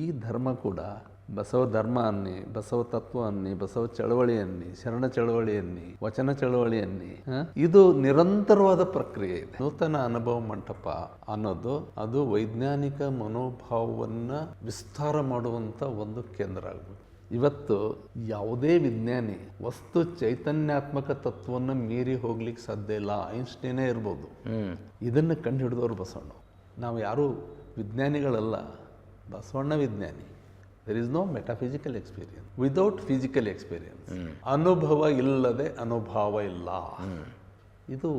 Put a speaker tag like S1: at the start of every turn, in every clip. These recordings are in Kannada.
S1: ಈ ಧರ್ಮ ಕೂಡ ಬಸವ ಧರ್ಮ ಅನ್ನಿ, ಬಸವ ತತ್ವ ಅನ್ನಿ, ಬಸವ ಚಳವಳಿ ಅನ್ನಿ, ಶರಣ ಚಳವಳಿ ಅನ್ನಿ, ವಚನ ಚಳವಳಿ ಅನ್ನಿ, ಇದು ನಿರಂತರವಾದ ಪ್ರಕ್ರಿಯೆ ಇದೆ. ನೂತನ ಅನುಭವ ಮಂಟಪ ಅನ್ನೋದು ಅದು ವೈಜ್ಞಾನಿಕ ಮನೋಭಾವವನ್ನ ವಿಸ್ತಾರ ಮಾಡುವಂತ ಒಂದು ಕೇಂದ್ರ ಆಗಬೇಕು. ಇವತ್ತು ಯಾವುದೇ ವಿಜ್ಞಾನಿ ವಸ್ತು ಚೈತನ್ಯಾತ್ಮಕ ತತ್ವವನ್ನು ಮೀರಿ ಹೋಗ್ಲಿಕ್ಕೆ ಸಾಧ್ಯ ಇಲ್ಲ. ಐನ್ಸ್ಟೀನೇ ಇರ್ಬೋದು. ಇದನ್ನು ಕಂಡು ಹಿಡಿದವರು ಬಸವಣ್ಣ. ನಾವು ಯಾರೂ ವಿಜ್ಞಾನಿಗಳಲ್ಲ, ಬಸವಣ್ಣ ವಿಜ್ಞಾನಿ. There is no metaphysical experience without physical experience. ಅನುಭವ ಇಲ್ಲದೆ ಅನುಭವ ಇಲ್ಲ. ಇದು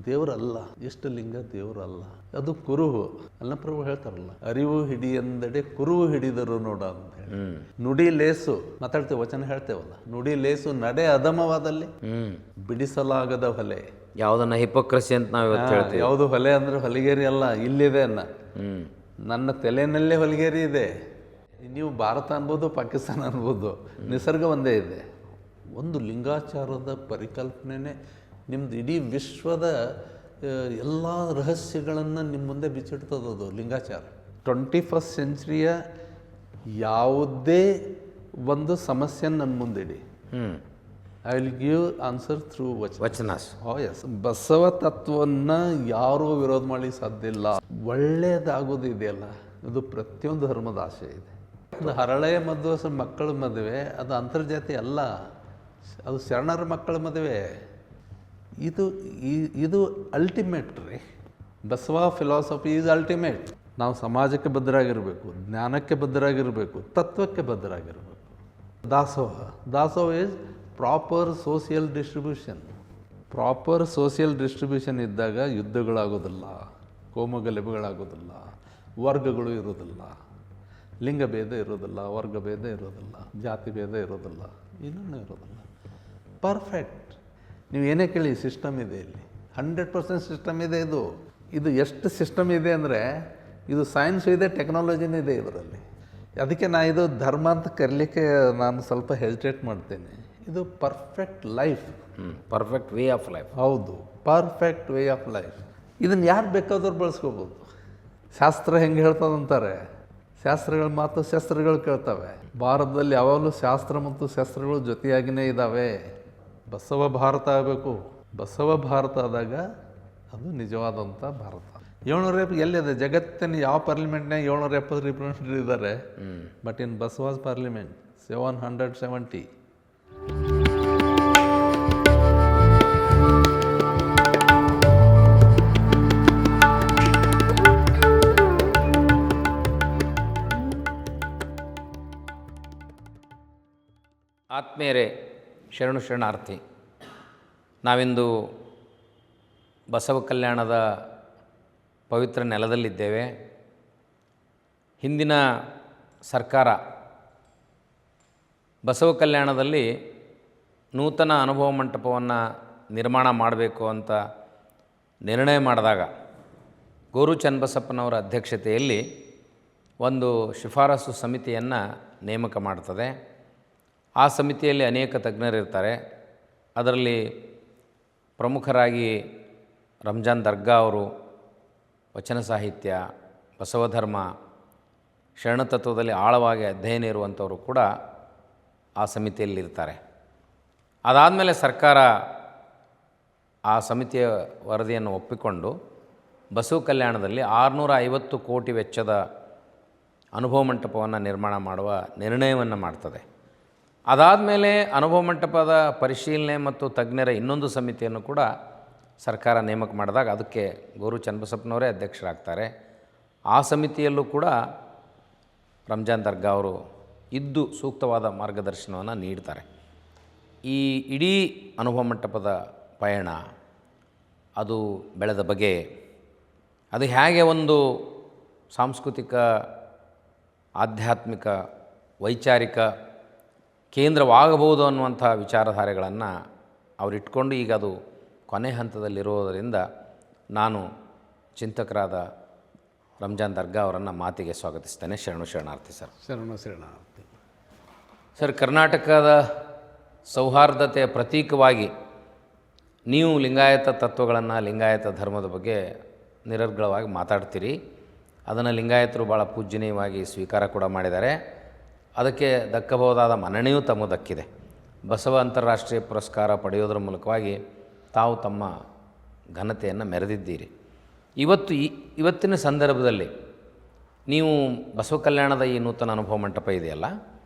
S1: ದೇವರಲ್ಲ, ಇಷ್ಟಲಿಂಗ ದೇವರಲ್ಲ, ಅದು ಕುರುಹು. ಅಲ್ಲಪ್ರಭು ಹೇಳ್ತಾರಲ್ಲ, ಅರಿವು ಹಿಡಿಯಂದಡೆ ಕುರುಹು ಹಿಡಿದರು ನೋಡ ಅಂತ ಹೇಳಿ. ನುಡಿ ಲೇಸು ಮಾತಾಡ್ತೇವೆ, ವಚನ ಹೇಳ್ತೇವಲ್ಲ, ನುಡಿ ಲೇಸು ನಡೆ ಅಧಮವಾದಲ್ಲಿ ಬಿಡಿಸಲಾಗದ ಹೊಲೆ.
S2: ಯಾವುದನ್ನ ಹಿಪೋಕ್ರಸಿ ಅಂತ ನಾವು ಹೇಳ್ತೇವೆ.
S1: ಯಾವುದು ಹೊಲೆ ಅಂದ್ರೆ ಹೊಲಿಗೇರಿ ಅಲ್ಲ, ಇಲ್ಲಿದೆ ಅನ್ನ. ನನ್ನ ತಲೆನಲ್ಲೇ ಹೊಲಿಗೇರಿ ಇದೆ. ನೀವು ಭಾರತ ಅನ್ಬೋದು, ಪಾಕಿಸ್ತಾನ ಅನ್ಬೋದು, ನಿಸರ್ಗ ಒಂದೇ ಇದೆ. ಒಂದು ಲಿಂಗಾಚಾರದ ಪರಿಕಲ್ಪನೆ ನಿಮ್ದು ಇಡೀ ವಿಶ್ವದ ಎಲ್ಲ ರಹಸ್ಯಗಳನ್ನು ನಿಮ್ಮ ಮುಂದೆ ಬಿಚ್ಚಿಡ್ತದದು ಲಿಂಗಾಚಾರ. 21st ಸೆಂಚುರಿಯ ಯಾವುದೇ ಒಂದು ಸಮಸ್ಯೆ ನನ್ನ ಮುಂದಿಡಿ, I will give answer through
S2: vachanas.
S1: Yes, Basava ತತ್ವವನ್ನು ಯಾರೂ ವಿರೋಧ ಮಾಡಲಿಕ್ಕೆ ಸಾಧ್ಯ ಇಲ್ಲ. ಒಳ್ಳೆಯದಾಗೋದಿದೆಯಲ್ಲ, ಇದು ಪ್ರತಿಯೊಂದು ಧರ್ಮದ ಆಶೆ ಇದೆ. ಅದು ಹರಳೆಯ ಮದುವೆ ಮಕ್ಕಳ ಮದುವೆ, ಅದು ಅಂತರ್ಜಾತಿ ಅಲ್ಲ, ಅದು ಶರಣರ ಮಕ್ಕಳ ಮದುವೆ. ಇದು ಅಲ್ಟಿಮೇಟ್ ರೀ. Basava philosophy is ultimate. ನಾವು ಸಮಾಜಕ್ಕೆ ಬದ್ಧರಾಗಿರಬೇಕು, ಜ್ಞಾನಕ್ಕೆ ಬದ್ಧರಾಗಿರಬೇಕು, ತತ್ವಕ್ಕೆ ಬದ್ಧರಾಗಿರಬೇಕು. ದಾಸೋಹ is proper social distribution. Proper social distribution ಇದ್ದಾಗ ಯುದ್ಧಗಳಾಗೋದಿಲ್ಲ, ಕೋಮುಗಲಭೆಗಳಾಗೋದಿಲ್ಲ, ವರ್ಗಗಳು ಇರೋದಿಲ್ಲ, ಲಿಂಗಭೇದ ಇರೋದಿಲ್ಲ, ವರ್ಗಭೇದ ಇರೋದಿಲ್ಲ, ಜಾತಿ ಭೇದ ಇರೋದಿಲ್ಲ, ಇನ್ನೂ ಇರೋದಿಲ್ಲ. ಪರ್ಫೆಕ್ಟ್. ನೀವು ಏನೇ ಕೇಳಿ, ಸಿಸ್ಟಮ್ ಇದೆ ಇಲ್ಲಿ, 100% ಸಿಸ್ಟಮ್ ಇದೆ. ಇದು ಎಷ್ಟು ಸಿಸ್ಟಮ್ ಇದೆ ಅಂದರೆ, ಇದು ಸೈನ್ಸ್ ಇದೆ, ಟೆಕ್ನಾಲಜಿನೂ ಇದೆ ಇದರಲ್ಲಿ. ಅದಕ್ಕೆ ಇದು ಧರ್ಮ ಅಂತ ಕರೀಲಿಕ್ಕೆ ನಾನು ಸ್ವಲ್ಪ ಹೆಸಿಟೇಟ್ ಮಾಡ್ತೇನೆ. ಇದು perfect life,
S2: perfect way of life.
S1: ಹೌದು, ಪರ್ಫೆಕ್ಟ್ ವೇ ಆಫ್ ಲೈಫ್. ಇದನ್ನು ಯಾರು ಬೇಕಾದ್ರೂ ಬಳಸ್ಕೋಬೋದು. ಶಾಸ್ತ್ರ ಹೆಂಗೆ ಹೇಳ್ತದಂತಾರೆ, ಶಾಸ್ತ್ರಗಳ ಮಾತು ಶಸ್ತ್ರಗಳು ಕೇಳ್ತವೆ. ಭಾರತದಲ್ಲಿ ಯಾವಾಗಲೂ ಶಾಸ್ತ್ರ ಮತ್ತು ಶಸ್ತ್ರಗಳು ಜೊತೆಯಾಗಿಯೇ ಇದ್ದಾವೆ. ಬಸವ ಭಾರತ ಆಗಬೇಕು. ಬಸವ ಭಾರತ ಆದಾಗ ಅದು ನಿಜವಾದಂಥ ಭಾರತ. 770 ಎಲ್ಲಿದೆ ಜಗತ್ತಿನ ಯಾವ ಪಾರ್ಲಿಮೆಂಟ್ನಾಗ 770 ರಿಪ್ರೆಸೆಂಟೇಟಿವ್ ಇದ್ದಾರೆ. But in Basava's parliament 770.
S2: ಆತ್ಮೀಯರೇ, ಶರಣಾರ್ಥಿ. ನಾವಿಂದು ಬಸವ ಕಲ್ಯಾಣದ ಪವಿತ್ರ ನೆಲದಲ್ಲಿದ್ದೇವೆ. ಹಿಂದಿನ ಸರ್ಕಾರ ಬಸವ ಕಲ್ಯಾಣದಲ್ಲಿ ನೂತನ ಅನುಭವ ಮಂಟಪವನ್ನು ನಿರ್ಮಾಣ ಮಾಡಬೇಕು ಅಂತ ನಿರ್ಣಯ ಮಾಡಿದಾಗ ಗೋರು ಚನ್ನಬಸಪ್ಪನವರ ಅಧ್ಯಕ್ಷತೆಯಲ್ಲಿ ಒಂದು ಶಿಫಾರಸು ಸಮಿತಿಯನ್ನು ನೇಮಕ ಮಾಡ್ತದೆ. ಆ ಸಮಿತಿಯಲ್ಲಿ ಅನೇಕ ತಜ್ಞರಿರ್ತಾರೆ. ಅದರಲ್ಲಿ ಪ್ರಮುಖರಾಗಿ ರಂಜಾನ್ ದರ್ಗಾ ಅವರು, ವಚನ ಸಾಹಿತ್ಯ, ಬಸವ ಧರ್ಮ, ಶರಣತತ್ವದಲ್ಲಿ ಆಳವಾಗಿ ಅಧ್ಯಯನ ಇರುವಂಥವರು ಕೂಡ ಆ ಸಮಿತಿಯಲ್ಲಿರ್ತಾರೆ. ಅದಾದಮೇಲೆ ಸರ್ಕಾರ ಆ ಸಮಿತಿಯ ವರದಿಯನ್ನು ಒಪ್ಪಿಕೊಂಡು ಬಸವ ಕಲ್ಯಾಣದಲ್ಲಿ 650 ಕೋಟಿ ವೆಚ್ಚದ ಅನುಭವ ಮಂಟಪವನ್ನು ನಿರ್ಮಾಣ ಮಾಡುವ ನಿರ್ಣಯವನ್ನು ಮಾಡ್ತದೆ. ಅದಾದಮೇಲೆ ಅನುಭವ ಮಂಟಪದ ಪರಿಶೀಲನೆ ಮತ್ತು ತಜ್ಞರ ಇನ್ನೊಂದು ಸಮಿತಿಯನ್ನು ಕೂಡ ಸರ್ಕಾರ ನೇಮಕ ಮಾಡಿದಾಗ ಅದಕ್ಕೆ ಗೋರು ಚನ್ನಬಸಪ್ಪನವರೇ ಅಧ್ಯಕ್ಷರಾಗ್ತಾರೆ. ಆ ಸಮಿತಿಯಲ್ಲೂ ಕೂಡ ರಂಜಾನ್ ದರ್ಗಾ ಅವರು ಇದ್ದು ಸೂಕ್ತವಾದ ಮಾರ್ಗದರ್ಶನವನ್ನು ನೀಡ್ತಾರೆ. ಈ ಇಡೀ ಅನುಭವ ಮಂಟಪದ ಪಯಣ, ಅದು ಬೆಳೆದ ಬಗೆ, ಅದು ಹೇಗೆ ಒಂದು ಸಾಂಸ್ಕೃತಿಕ, ಆಧ್ಯಾತ್ಮಿಕ, ವೈಚಾರಿಕ ಕೇಂದ್ರವಾಗಬಹುದು ಅನ್ನುವಂಥ ವಿಚಾರಧಾರೆಗಳನ್ನು ಅವರಿಟ್ಕೊಂಡು ಈಗ ಅದು ಕೊನೆ ಹಂತದಲ್ಲಿರುವುದರಿಂದ ನಾನು ಚಿಂತಕರಾದ ರಂಜಾನ್ ದರ್ಗಾ ಅವರನ್ನು ಮಾತಿಗೆ ಸ್ವಾಗತಿಸ್ತೇನೆ. ಶರಣಾರ್ಥಿ ಸರ್.
S1: ಶರಣಾರ್ಥಿ
S2: ಸರ್, ಕರ್ನಾಟಕದ ಸೌಹಾರ್ದತೆಯ ಪ್ರತೀಕವಾಗಿ ನೀವು ಲಿಂಗಾಯತ ತತ್ವಗಳನ್ನು, ಲಿಂಗಾಯತ ಧರ್ಮದ ಬಗ್ಗೆ ನಿರರ್ಗಳವಾಗಿ ಮಾತಾಡ್ತೀರಿ. ಅದನ್ನು ಲಿಂಗಾಯತರು ಭಾಳ ಪೂಜ್ಯನೀಯವಾಗಿ ಸ್ವೀಕಾರ ಕೂಡ ಮಾಡಿದ್ದಾರೆ. ಅದಕ್ಕೆ ದಕ್ಕಬಹುದಾದ ಮನ್ನಣೆಯೂ ತಮಗೆ ದಕ್ಕಿದೆ. ಬಸವ ಅಂತಾರಾಷ್ಟ್ರೀಯ ಪುರಸ್ಕಾರ ಪಡೆಯೋದರ ಮೂಲಕವಾಗಿ ತಾವು ತಮ್ಮ ಘನತೆಯನ್ನು ಮೆರೆದಿದ್ದೀರಿ. ಇವತ್ತಿನ ಸಂದರ್ಭದಲ್ಲಿ ನೀವು ಬಸವ ಕಲ್ಯಾಣದ ಈ ನೂತನ ಅನುಭವ ಮಂಟಪ ಇದೆಯಲ್ಲ,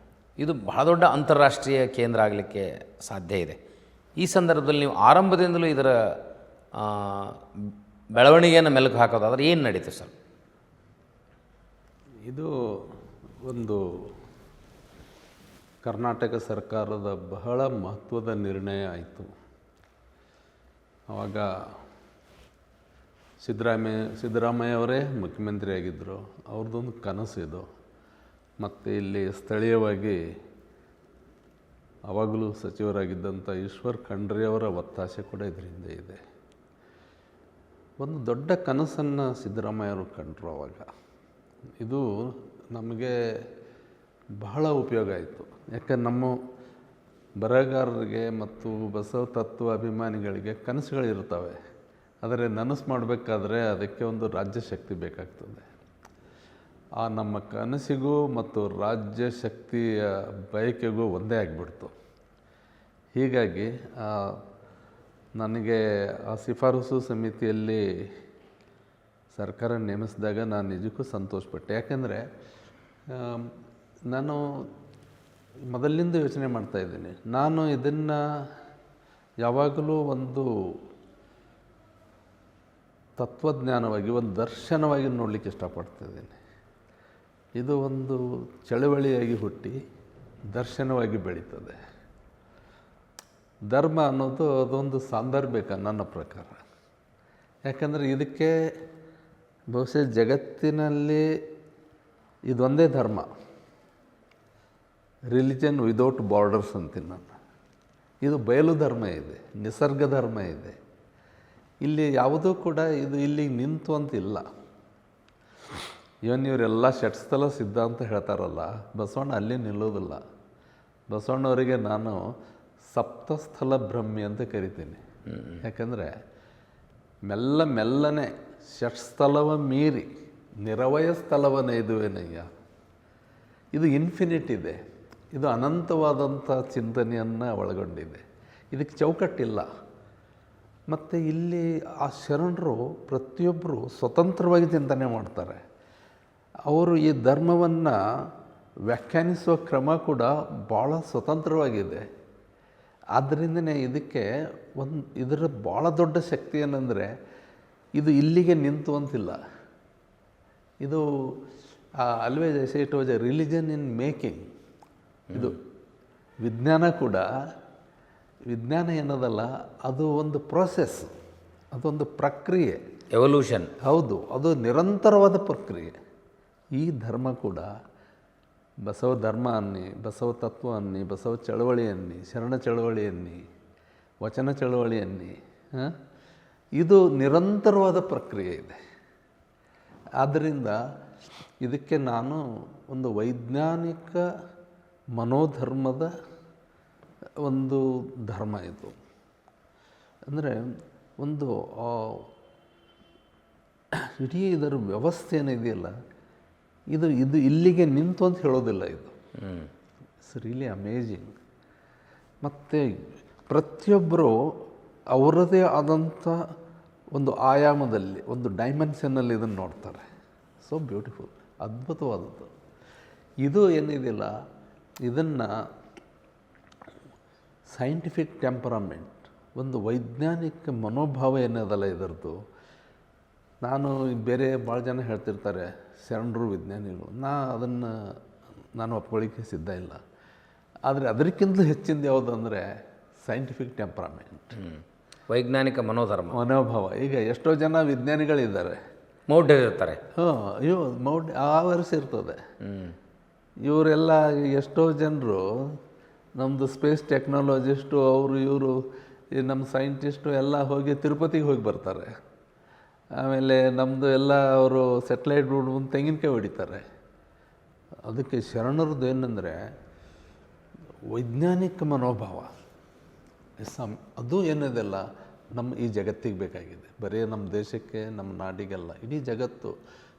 S2: ಇದು ಬಹಳ ದೊಡ್ಡ ಅಂತಾರಾಷ್ಟ್ರೀಯ ಕೇಂದ್ರ ಆಗಲಿಕ್ಕೆ ಸಾಧ್ಯ ಇದೆ. ಈ ಸಂದರ್ಭದಲ್ಲಿ ನೀವು ಆರಂಭದಿಂದಲೂ ಇದರ ಬೆಳವಣಿಗೆಯನ್ನು ಮೆಲುಕು ಹಾಕೋದಾದ್ರೆ ಏನು ನಡೀತು ಸರ್?
S1: ಇದು ಒಂದು ಕರ್ನಾಟಕ ಸರ್ಕಾರದ ಬಹಳ ಮಹತ್ವದ ನಿರ್ಣಯ ಆಯಿತು. ಆವಾಗ ಸಿದ್ದರಾಮಯ್ಯವರೇ ಮುಖ್ಯಮಂತ್ರಿ ಆಗಿದ್ದರು. ಅವ್ರದ್ದೊಂದು ಕನಸು ಇದು. ಮತ್ತು ಇಲ್ಲಿ ಸ್ಥಳೀಯವಾಗಿ ಆವಾಗಲೂ ಸಚಿವರಾಗಿದ್ದಂಥ ಈಶ್ವರ್ ಖಂಡ್ರೆಯವರ ಒತ್ತಾಸೆ ಕೂಡ ಇದರಿಂದ ಇದೆ. ಒಂದು ದೊಡ್ಡ ಕನಸನ್ನು ಸಿದ್ದರಾಮಯ್ಯವರು ಕಂಡರು. ಆವಾಗ ಇದು ನಮಗೆ ಬಹಳ ಉಪಯೋಗ ಆಯಿತು. ಯಾಕಂದ್ರೆ ನಮ್ಮ ಬರಹಗಾರರಿಗೆ ಮತ್ತು ಬಸವ ತತ್ವ ಅಭಿಮಾನಿಗಳಿಗೆ ಕನಸುಗಳಿರ್ತವೆ. ಆದರೆ ನನಸು ಮಾಡಬೇಕಾದ್ರೆ ಅದಕ್ಕೆ ಒಂದು ರಾಜ್ಯ ಶಕ್ತಿ ಬೇಕಾಗ್ತದೆ. ಆ ನಮ್ಮ ಕನಸಿಗೂ ಮತ್ತು ರಾಜ್ಯ ಶಕ್ತಿಯ ಬಯಕೆಗೂ ಒಂದೇ ಆಗಿಬಿಡ್ತು. ಹೀಗಾಗಿ ನನಗೆ ಆ ಶಿಫಾರಸು ಸಮಿತಿಯಲ್ಲಿ ಸರ್ಕಾರ ನೇಮಿಸಿದಾಗ ನಾನು ನಿಜಕ್ಕೂ ಸಂತೋಷಪಟ್ಟೆ. ಯಾಕೆಂದರೆ ನಾನು ಮೊದಲಿನಿಂದ ಯೋಚನೆ ಮಾಡ್ತಾಯಿದ್ದೀನಿ, ನಾನು ಇದನ್ನು ಯಾವಾಗಲೂ ಒಂದು ತತ್ವಜ್ಞಾನವಾಗಿ, ಒಂದು ದರ್ಶನವಾಗಿ ನೋಡಲಿಕ್ಕೆ ಇಷ್ಟಪಡ್ತಿದ್ದೀನಿ. ಇದು ಒಂದು ಚಳವಳಿಯಾಗಿ ಹುಟ್ಟಿ ದರ್ಶನವಾಗಿ ಬೆಳೀತದೆ. ಧರ್ಮ ಅನ್ನೋದು ಅದೊಂದು ಸಾಂದರ್ಭಿಕ ನನ್ನ ಪ್ರಕಾರ. ಯಾಕಂದರೆ ಇದಕ್ಕೆ ಬಹುಶಃ ಜಗತ್ತಿನಲ್ಲಿ ಇದೊಂದೇ ಧರ್ಮ, ರಿಲಿಜನ್ ವಿದೌಟ್ ಬಾರ್ಡರ್ಸ್ ಅಂತೀನಿ ನಾನು. ಇದು ಬಯಲು ಧರ್ಮ ಇದೆ, ನಿಸರ್ಗ ಧರ್ಮ ಇದೆ. ಇಲ್ಲಿ ಯಾವುದೂ ಕೂಡ ಇದು ಇಲ್ಲಿಗೆ ನಿಂತು ಅಂತಿಲ್ಲ. ಇವನ್ ಇವರೆಲ್ಲ ಷಟ್ಸ್ಥಲ ಸಿದ್ಧಾಂತ ಹೇಳ್ತಾರಲ್ಲ, ಬಸವಣ್ಣ ಅಲ್ಲಿ ನಿಲ್ಲೋದಿಲ್ಲ. ಬಸವಣ್ಣವರಿಗೆ ನಾನು ಸಪ್ತಸ್ಥಲ ಬ್ರಹ್ಮಿ ಅಂತ ಕರಿತೀನಿ. ಯಾಕಂದರೆ ಮೆಲ್ಲನೆ ಷಟ್ಸ್ಥಲವ ಮೀರಿ ನಿರವಯ ಸ್ಥಳವನ್ನೇ ಇದುವೇನಯ್ಯ. ಇದು ಇನ್ಫಿನಿಟ್ ಇದೆ. ಇದು ಅನಂತವಾದಂಥ ಚಿಂತನೆಯನ್ನು ಒಳಗೊಂಡಿದೆ. ಇದಕ್ಕೆ ಚೌಕಟ್ಟಿಲ್ಲ. ಮತ್ತು ಇಲ್ಲಿ ಆ ಶರಣರು ಪ್ರತಿಯೊಬ್ಬರು ಸ್ವತಂತ್ರವಾಗಿ ಚಿಂತನೆ ಮಾಡ್ತಾರೆ. ಅವರು ಈ ಧರ್ಮವನ್ನು ವ್ಯಾಖ್ಯಾನಿಸುವ ಕ್ರಮ ಕೂಡ ಭಾಳ ಸ್ವತಂತ್ರವಾಗಿದೆ. ಆದ್ದರಿಂದನೇ ಇದಕ್ಕೆ ಇದರ ಭಾಳ ದೊಡ್ಡ ಶಕ್ತಿ ಏನಂದರೆ, ಇದು ಇಲ್ಲಿಗೆ ನಿಂತು ಅಂತಿಲ್ಲ. ಇದು always I say it was A religion in making. ಇದು ವಿಜ್ಞಾನ ಕೂಡ, ವಿಜ್ಞಾನ ಏನದಲ್ಲ, ಅದು ಒಂದು ಪ್ರೋಸೆಸ್, ಅದೊಂದು ಪ್ರಕ್ರಿಯೆ,
S2: ಎವಲ್ಯೂಷನ್.
S1: ಹೌದು, ಅದು ನಿರಂತರವಾದ ಪ್ರಕ್ರಿಯೆ. ಈ ಧರ್ಮ ಕೂಡ ಬಸವ ಧರ್ಮ ಅನ್ನಿ, ಬಸವ ತತ್ವ ಅನ್ನಿ, ಬಸವ ಚಳವಳಿ ಅನ್ನಿ, ಶರಣ ಚಳವಳಿ ಅನ್ನಿ, ವಚನ ಚಳವಳಿ ಅನ್ನಿ, ಇದು ನಿರಂತರವಾದ ಪ್ರಕ್ರಿಯೆ ಇದೆ. ಆದ್ದರಿಂದ ಇದಕ್ಕೆ ನಾನು ಒಂದು ವೈಜ್ಞಾನಿಕ ಮನೋಧರ್ಮದ ಒಂದು ಧರ್ಮ ಇದು. ಅಂದರೆ ಒಂದು ಇಡೀ ಇದರ ವ್ಯವಸ್ಥೆ ಏನಿದೆಯಲ್ಲ, ಇದು ಇಲ್ಲಿಗೆ ನಿಂತು ಅಂತ ಹೇಳೋದಿಲ್ಲ. ಇದು ಇಟ್ಸ್ ರಿಯಲಿ ಅಮೇಜಿಂಗ್. ಮತ್ತು ಪ್ರತಿಯೊಬ್ಬರು ಅವರದೇ ಆದಂಥ ಒಂದು ಆಯಾಮದಲ್ಲಿ, ಒಂದು ಡೈಮೆನ್ಷನ್ನಲ್ಲಿ ಇದನ್ನು ನೋಡ್ತಾರೆ. ಸೊ ಬ್ಯೂಟಿಫುಲ್, ಅದ್ಭುತವಾದದ್ದು. ಇದು ಏನಿದೆಯಲ್ಲ, ಇದನ್ನು ಸೈಂಟಿಫಿಕ್ ಟೆಂಪರಮೆಂಟ್, ಒಂದು ವೈಜ್ಞಾನಿಕ ಮನೋಭಾವ ಏನದಲ್ಲ ಇದರದ್ದು. ನಾನು ಬೇರೆ ಭಾಳ ಜನ ಹೇಳ್ತಿರ್ತಾರೆ ಶರಣರು ವಿಜ್ಞಾನಿಗಳು, ನಾನು ಒಪ್ಕೊಳ್ಳಿಕ್ಕೆ ಸಿದ್ಧ ಇಲ್ಲ. ಆದರೆ ಅದಕ್ಕಿಂತಲೂ ಹೆಚ್ಚಿಂದ ಯಾವುದಂದರೆ ಸೈಂಟಿಫಿಕ್ ಟೆಂಪರಮೆಂಟ್,
S2: ವೈಜ್ಞಾನಿಕ ಮನೋಭಾವ.
S1: ಈಗ ಎಷ್ಟೋ ಜನ ವಿಜ್ಞಾನಿಗಳಿದ್ದಾರೆ,
S2: ಮೌಢ್ಯರಿರ್ತಾರೆ.
S1: ಆವರಿಸಿ ಇರ್ತದೆ. ಇವರೆಲ್ಲ ಎಷ್ಟೋ ಜನರು ನಮ್ಮದು ಸ್ಪೇಸ್ ಟೆಕ್ನಾಲಜಿಸ್ಟು, ಇವರು ನಮ್ಮ ಸೈಂಟಿಸ್ಟು ಎಲ್ಲ ಹೋಗಿ ತಿರುಪತಿಗೆ ಹೋಗಿ ಬರ್ತಾರೆ. ಆಮೇಲೆ ನಮ್ಮದು ಎಲ್ಲ ಅವರು ಸೆಟ್ಲೈಟ್ ಮುಂದೆ ತೆಂಗಿನಕಾಯಿ ಹೊಡಿತಾರೆ. ಅದಕ್ಕೆ ಶರಣರದ್ದು ಏನಂದರೆ ವೈಜ್ಞಾನಿಕ ಮನೋಭಾವ. ಅದು ಏನಿದೆಲ್ಲ ನಮ್ಮ ಈ ಜಗತ್ತಿಗೆ ಬೇಕಾಗಿದೆ. ಬರೀ ನಮ್ಮ ದೇಶಕ್ಕೆ, ನಮ್ಮ ನಾಡಿಗೆಲ್ಲ, ಇಡೀ ಜಗತ್ತು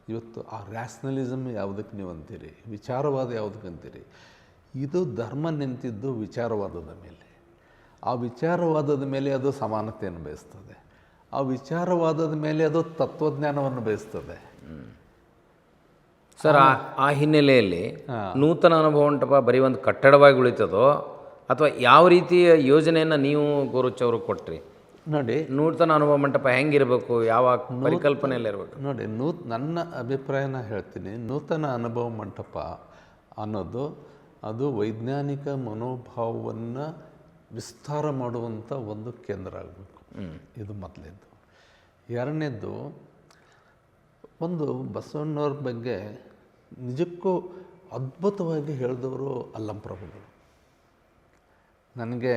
S1: ಇವತ್ತು ಆ ರ್ಯಾಷನಲಿಸಮ್ ಯಾವುದಕ್ಕೆ ನೀವು ಅಂತೀರಿ, ವಿಚಾರವಾದ ಯಾವುದಕ್ಕೆ ಅಂತೀರಿ? ಇದು ಧರ್ಮ ನಿಂತಿದ್ದು ವಿಚಾರವಾದದ ಮೇಲೆ. ಆ ವಿಚಾರವಾದದ ಮೇಲೆ ಅದು ಸಮಾನತೆಯನ್ನು ಬಯಸ್ತದೆ, ಆ ವಿಚಾರವಾದದ ಮೇಲೆ ಅದು ತತ್ವಜ್ಞಾನವನ್ನು ಬಯಸ್ತದೆ.
S2: ಸರ್, ಆ ಹಿನ್ನೆಲೆಯಲ್ಲಿ ನೂತನ ಅನುಭವ ಮಂಟಪ ಬರೀ ಒಂದು ಕಟ್ಟಡವಾಗಿ ಉಳಿತದೋ ಅಥವಾ ಯಾವ ರೀತಿಯ ಯೋಜನೆಯನ್ನು ನೀವು ಗೋರುಚ್ ಅವರು ಕೊಟ್ರಿ?
S1: ನೋಡಿ,
S2: ನೂತನ ಅನುಭವ ಮಂಟಪ ಹೆಂಗಿರಬೇಕು, ಯಾವ ಪರಿಕಲ್ಪನೆಯಲ್ಲಿ ಇರಬೇಕು?
S1: ನೋಡಿ, ನನ್ನ ಅಭಿಪ್ರಾಯನ ಹೇಳ್ತೀನಿ. ನೂತನ ಅನುಭವ ಮಂಟಪ ಅನ್ನೋದು ಅದು ವೈಜ್ಞಾನಿಕ ಮನೋಭಾವವನ್ನು ವಿಸ್ತಾರ ಮಾಡುವಂಥ ಒಂದು ಕೇಂದ್ರ ಆಗಬೇಕು. ಇದು ಮೊದಲೇದು. ಎರಡನೇದು, ಒಂದು ಬಸವಣ್ಣವ್ರ ಬಗ್ಗೆ ನಿಜಕ್ಕೂ ಅದ್ಭುತವಾಗಿ ಹೇಳಿದವರು ಅಲ್ಲಂಪ್ರಭುಗಳು. ನನಗೆ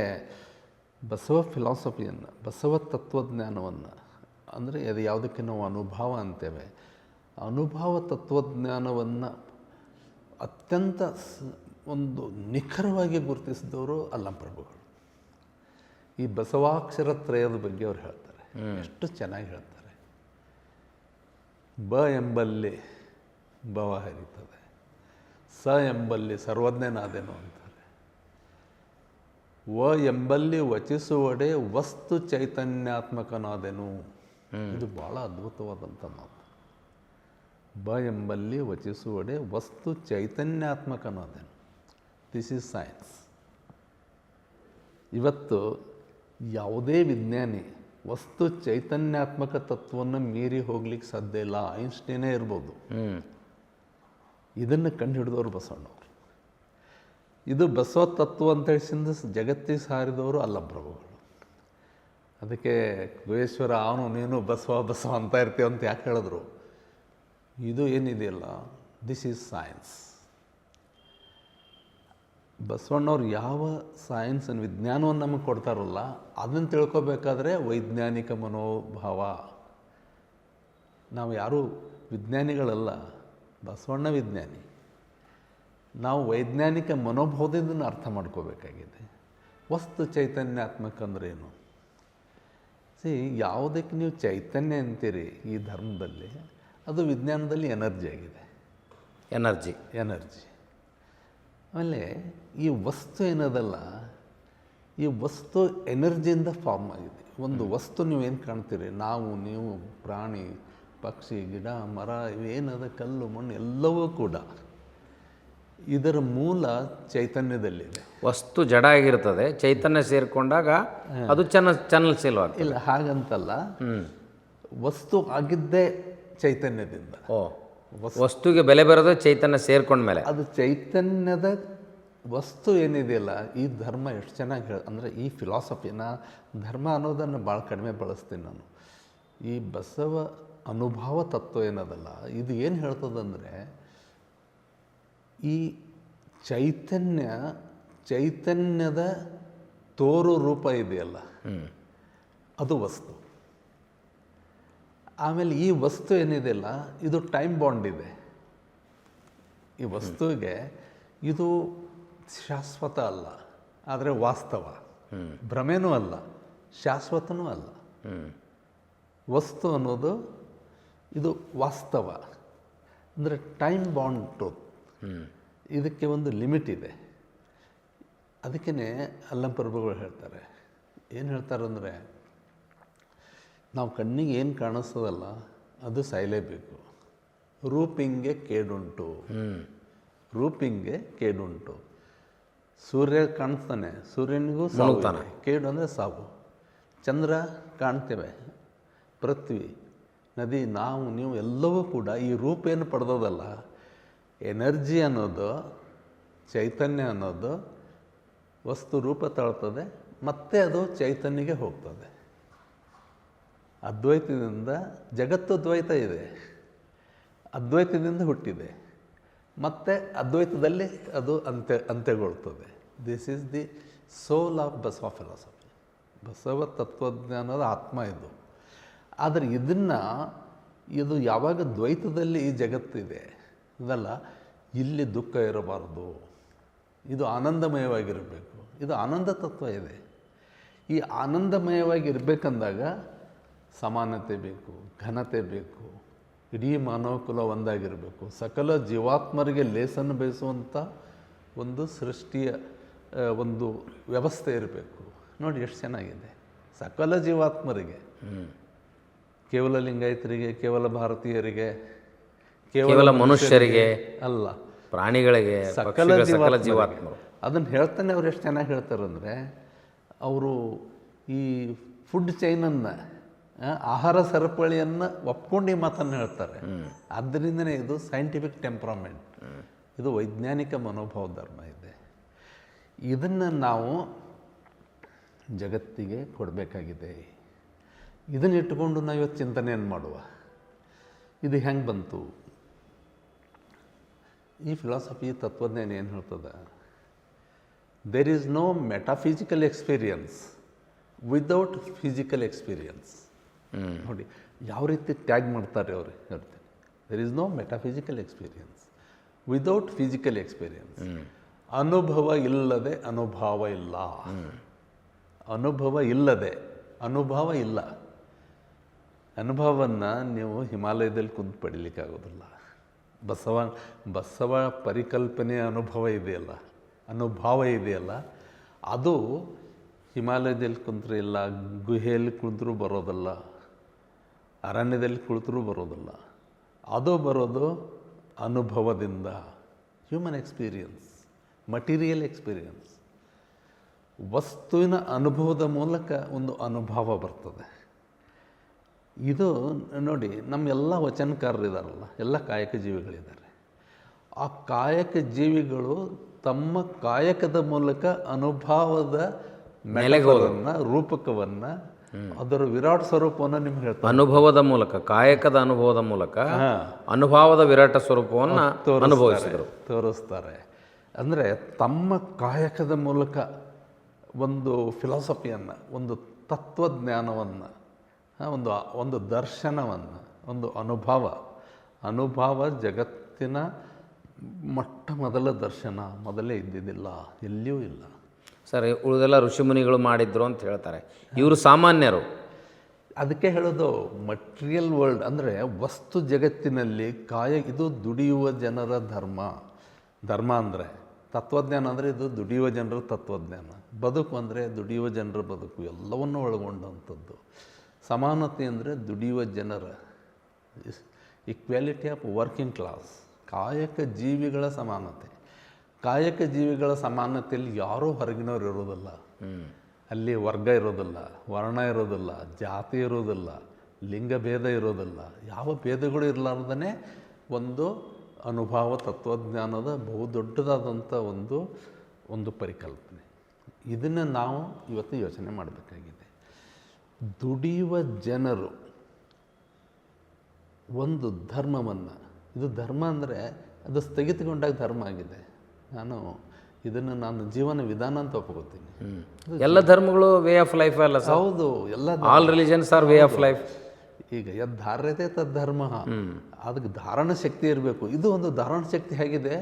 S1: ಬಸವ ಫಿಲಾಸಫಿಯನ್ನು, ಬಸವ ತತ್ವಜ್ಞಾನವನ್ನು, ಅಂದರೆ ಅದು ಯಾವುದಕ್ಕೆ ನಾವು ಅನುಭವ ಅಂತೇವೆ, ಅನುಭವ ತತ್ವಜ್ಞಾನವನ್ನು ಅತ್ಯಂತ ಒಂದು ನಿಖರವಾಗಿ ಗುರುತಿಸಿದವರು ಅಲ್ಲಂಪ್ರಭುಗಳು. ಈ ಬಸವಾಕ್ಷರ ತ್ರಯದ ಬಗ್ಗೆ ಅವ್ರು ಹೇಳ್ತಾರೆ, ಎಷ್ಟು ಚೆನ್ನಾಗಿ ಹೇಳ್ತಾರೆ. ಬ ಎಂಬಲ್ಲಿ ಭವ ಹರಿತದೆ, ಸ ಎಂಬಲ್ಲಿ ಸರ್ವಜ್ಞನಾದೇನು ಅಂತಾರೆ, ವ ಎಂಬಲ್ಲಿ ವಚಿಸುವಡೆ ವಸ್ತು ಚೈತನ್ಯಾತ್ಮಕನಾದೆನು. ಇದು ಭಾಳ ಅದ್ಭುತವಾದಂಥ ಮಾತು. ಬ ಎಂಬಲ್ಲಿ ವಚಿಸುವಡೆ ವಸ್ತು ಚೈತನ್ಯಾತ್ಮಕನಾದೆನು. This is science. ಇವತ್ತು ಯಾವುದೇ ವಿಜ್ಞಾನಿ ವಸ್ತು ಚೈತನ್ಯಾತ್ಮಕ ತತ್ವವನ್ನು ಮೀರಿ ಹೋಗ್ಲಿಕ್ಕೆ ಸಾಧ್ಯ ಇಲ್ಲ. ಐನ್ಸ್ಟೈನೇ ಇರ್ಬೋದು. ಇದನ್ನು ಕಂಡು ಹಿಡಿದವರು ಬಸವಣ್ಣವರು. ಇದು ಬಸವ ತತ್ವ ಅಂತ ಹೇಳಿಸಿಂದ ಜಗತ್ತಿಗೆ ಸಾರಿದವರು ಅಲ್ಲಂಪ್ರಭುಗಳು. ಅದಕ್ಕೆ ಗುಹೇಶ್ವರ ಅವನು ನೀನು ಬಸವ ಅಂತ ಇರ್ತೀವಿ ಅಂತ ಯಾಕೆ ಹೇಳಿದ್ರು? ಇದು ಏನಿದೆಯಲ್ಲ, ದಿಸ್ ಈಸ್ ಸೈನ್ಸ್. ಬಸವಣ್ಣವ್ರು ಯಾವ ಸೈನ್ಸನ್ನು, ವಿಜ್ಞಾನವನ್ನು ನಮಗೆ ಕೊಡ್ತಾರಲ್ಲ, ಅದನ್ನು ತಿಳ್ಕೊಬೇಕಾದ್ರೆ ವೈಜ್ಞಾನಿಕ ಮನೋಭಾವ. ನಾವು ಯಾರೂ ವಿಜ್ಞಾನಿಗಳಲ್ಲ, ಬಸವಣ್ಣ ವಿಜ್ಞಾನಿ. ನಾವು ವೈಜ್ಞಾನಿಕ ಮನೋಭಾವದಿಂದ ಅರ್ಥ ಮಾಡ್ಕೋಬೇಕಾಗಿದೆ. ವಸ್ತು ಚೈತನ್ಯಾತ್ಮಕ ಅಂದ್ರೇನು? ಯಾವುದಕ್ಕೆ ನೀವು ಚೈತನ್ಯ ಅಂತೀರಿ ಈ ಧರ್ಮದಲ್ಲಿ, ಅದು ವಿಜ್ಞಾನದಲ್ಲಿ ಎನರ್ಜಿ ಆಗಿದೆ. ಎನರ್ಜಿ. ಆಮೇಲೆ ಈ ವಸ್ತು ಏನದಲ್ಲ, ಈ ವಸ್ತು ಎನರ್ಜಿಯಿಂದ ಫಾರ್ಮ್ ಆಗಿದೆ. ಒಂದು ವಸ್ತು ನೀವೇನು ಕಾಣ್ತೀರಿ, ನಾವು, ನೀವು, ಪ್ರಾಣಿ, ಪಕ್ಷಿ, ಗಿಡ, ಮರ, ಇವೇನದ, ಕಲ್ಲು, ಮಣ್ಣು ಎಲ್ಲವೂ ಕೂಡ ಇದರ ಮೂಲ ಚೈತನ್ಯದಲ್ಲಿದೆ.
S2: ವಸ್ತು ಜಡ ಆಗಿರ್ತದೆ, ಚೈತನ್ಯ ಸೇರಿಕೊಂಡಾಗ ಅದು ಚಲನಶೀಲವಾಗ್ತದೆ.
S1: ಇಲ್ಲ, ಹಾಗಂತಲ್ಲ. ವಸ್ತು ಆಗಿದ್ದೇ ಚೈತನ್ಯದಿಂದ.
S2: ವಸ್ತುಗೆ ಬೆಲೆ ಬರೋದು ಚೈತನ್ಯ ಸೇರ್ಕೊಂಡ್ಮೇಲೆ.
S1: ಅದು ಚೈತನ್ಯದ ವಸ್ತು ಏನಿದೆಯಲ್ಲ, ಈ ಧರ್ಮ ಎಷ್ಟು ಚೆನ್ನಾಗಿ ಅಂದರೆ ಈ ಫಿಲಾಸಫಿನ, ಧರ್ಮ ಅನ್ನೋದನ್ನು ಭಾಳ ಕಡಿಮೆ ಬಳಸ್ತೀನಿ ನಾನು. ಈ ಬಸವ ಅನುಭವ ತತ್ವ ಏನದಲ್ಲ, ಇದು ಏನು ಹೇಳ್ತದಂದರೆ, ಈ ಚೈತನ್ಯದ ತೋರು ರೂಪ ಇದೆಯಲ್ಲ, ಅದು ವಸ್ತು. ಆಮೇಲೆ ಈ ವಸ್ತು ಏನಿದೆಯಲ್ಲ, ಇದು ಟೈಮ್ ಬಾಂಡ್ ಇದೆ. ಈ ವಸ್ತುವಿಗೆ ಇದು ಶಾಶ್ವತ ಅಲ್ಲ, ಆದರೆ ವಾಸ್ತವ. ಭ್ರಮೆನೂ ಅಲ್ಲ, ಶಾಶ್ವತನೂ ಅಲ್ಲ. ವಸ್ತು ಅನ್ನೋದು ಇದು ವಾಸ್ತವ, ಅಂದರೆ ಟೈಮ್ ಬಾಂಡ್ ಟ್ರೂತ್. ಇದಕ್ಕೆ ಒಂದು ಲಿಮಿಟ್ ಇದೆ. ಅದಕ್ಕೇ ಅಲ್ಲಂಪ್ರಭುಗಳು ಹೇಳ್ತಾರೆ, ಏನು ಹೇಳ್ತಾರಂದರೆ, ನಾವು ಕಣ್ಣಿಗೆ ಏನು ಕಾಣಿಸ್ತದಲ್ಲ ಅದು ಸಾಯಲೇಬೇಕು. ರೂಪಿಂಗೆ ಕೇಡುಂಟು. ಸೂರ್ಯ ಕಾಣಿಸ್ತಾನೆ, ಸೂರ್ಯನಿಗೂ ಸಾವು, ಕೇಡು ಅಂದರೆ ಸಾವು. ಚಂದ್ರ ಕಾಣ್ತೇವೆ, ಪೃಥ್ವಿ, ನದಿ, ನಾವು, ನೀವು ಎಲ್ಲವೂ ಕೂಡ ಈ ರೂಪ ಏನು ಪಡೆದೋದಲ್ಲ, ಎನರ್ಜಿ ಅನ್ನೋದು, ಚೈತನ್ಯ ಅನ್ನೋದು ವಸ್ತು ರೂಪ ತಾಳ್ತದೆ, ಮತ್ತೆ ಅದು ಚೈತನ್ಯಗೆ ಹೋಗ್ತದೆ. ಅದ್ವೈತದಿಂದ ಜಗತ್ತು ದ್ವೈತ ಇದೆ, ಅದ್ವೈತದಿಂದ ಹುಟ್ಟಿದೆ, ಮತ್ತು ಅದ್ವೈತದಲ್ಲಿ ಅದು ಅಂತ್ಯಗೊಳ್ತದೆ. This is the soul of Basava philosophy. Basava ತತ್ವಜ್ಞಾನದ ಆತ್ಮ ಇದು. ಆದರೆ ಇದು ಯಾವಾಗ ದ್ವೈತದಲ್ಲಿ ಈ ಜಗತ್ತಿದೆ ಇದಲ್ಲ, ಇಲ್ಲಿ ದುಃಖ ಇರಬಾರ್ದು, ಇದು ಆನಂದಮಯವಾಗಿರಬೇಕು, ಇದು ಆನಂದ ತತ್ವ ಇದೆ. ಈ ಆನಂದಮಯವಾಗಿರಬೇಕಂದಾಗ ಸಮಾನತೆ ಬೇಕು, ಘನತೆ ಬೇಕು, ಇಡೀ ಮಾನವ ಕುಲ ಒಂದಾಗಿರಬೇಕು, ಸಕಲ ಜೀವಾತ್ಮರಿಗೆ ಲೇಸನ್ನು ಬಯಸುವಂಥ ಒಂದು ಸೃಷ್ಟಿಯ ಒಂದು ವ್ಯವಸ್ಥೆ ಇರಬೇಕು. ನೋಡಿ ಎಷ್ಟು ಚೆನ್ನಾಗಿದೆ, ಸಕಲ ಜೀವಾತ್ಮರಿಗೆ, ಕೇವಲ ಲಿಂಗಾಯತರಿಗೆ, ಕೇವಲ ಭಾರತೀಯರಿಗೆ,
S2: ಕೇವಲ ಮನುಷ್ಯರಿಗೆ
S1: ಅಲ್ಲ,
S2: ಪ್ರಾಣಿಗಳಿಗೆ,
S1: ಸಕಲ
S2: ಜೀವಾತ್ಮರು.
S1: ಅದನ್ನು ಹೇಳ್ತಾನೆ ಅವ್ರು ಎಷ್ಟು ಚೆನ್ನಾಗಿ ಹೇಳ್ತಾರಂದರೆ, ಅವರು ಈ ಫುಡ್ ಚೈನನ್ನು, ಆಹಾರ ಸರಪಳಿಯನ್ನು ಒಪ್ಕೊಂಡು ಈ ಮಾತನ್ನು ಹೇಳ್ತಾರೆ. ಆದ್ದರಿಂದನೇ ಇದು ಸೈಂಟಿಫಿಕ್ ಟೆಂಪ್ರಮೆಂಟ್, ಇದು ವೈಜ್ಞಾನಿಕ ಮನೋಭಾವ ಧರ್ಮ ಇದೆ. ಇದನ್ನು ನಾವು ಜಗತ್ತಿಗೆ ಕೊಡಬೇಕಾಗಿದೆ. ಇದನ್ನು ಇಟ್ಟುಕೊಂಡು ನಾವು ಇವತ್ತು ಚಿಂತನೆಯನ್ನು ಮಾಡುವ. ಇದು ಹೆಂಗೆ ಬಂತು? ಈ ಫಿಲಾಸಫಿ ತತ್ವಜ್ಞಾನ ಏನು ಹೇಳ್ತದೆ? There is no metaphysical experience without physical experience. ನೋಡಿ ಯಾವ ರೀತಿ ಟ್ಯಾಗ್ ಮಾಡ್ತಾರೆ ಅವರು, ಹೇಳ್ತೀನಿ. There is no metaphysical experience without physical experience. ಅನುಭವ ಇಲ್ಲದೆ ಅನುಭವ ಇಲ್ಲ, ಅನುಭವ ಇಲ್ಲದೆ ಅನುಭವ ಇಲ್ಲ. ಅನುಭವವನ್ನು ನೀವು ಹಿಮಾಲಯದಲ್ಲಿ ಕುಂತು ಪಡೀಲಿಕ್ಕಾಗೋದಿಲ್ಲ. ಬಸವ ಪರಿಕಲ್ಪನೆಯ ಅನುಭವ ಇದೆಯಲ್ಲ, ಅನುಭವ ಇದೆಯಲ್ಲ, ಅದು ಹಿಮಾಲಯದಲ್ಲಿ ಕುಂತರೂ ಇಲ್ಲ, ಗುಹೆಯಲ್ಲಿ ಕುಳಿತರೂ ಬರೋದಲ್ಲ, ಅರಣ್ಯದಲ್ಲಿ ಕುಳಿತರೂ ಬರೋದಿಲ್ಲ. ಅದು ಬರೋದು ಅನುಭವದಿಂದ, ಹ್ಯೂಮನ್ ಎಕ್ಸ್ಪೀರಿಯನ್ಸ್, ಮಟೀರಿಯಲ್ ಎಕ್ಸ್ಪೀರಿಯನ್ಸ್. ವಸ್ತುವಿನ ಅನುಭವದ ಮೂಲಕ ಒಂದು ಅನುಭವ ಬರ್ತದೆ. ಇದು ನೋಡಿ, ನಮ್ಮೆಲ್ಲ ವಚನಕಾರರಿದ್ದಾರಲ್ಲ, ಎಲ್ಲ ಕಾಯಕ ಜೀವಿಗಳಿದ್ದಾರೆ. ಆ ಕಾಯಕ ಜೀವಿಗಳು ತಮ್ಮ ಕಾಯಕದ ಮೂಲಕ ಅನುಭವದ ಮೆಲುಕುವನ್ನು, ರೂಪಕವನ್ನು, ಅದರ ವಿರಾಟ್ ಸ್ವರೂಪವನ್ನು ನಿಮ್ಗೆ ಹೇಳ್ತಾರೆ.
S2: ಅನುಭವದ ಮೂಲಕ, ಕಾಯಕದ ಅನುಭವದ ಮೂಲಕ ಅನುಭವದ ವಿರಾಟ ಸ್ವರೂಪವನ್ನು ಅನುಭವಿಸಿದರು,
S1: ತೋರಿಸ್ತಾರೆ. ಅಂದರೆ ತಮ್ಮ ಕಾಯಕದ ಮೂಲಕ ಒಂದು ಫಿಲಾಸಫಿಯನ್ನು, ಒಂದು ತತ್ವಜ್ಞಾನವನ್ನು, ಒಂದು ದರ್ಶನವನ್ನು, ಒಂದು ಅನುಭವ ಜಗತ್ತಿನ ಮೊಟ್ಟ ಮೊದಲ ದರ್ಶನ, ಮೊದಲೇ ಇದ್ದಿದ್ದಿಲ್ಲ, ಎಲ್ಲಿಯೂ ಇಲ್ಲ.
S2: ಸರ್, ಉಳಿದೆಲ್ಲ ಋಷಿಮುನಿಗಳು ಮಾಡಿದ್ರು ಅಂತ ಹೇಳ್ತಾರೆ, ಇವರು ಸಾಮಾನ್ಯರು.
S1: ಅದಕ್ಕೆ ಹೇಳೋದು ಮಟೀರಿಯಲ್ ವರ್ಲ್ಡ್ ಅಂದರೆ ವಸ್ತು ಜಗತ್ತಿನಲ್ಲಿ ಇದು ದುಡಿಯುವ ಜನರ ಧರ್ಮ ಅಂದರೆ ತತ್ವಜ್ಞಾನ ಅಂದರೆ ಇದು ದುಡಿಯುವ ಜನರ ತತ್ವಜ್ಞಾನ. ಬದುಕು ಅಂದರೆ ದುಡಿಯುವ ಜನರ ಬದುಕು, ಎಲ್ಲವನ್ನೂ ಒಳಗೊಂಡಂಥದ್ದು. ಸಮಾನತೆ ಅಂದರೆ ದುಡಿಯುವ ಜನರ, ಈಕ್ವಾಲಿಟಿ ಆಫ್ ವರ್ಕಿಂಗ್ ಕ್ಲಾಸ್, ಕಾಯಕ ಜೀವಿಗಳ ಸಮಾನತೆ. ಕಾಯಕ ಜೀವಿಗಳ ಸಮಾನತೆಯಲ್ಲಿ ಯಾರೂ ಹೊರಗಿನವ್ರು ಇರೋದಿಲ್ಲ. ಅಲ್ಲಿ ವರ್ಗ ಇರೋದಿಲ್ಲ, ವರ್ಣ ಇರೋದಿಲ್ಲ, ಜಾತಿ ಇರೋದಿಲ್ಲ, ಲಿಂಗಭೇದ ಇರೋದಿಲ್ಲ. ಯಾವ ಭೇದಗಳು ಇರಲಾರ್ದೇ ಒಂದು ಅನುಭವ ತತ್ವಜ್ಞಾನದ ಬಹುದೊಡ್ಡದಾದಂಥ ಒಂದು ಪರಿಕಲ್ಪನೆ. ಇದನ್ನು ನಾವು ಇವತ್ತು ಯೋಚನೆ ಮಾಡಬೇಕಾಗಿದೆ. ದುಡಿಯುವ ಜನರು ಒಂದು ಧರ್ಮವನ್ನು, ಇದು ಧರ್ಮ ಅಂದರೆ ಅದು ಸ್ಥಗಿತಗೊಂಡಾಗ ಧರ್ಮ ಆಗಿದೆ. ಇದನ್ನು ನಾನು ಜೀವನ ವಿಧಾನ ಅಂತ ಒಪ್ಕೋತೀನಿ.
S2: ಎಲ್ಲ ಧರ್ಮಗಳು ವೇ ಆಫ್ ಲೈಫ್ ಅಲ್ಲ ಸರ್?
S1: ಹೌದು, ಎಲ್ಲ
S2: all religions are way of life.
S1: ಈಗ ಯದ್ಧಾರ್ಯತೆ ತದ್ಧರ್ಮ, ಅದಕ್ಕೆ ಧಾರಣ ಶಕ್ತಿ ಇರಬೇಕು. ಇದು ಒಂದು ಧಾರಣ ಶಕ್ತಿ ಹೇಗಿದೆ?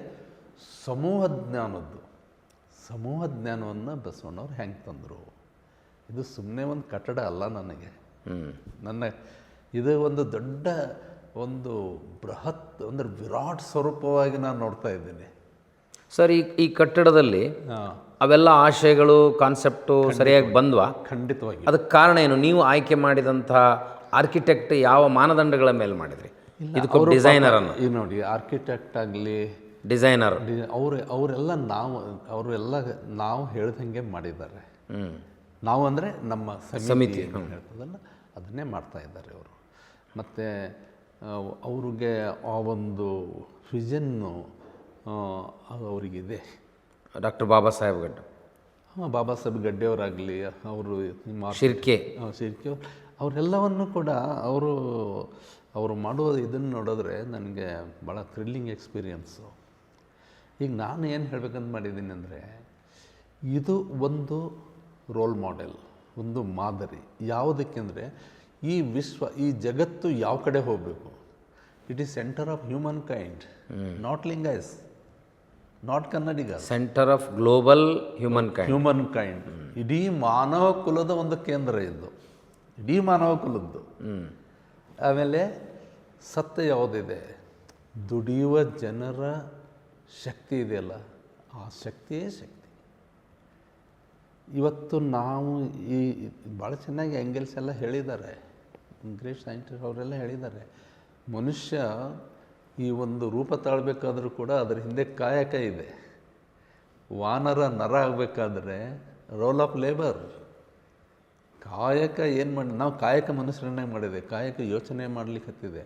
S1: ಸಮೂಹ ಜ್ಞಾನವನ್ನು ಬಸವಣ್ಣವ್ರು ಹೆಂಗೆ ತಂದರು? ಇದು ಸುಮ್ಮನೆ ಒಂದು ಕಟ್ಟಡ ಅಲ್ಲ ನನಗೆ. ಇದು ಒಂದು ದೊಡ್ಡ, ಒಂದು ಬೃಹತ್, ಅಂದರೆ ವಿರಾಟ್ ಸ್ವರೂಪವಾಗಿ ನಾನು ನೋಡ್ತಾ ಇದ್ದೀನಿ
S2: ಸರ್. ಈ ಕಟ್ಟಡದಲ್ಲಿ ಅವೆಲ್ಲ ಆಶಯಗಳು, ಕಾನ್ಸೆಪ್ಟು ಸರಿಯಾಗಿ ಬಂದ್ವಾ?
S1: ಖಂಡಿತವಾಗಿ.
S2: ಅದಕ್ಕೆ ಕಾರಣ ಏನು? ನೀವು ಆಯ್ಕೆ ಮಾಡಿದಂಥ ಆರ್ಕಿಟೆಕ್ಟ್ ಯಾವ ಮಾನದಂಡಗಳ ಮೇಲೆ ಮಾಡಿದ್ರಿ? ಇದಕ್ಕೆ ಡಿಸೈನರ್ ಅನ್ನು
S1: ಈಗ ನೋಡಿ, ಆರ್ಕಿಟೆಕ್ಟ್ ಆಗಲಿ,
S2: ಡಿಸೈನರ್,
S1: ಅವರೆಲ್ಲ ನಾವು ಹೇಳ್ದಂಗೆ ಮಾಡಿದ್ದಾರೆ. ನಾವು ಅಂದರೆ ನಮ್ಮ ಸಮಿತಿ ಹೇಳ್ತದಲ್ಲ, ಅದನ್ನೇ ಮಾಡ್ತಾ ಇದ್ದಾರೆ ಅವರು. ಮತ್ತು ಅವ್ರಿಗೆ ಆ ಒಂದು ವಿಷನ್ನು ಅವರಿಗಿದೆ.
S2: ಡಾಕ್ಟರ್ ಬಾಬಾ ಸಾಹೇಬ್ ಗಡ್ಡೆ,
S1: ಬಾಬಾ ಸಾಹೇಬ್ ಗಡ್ಡೆಯವರಾಗಲಿ, ಅವರು
S2: ಶಿರ್ಕೆ
S1: ಅವರೆಲ್ಲವನ್ನು ಕೂಡ ಅವರು ಮಾಡುವ ಇದನ್ನು ನೋಡಿದ್ರೆ ನನಗೆ ಭಾಳ ಥ್ರಿಲ್ಲಿಂಗ್ ಎಕ್ಸ್ಪೀರಿಯನ್ಸು. ಈಗ ನಾನು ಏನು ಹೇಳ್ಬೇಕಂತ ಮಾಡಿದ್ದೀನಿ ಅಂದರೆ, ಇದು ಒಂದು ರೋಲ್ ಮಾಡೆಲ್, ಒಂದು ಮಾದರಿ. ಯಾವುದಕ್ಕೆ ಅಂದರೆ ಈ ಜಗತ್ತು ಯಾವ ಕಡೆ ಹೋಗಬೇಕು? It is centre of human kind, not Lingayats, not Kannadiga,
S2: centre of global human
S1: kind. ಇಡೀ ಮಾನವ ಕುಲದ ಒಂದು ಕೇಂದ್ರ ಇದು, ಇಡೀ ಮಾನವ ಕುಲದ್ದು. ಆಮೇಲೆ ಸತ್ಯ ಯಾವುದಿದೆ, ದುಡಿಯುವ ಜನರ ಶಕ್ತಿ ಇದೆಯಲ್ಲ, ಆ ಶಕ್ತಿಯೇ ಶಕ್ತಿ. ಇವತ್ತು ನಾವು ಈ ಭಾಳ ಚೆನ್ನಾಗಿ ಎಂಗೆಲ್ಸ್ ಎಲ್ಲ ಹೇಳಿದ್ದಾರೆ, ಗ್ರೇಟ್ ಸೈಂಟಿಸ್ಟ್ ಅವರೆಲ್ಲ ಹೇಳಿದ್ದಾರೆ, ಮನುಷ್ಯ ಈ ಒಂದು ರೂಪ ತಾಳಬೇಕಾದ್ರೂ ಕೂಡ ಅದರ ಹಿಂದೆ ಕಾಯಕ ಇದೆ. ವಾನರ ನರ ಆಗಬೇಕಾದ್ರೆ ರೋಲ್ ಆಫ್ ಲೇಬರ್, ಕಾಯಕ ಏನು ಮಾಡಿ ನಾವು ಕಾಯಕ ಮನುಷ್ಯರನ್ನೇ ಮಾಡಿದೆ, ಕಾಯಕ ಯೋಚನೆ ಮಾಡಲಿಕ್ಕತ್ತಿದೆ.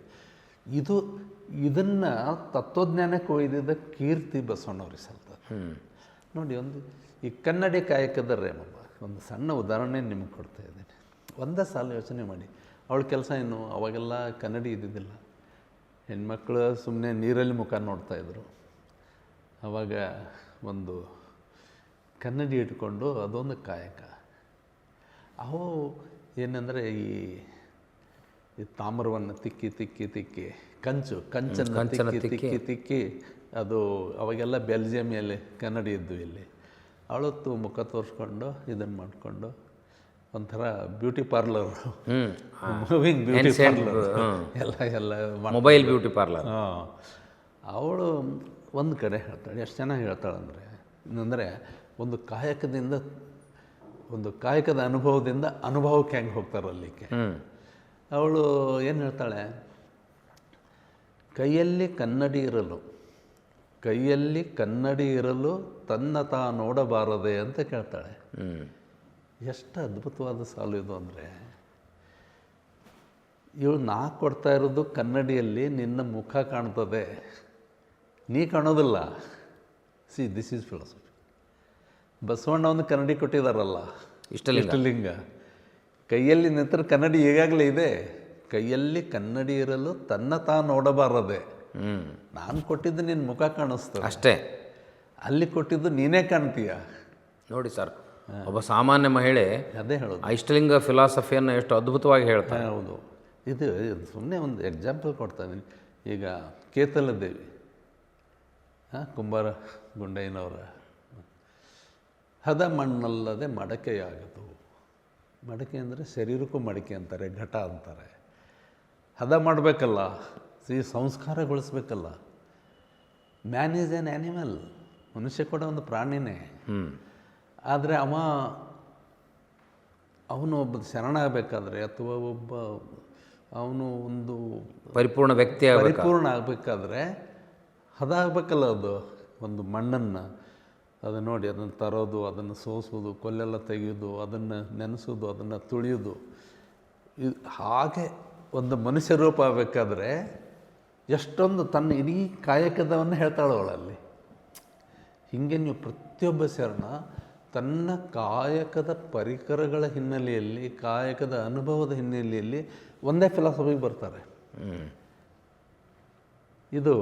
S1: ಇದನ್ನು ತತ್ವಜ್ಞಾನಕ್ಕೆ ಒಯ್ದಿದ್ದ ಕೀರ್ತಿ ಬಸವಣ್ಣವ್ರಿಗೆ ಸಲ್ತದೆ. ನೋಡಿ, ಈ ಕನ್ನಡಿ ಕಾಯಕದ ರೇಮಮ್ಮ ಒಂದು ಸಣ್ಣ ಉದಾಹರಣೆ ನಿಮಗೆ ಕೊಡ್ತಾ ಇದ್ದೀನಿ. ಒಂದೇ ಸಾಲ ಯೋಚನೆ ಮಾಡಿ, ಅವಳ ಕೆಲಸ ಏನು, ಅವಾಗೆಲ್ಲ ಕನ್ನಡಿ ಇದ್ದಿದ್ದಿಲ್ಲ, ಹೆಣ್ಮಕ್ಳು ಸುಮ್ಮನೆ ನೀರಲ್ಲಿ ಮುಖ ನೋಡ್ತಾಯಿದ್ರು. ಆವಾಗ ಒಂದು ಕನ್ನಡಿ ಇಟ್ಕೊಂಡು ಅದೊಂದು ಕಾಯಕ. ಅವು ಏನಂದರೆ ಈ ತಾಮ್ರವನ್ನು ತಿಕ್ಕಿ ಕಂಚನ್ನು ತಿಕ್ಕಿ ಅದು ಅವಾಗೆಲ್ಲ ಬೆಲ್ಜಿಯಮಲ್ಲಿ ಕನ್ನಡಿ ಇದ್ದು ಇಲ್ಲಿ ಅವಳತ್ತು ಮುಖ ತೋರಿಸ್ಕೊಂಡು ಇದನ್ನು ಮಾಡಿಕೊಂಡು ಒಂಥರ beauty parlour, moving beauty parlour ಎಲ್ಲ
S2: ಮೊಬೈಲ್ ಬ್ಯೂಟಿ ಪಾರ್ಲರ್.
S1: ಅವಳು ಒಂದು ಕಡೆ ಹೇಳ್ತಾಳೆ, ಎಷ್ಟು ಚೆನ್ನಾಗಿ ಹೇಳ್ತಾಳಂದರೆ ಒಂದು ಕಾಯಕದ ಅನುಭವದಿಂದ ಅನುಭವಕ್ಕೆ ಹೆಂಗೆ ಹೋಗ್ತಾರಲ್ಲಿಕ್ಕೆ. ಅವಳು ಏನು ಹೇಳ್ತಾಳೆ, ಕೈಯಲ್ಲಿ ಕನ್ನಡಿ ಇರಲು ತನ್ನ ತಾ ನೋಡಬಾರದೆ ಅಂತ ಕೇಳ್ತಾಳೆ. ಎಷ್ಟು ಅದ್ಭುತವಾದ ಸಾಲು ಇದು ಅಂದರೆ, ಇವಳು ನಾ ಕೊಡ್ತಾ ಇರೋದು ಕನ್ನಡಿಯಲ್ಲಿ ನಿನ್ನ ಮುಖ ಕಾಣ್ತದೆ, ನೀ ಕಾಣೋದಿಲ್ಲ. This is philosophy. ಬಸವಣ್ಣ ಒಂದು ಕನ್ನಡಿ ಕೊಟ್ಟಿದ್ದಾರಲ್ಲ, ಇಷ್ಟಲಿಂಗ. ಕೈಯಲ್ಲಿ ನಿಂತರ ಕನ್ನಡಿ ಈಗಾಗಲೇ ಇದೆ. ಕೈಯಲ್ಲಿ ಕನ್ನಡಿ ಇರಲು ತನ್ನ ತಾ ನೋಡಬಾರದೆ. ನಾನು ಕೊಟ್ಟಿದ್ದು ನಿನ್ನ ಮುಖ ಕಾಣಿಸ್ತದೆ
S2: ಅಷ್ಟೇ,
S1: ಅಲ್ಲಿ ಕೊಟ್ಟಿದ್ದು ನೀನೇ ಕಾಣ್ತೀಯ.
S2: ನೋಡಿ ಸರ್, ಒಬ್ಬ ಸಾಮಾನ್ಯ ಮಹಿಳೆ
S1: ಅದೇ ಹೇಳೋದು,
S2: ಇಷ್ಟಲಿಂಗ ಫಿಲಾಸಫಿಯನ್ನು ಎಷ್ಟು ಅದ್ಭುತವಾಗಿ ಹೇಳ್ತಾರೆ.
S1: ಹೌದು, ಇದು ಸುಮ್ಮನೆ ಒಂದು ಎಕ್ಸಾಂಪಲ್ ಕೊಡ್ತಾನೆ. ಈಗ ಕೇತಲ ದೇವಿ, ಕುಂಬಾರ ಗುಂಡಯ್ಯನವರ ಹದ ಮಣ್ಣಲ್ಲದೆ ಮಡಕೆಯಾಗದು. ಮಡಕೆ ಅಂದರೆ ಶರೀರಕ್ಕೂ ಮಡಕೆ ಅಂತಾರೆ, ಘಟ ಅಂತಾರೆ. ಹದ ಮಾಡಬೇಕಲ್ಲ, ಸಂಸ್ಕಾರಗೊಳಿಸ್ಬೇಕಲ್ಲ. ಮ್ಯಾನ್ ಈಸ್ ಆ್ಯನ್ ಆ್ಯನಿಮಲ್, ಮನುಷ್ಯ ಕೂಡ ಒಂದು ಪ್ರಾಣಿನೇ. ಆದರೆ ಅವನು ಒಬ್ಬ ಶರಣ ಆಗಬೇಕಾದ್ರೆ ಅಥವಾ ಅವನು ಒಂದು
S2: ಪರಿಪೂರ್ಣ ವ್ಯಕ್ತಿ
S1: ಆಗಬೇಕಾದ್ರೆ ಹದ ಆಗಬೇಕಲ್ಲ. ಅದು ಒಂದು ಮಣ್ಣನ್ನು ಅದನ್ನು ನೋಡಿ, ಅದನ್ನು ತರೋದು, ಅದನ್ನು ಸೋಸೋದು, ಕೊಲ್ಲೆಲ್ಲ ತೆಗೆಯೋದು, ಅದನ್ನು ನೆನೆಸೋದು, ಅದನ್ನು ತುಳಿಯೋದು. ಹಾಗೆ ಒಂದು ಮನುಷ್ಯ ರೂಪ ಆಗಬೇಕಾದ್ರೆ ಎಷ್ಟೊಂದು ತನ್ನ ಇಡೀ ಕಾಯಕದವನ್ನು ಹೇಳ್ತಾಳವಳಲ್ಲಿ. ಹೀಗೆ ನೀವು ಪ್ರತಿಯೊಬ್ಬ ಶರಣ ತನ್ನ ಕಾಯಕದ ಪರಿಕರಗಳ ಹಿನ್ನೆಲೆಯಲ್ಲಿ, ಕಾಯಕದ ಅನುಭವದ ಹಿನ್ನೆಲೆಯಲ್ಲಿ ಒಂದೇ ಫಿಲಾಸಫಿಗೆ ಬರ್ತಾರೆ. ಇದು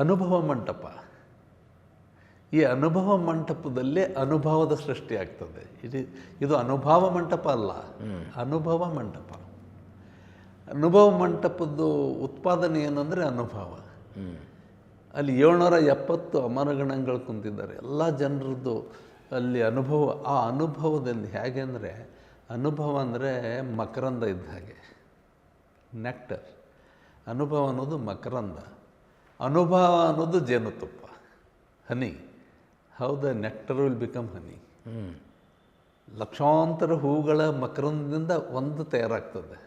S1: ಅನುಭವ ಮಂಟಪ. ಈ ಅನುಭವ ಮಂಟಪದಲ್ಲಿ ಅನುಭವದ ಸೃಷ್ಟಿ ಆಗ್ತದೆ. ಇದು ಅನುಭವ ಮಂಟಪ ಅಲ್ಲ, ಅನುಭವ ಮಂಟಪ. ಅನುಭವ ಮಂಟಪದ್ದು ಉತ್ಪಾದನೆ ಏನಂದರೆ ಅನುಭವ. ಅಲ್ಲಿ 770 ಅಮರಗಣಗಳು ಕುಂತಿದ್ದಾರೆ, ಎಲ್ಲ ಜನರದ್ದು ಅಲ್ಲಿ ಅನುಭವ. ಆ ಅನುಭವದಲ್ಲಿ ಹೇಗೆ ಅಂದರೆ, ಅನುಭವ ಅಂದರೆ ಮಕರಂದ ಇದ್ದ ಹಾಗೆ, ನೆಕ್ಟರ್. ಅನುಭವ ಅನ್ನೋದು ಮಕರಂದ, ಅನುಭವ ಅನ್ನೋದು ಜೇನುತುಪ್ಪ, honey. How the nectar will become honey. ಲಕ್ಷಾಂತರ ಹೂಗಳ ಮಕರಂದದಿಂದ ಒಂದು ತಯಾರಾಗ್ತದೆ.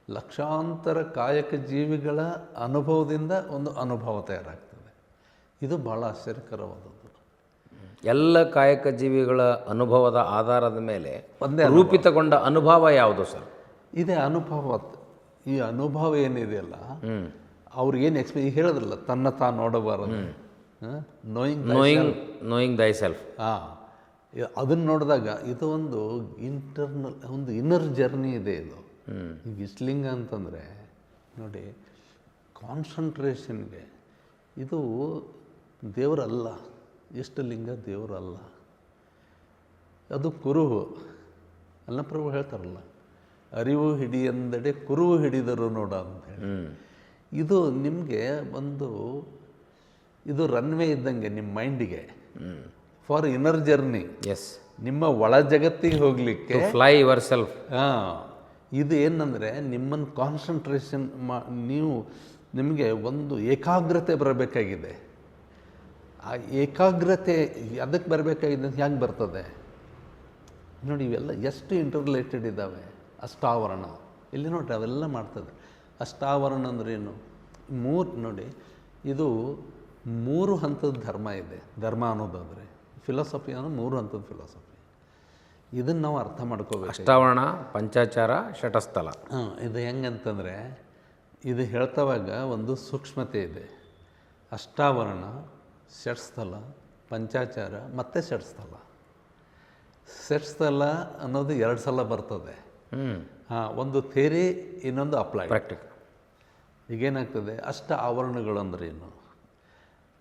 S1: ಲಕ್ಷಾಂತರ ಕಾಯಕ ಜೀವಿಗಳ ಅನುಭವದಿಂದ ಒಂದು ಅನುಭವ ತಯಾರಾಗ್ತದೆ. ಇದು ಭಾಳ ಆಶ್ಚರ್ಯಕರವಾದದ್ದು.
S2: ಎಲ್ಲ ಕಾಯಕ ಜೀವಿಗಳ ಅನುಭವದ ಆಧಾರದ ಮೇಲೆ ರೂಪಿತಗೊಂಡ ಅನುಭವ ಯಾವುದು ಸರ್?
S1: ಇದೇ ಅನುಭವ. ಈ ಅನುಭವ ಏನಿದೆಯಲ್ಲ, ಅವ್ರಿಗೇನು ಹೇಳಿದ್ರಲ್ಲ, ತನ್ನ ತಾನು ನೋಡಬಾರದು,
S2: ನೋಯಿಂಗ್ ದೈ ಸೆಲ್ಫ್.
S1: ಅದನ್ನು ನೋಡಿದಾಗ ಇದು ಒಂದು ಇನ್ನರ್ ಜರ್ನಿ ಇದೆ. ಇದು ಈಗ ಇಷ್ಟಲಿಂಗ ಅಂತಂದರೆ ನೋಡಿ, ಕಾನ್ಸಂಟ್ರೇಷನ್ಗೆ ಇದು ದೇವರಲ್ಲ. ಇಷ್ಟಲಿಂಗ ದೇವರಲ್ಲ, ಅದು ಕುರುಹು. ಅಲ್ಲಪ್ರಭು ಹೇಳ್ತಾರಲ್ಲ, ಅರಿವು ಹಿಡಿಯೆಂದೆಡೆ ಕುರುಹು ಹಿಡಿದರು ನೋಡ ಅಂತೇಳಿ. ಇದು ನಿಮಗೆ ಇದು ರನ್ವೇ ಇದ್ದಂಗೆ ನಿಮ್ಮ ಮೈಂಡಿಗೆ, ಫಾರ್ ಇನ್ನರ್ ಜರ್ನಿ.
S2: ಎಸ್,
S1: ನಿಮ್ಮ ಒಳ ಜಗತ್ತಿಗೆ ಹೋಗಲಿಕ್ಕೆ
S2: ಫ್ಲೈ ಯುವರ್ ಸೆಲ್ಫ್.
S1: ಇದು ಏನಂದರೆ ನಿಮ್ಮನ್ನು ಕಾನ್ಸಂಟ್ರೇಷನ್ ನಿಮಗೆ ಒಂದು ಏಕಾಗ್ರತೆ ಬರಬೇಕಾಗಿದೆ. ಆ ಏಕಾಗ್ರತೆ ಅದಕ್ಕೆ ಬರಬೇಕಾಗಿದೆ ಅಂತ ಹೆಂಗೆ ಬರ್ತದೆ ನೋಡಿ, ಇವೆಲ್ಲ ಎಷ್ಟು ಇಂಟರ್ರಿಲೇಟೆಡ್ ಇದ್ದಾವೆ. ಅಷ್ಟಾವರಣ ಇಲ್ಲಿ ನೋಡಿರಿ ಅವೆಲ್ಲ ಮಾಡ್ತದೆ. ಅಷ್ಟಾವರಣ ಅಂದ್ರೇನು? ನೋಡಿ, ಇದು 3 ಹಂತದ ಧರ್ಮ ಇದೆ. ಧರ್ಮ ಅನ್ನೋದಾದರೆ ಫಿಲಾಸಫಿ ಅನ್ನೋದು 3 ಹಂತದ ಫಿಲಾಸಫಿ. ಇದನ್ನು ನಾವು ಅರ್ಥ ಮಾಡ್ಕೋಬೇಕು.
S2: ಅಷ್ಟಾವರಣ, ಪಂಚಾಚಾರ, ಷಟಸ್ಥಲ.
S1: ಇದು ಹೆಂಗಂತಂದರೆ ಇದು ಹೇಳ್ತವಾಗ ಒಂದು ಸೂಕ್ಷ್ಮತೆ ಇದೆ. ಅಷ್ಟಾವರಣ, ಷಟ್ಸ್ಥಲ, ಪಂಚಾಚಾರ ಮತ್ತು ಷಟ್ಸ್ಥಲ. ಷಟ್ಸ್ಥಲ ಅನ್ನೋದು 2 ಸಲ ಬರ್ತದೆ. ಒಂದು ಥೇರಿ, ಇನ್ನೊಂದು ಅಪ್ಲೈ
S2: ಪ್ರಾಕ್ಟಿಕಲ್.
S1: ಈಗೇನಾಗ್ತದೆ, ಅಷ್ಟ ಆವರಣಗಳು ಅಂದ್ರೇನು?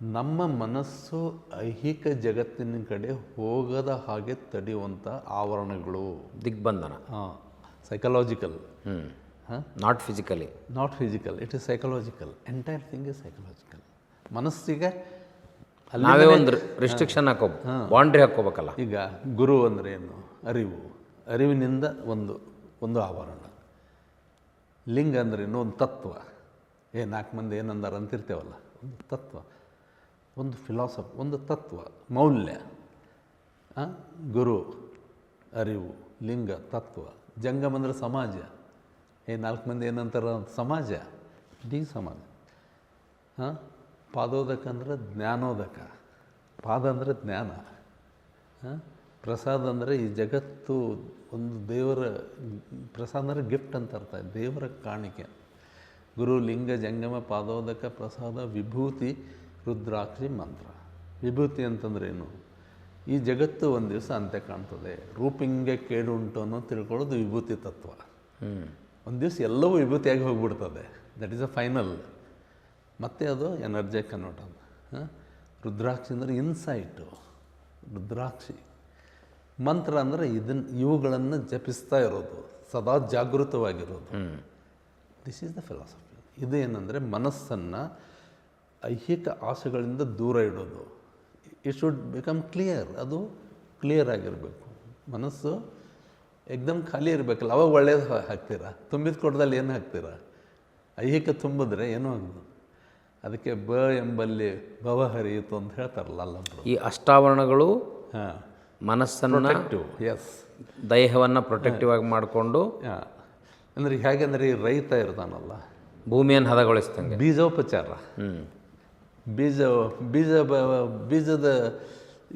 S1: ನಮ್ಮ ಮನಸ್ಸು ಐಹಿಕ ಜಗತ್ತಿನ ಕಡೆ ಹೋಗದ ಹಾಗೆ ತಡೆಯುವಂಥ ಆವರಣಗಳು.
S2: ದಿಗ್ಬಂಧನ.
S1: Psychological.
S2: Not physically.
S1: Not physical, it is psychological. Entire thing is psychological. ಮನಸ್ಸಿಗೆ
S2: ನಾವೇ ಒಂದು ರಿಸ್ಟ್ರಿಕ್ಷನ್ ಬೌಂಡ್ರಿ ಹಾಕ್ಕೋಬೇಕಲ್ಲ.
S1: ಈಗ ಗುರು ಅಂದರೆ ಏನು? ಅರಿವು. ಅರಿವಿನಿಂದ ಒಂದು ಆವರಣ. ಲಿಂಗ ಅಂದ್ರೇನು? ಒಂದು ತತ್ವ. 4 ಮಂದಿ ಏನಂದಾರ ಅಂತಿರ್ತೇವಲ್ಲ, ಒಂದು ತತ್ವ, ಒಂದು ಫಿಲಾಸಫಿ, ಒಂದು ತತ್ವ, ಮೌಲ್ಯ. ಗುರು, ಅರಿವು, ಲಿಂಗ, ತತ್ವ. ಜಂಗಮ ಅಂದರೆ ಸಮಾಜ. 4 ಮಂದಿ ಏನಂತಾರ? ಸಮಾಜ, ಇಡೀ ಸಮಾಜ. ಪಾದೋದಕ ಅಂದರೆ ಜ್ಞಾನೋದಕ. ಪಾದ ಅಂದರೆ ಜ್ಞಾನ. ಪ್ರಸಾದ ಅಂದರೆ ಈ ಜಗತ್ತು ಒಂದು ದೇವರ ಪ್ರಸಾದ ಅಂದರೆ ಗಿಫ್ಟ್ ಅಂತ ಅರ್ಥ, ದೇವರ ಕಾಣಿಕೆ. ಗುರು, ಲಿಂಗ, ಜಂಗಮ, ಪಾದೋದಕ, ಪ್ರಸಾದ, ವಿಭೂತಿ, ರುದ್ರಾಕ್ಷಿ, ಮಂತ್ರ. ವಿಭೂತಿ ಅಂತಂದ್ರೆ ಏನು? ಈ ಜಗತ್ತು ಒಂದು ದಿವಸ ಅಂತ್ಯ ಕಾಣ್ತದೆ. ರೂಪಿಂಗೆ ಕೇಡುಂಟು ಅನ್ನೋ ತಿಳ್ಕೊಳ್ಳೋದು ವಿಭೂತಿ ತತ್ವ. ಒಂದು ದಿವಸ ಎಲ್ಲವೂ ವಿಭೂತಿಯಾಗಿ ಹೋಗ್ಬಿಡ್ತದೆ. That is a final. ಮತ್ತು ಅದು ಎನರ್ಜಿ ಕನ್ವರ್ಟ್ ಅಂತ. ರುದ್ರಾಕ್ಷಿ ಅಂದರೆ ಇನ್ಸೈಟು. ರುದ್ರಾಕ್ಷಿ. ಮಂತ್ರ ಅಂದರೆ ಇವುಗಳನ್ನು ಜಪಿಸ್ತಾ ಇರೋದು, ಸದಾ ಜಾಗೃತವಾಗಿರೋದು. This is the philosophy. ಇದು ಏನಂದರೆ ಮನಸ್ಸನ್ನು ಐಹಿಕ ಆಸೆಗಳಿಂದ ದೂರ ಇಡೋದು. It should become clear. ಅದು ಕ್ಲಿಯರ್ ಆಗಿರಬೇಕು. ಮನಸ್ಸು ಏಕ್ದಮ್ ಖಾಲಿ ಇರಬೇಕಲ್ಲ, ಅವಾಗ ಒಳ್ಳೇದು ಹಾಕ್ತೀರಾ. ತುಂಬಿದ ಕೊಡದಲ್ಲಿ ಏನು ಹಾಕ್ತೀರಾ? ಐಹಿಕ ತುಂಬಿದ್ರೆ ಏನೂ ಆಗೋದು. ಅದಕ್ಕೆ ಎಂಬಲ್ಲಿ ಭವ ಹರಿಯಿತು ಅಂತ ಹೇಳ್ತಾರಲ್ಲ ಅಲ್ಲೊಬ್ರು.
S2: ಈ ಅಷ್ಟಾವರಣಗಳು ಮನಸ್ಸನ್ನು,
S1: ಎಸ್,
S2: ದೇಹವನ್ನು ಪ್ರೊಟೆಕ್ಟಿವ್ ಆಗಿ ಮಾಡಿಕೊಂಡು,
S1: ಅಂದರೆ ಹೇಗೆಂದರೆ ಈ ರೈತ ಇರ್ತಾನಲ್ಲ,
S2: ಭೂಮಿಯನ್ನು ಹದಗೊಳಿಸ್ತಂಗೆ
S1: ಬೀಜೋಪಚಾರ. ಬೀಜದ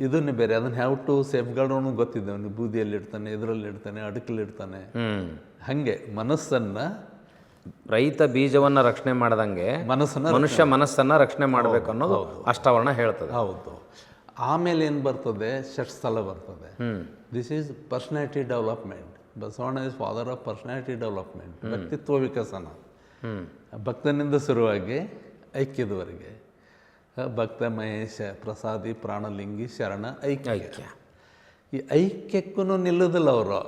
S1: ಇದನ್ನೇ ಬೇರೆ. ಅದನ್ನು ಹ್ಯಾವ್ ಟು ಸೇಫ್ ಗಾರ್ಡ್ ಗೊತ್ತಿದೆ ಅವನಿಗೆ. ಬೂದಿಯಲ್ಲಿ ಇಡ್ತಾನೆ, ಇದರಲ್ಲಿ ಇಡ್ತಾನೆ, ಅಡಕಲ್ಲಿ ಇಡ್ತಾನೆ. ಹಾಗೆ ಮನಸ್ಸನ್ನು,
S2: ರೈತ ಬೀಜವನ್ನು ರಕ್ಷಣೆ ಮಾಡ್ದಂಗೆ ಮನುಷ್ಯ ಮನಸ್ಸನ್ನು ರಕ್ಷಣೆ ಮಾಡಬೇಕು ಅನ್ನೋದು ಅಷ್ಟಾವರಣ ಹೇಳ್ತದೆ.
S1: ಹೌದು. ಆಮೇಲೆ ಏನು ಬರ್ತದೆ? ಷಟ್ಸ್ಥಲ ಬರ್ತದೆ. This is personality development. Basavanna is father of personality development, ವ್ಯಕ್ತಿತ್ವ ವಿಕಸನ. ಭಕ್ತನಿಂದ ಶುರುವಾಗಿ ಐಕ್ಯದವರೆಗೆ. ಭಕ್ತ, ಮಹೇಶ, ಪ್ರಸಾದಿ, ಪ್ರಾಣಲಿಂಗಿ, ಶರಣ, ಐಕ್ಯ. ಈ ಐಕ್ಯಕ್ಕೂ ನಿಲ್ಲೋದಿಲ್ಲ ಅವರು.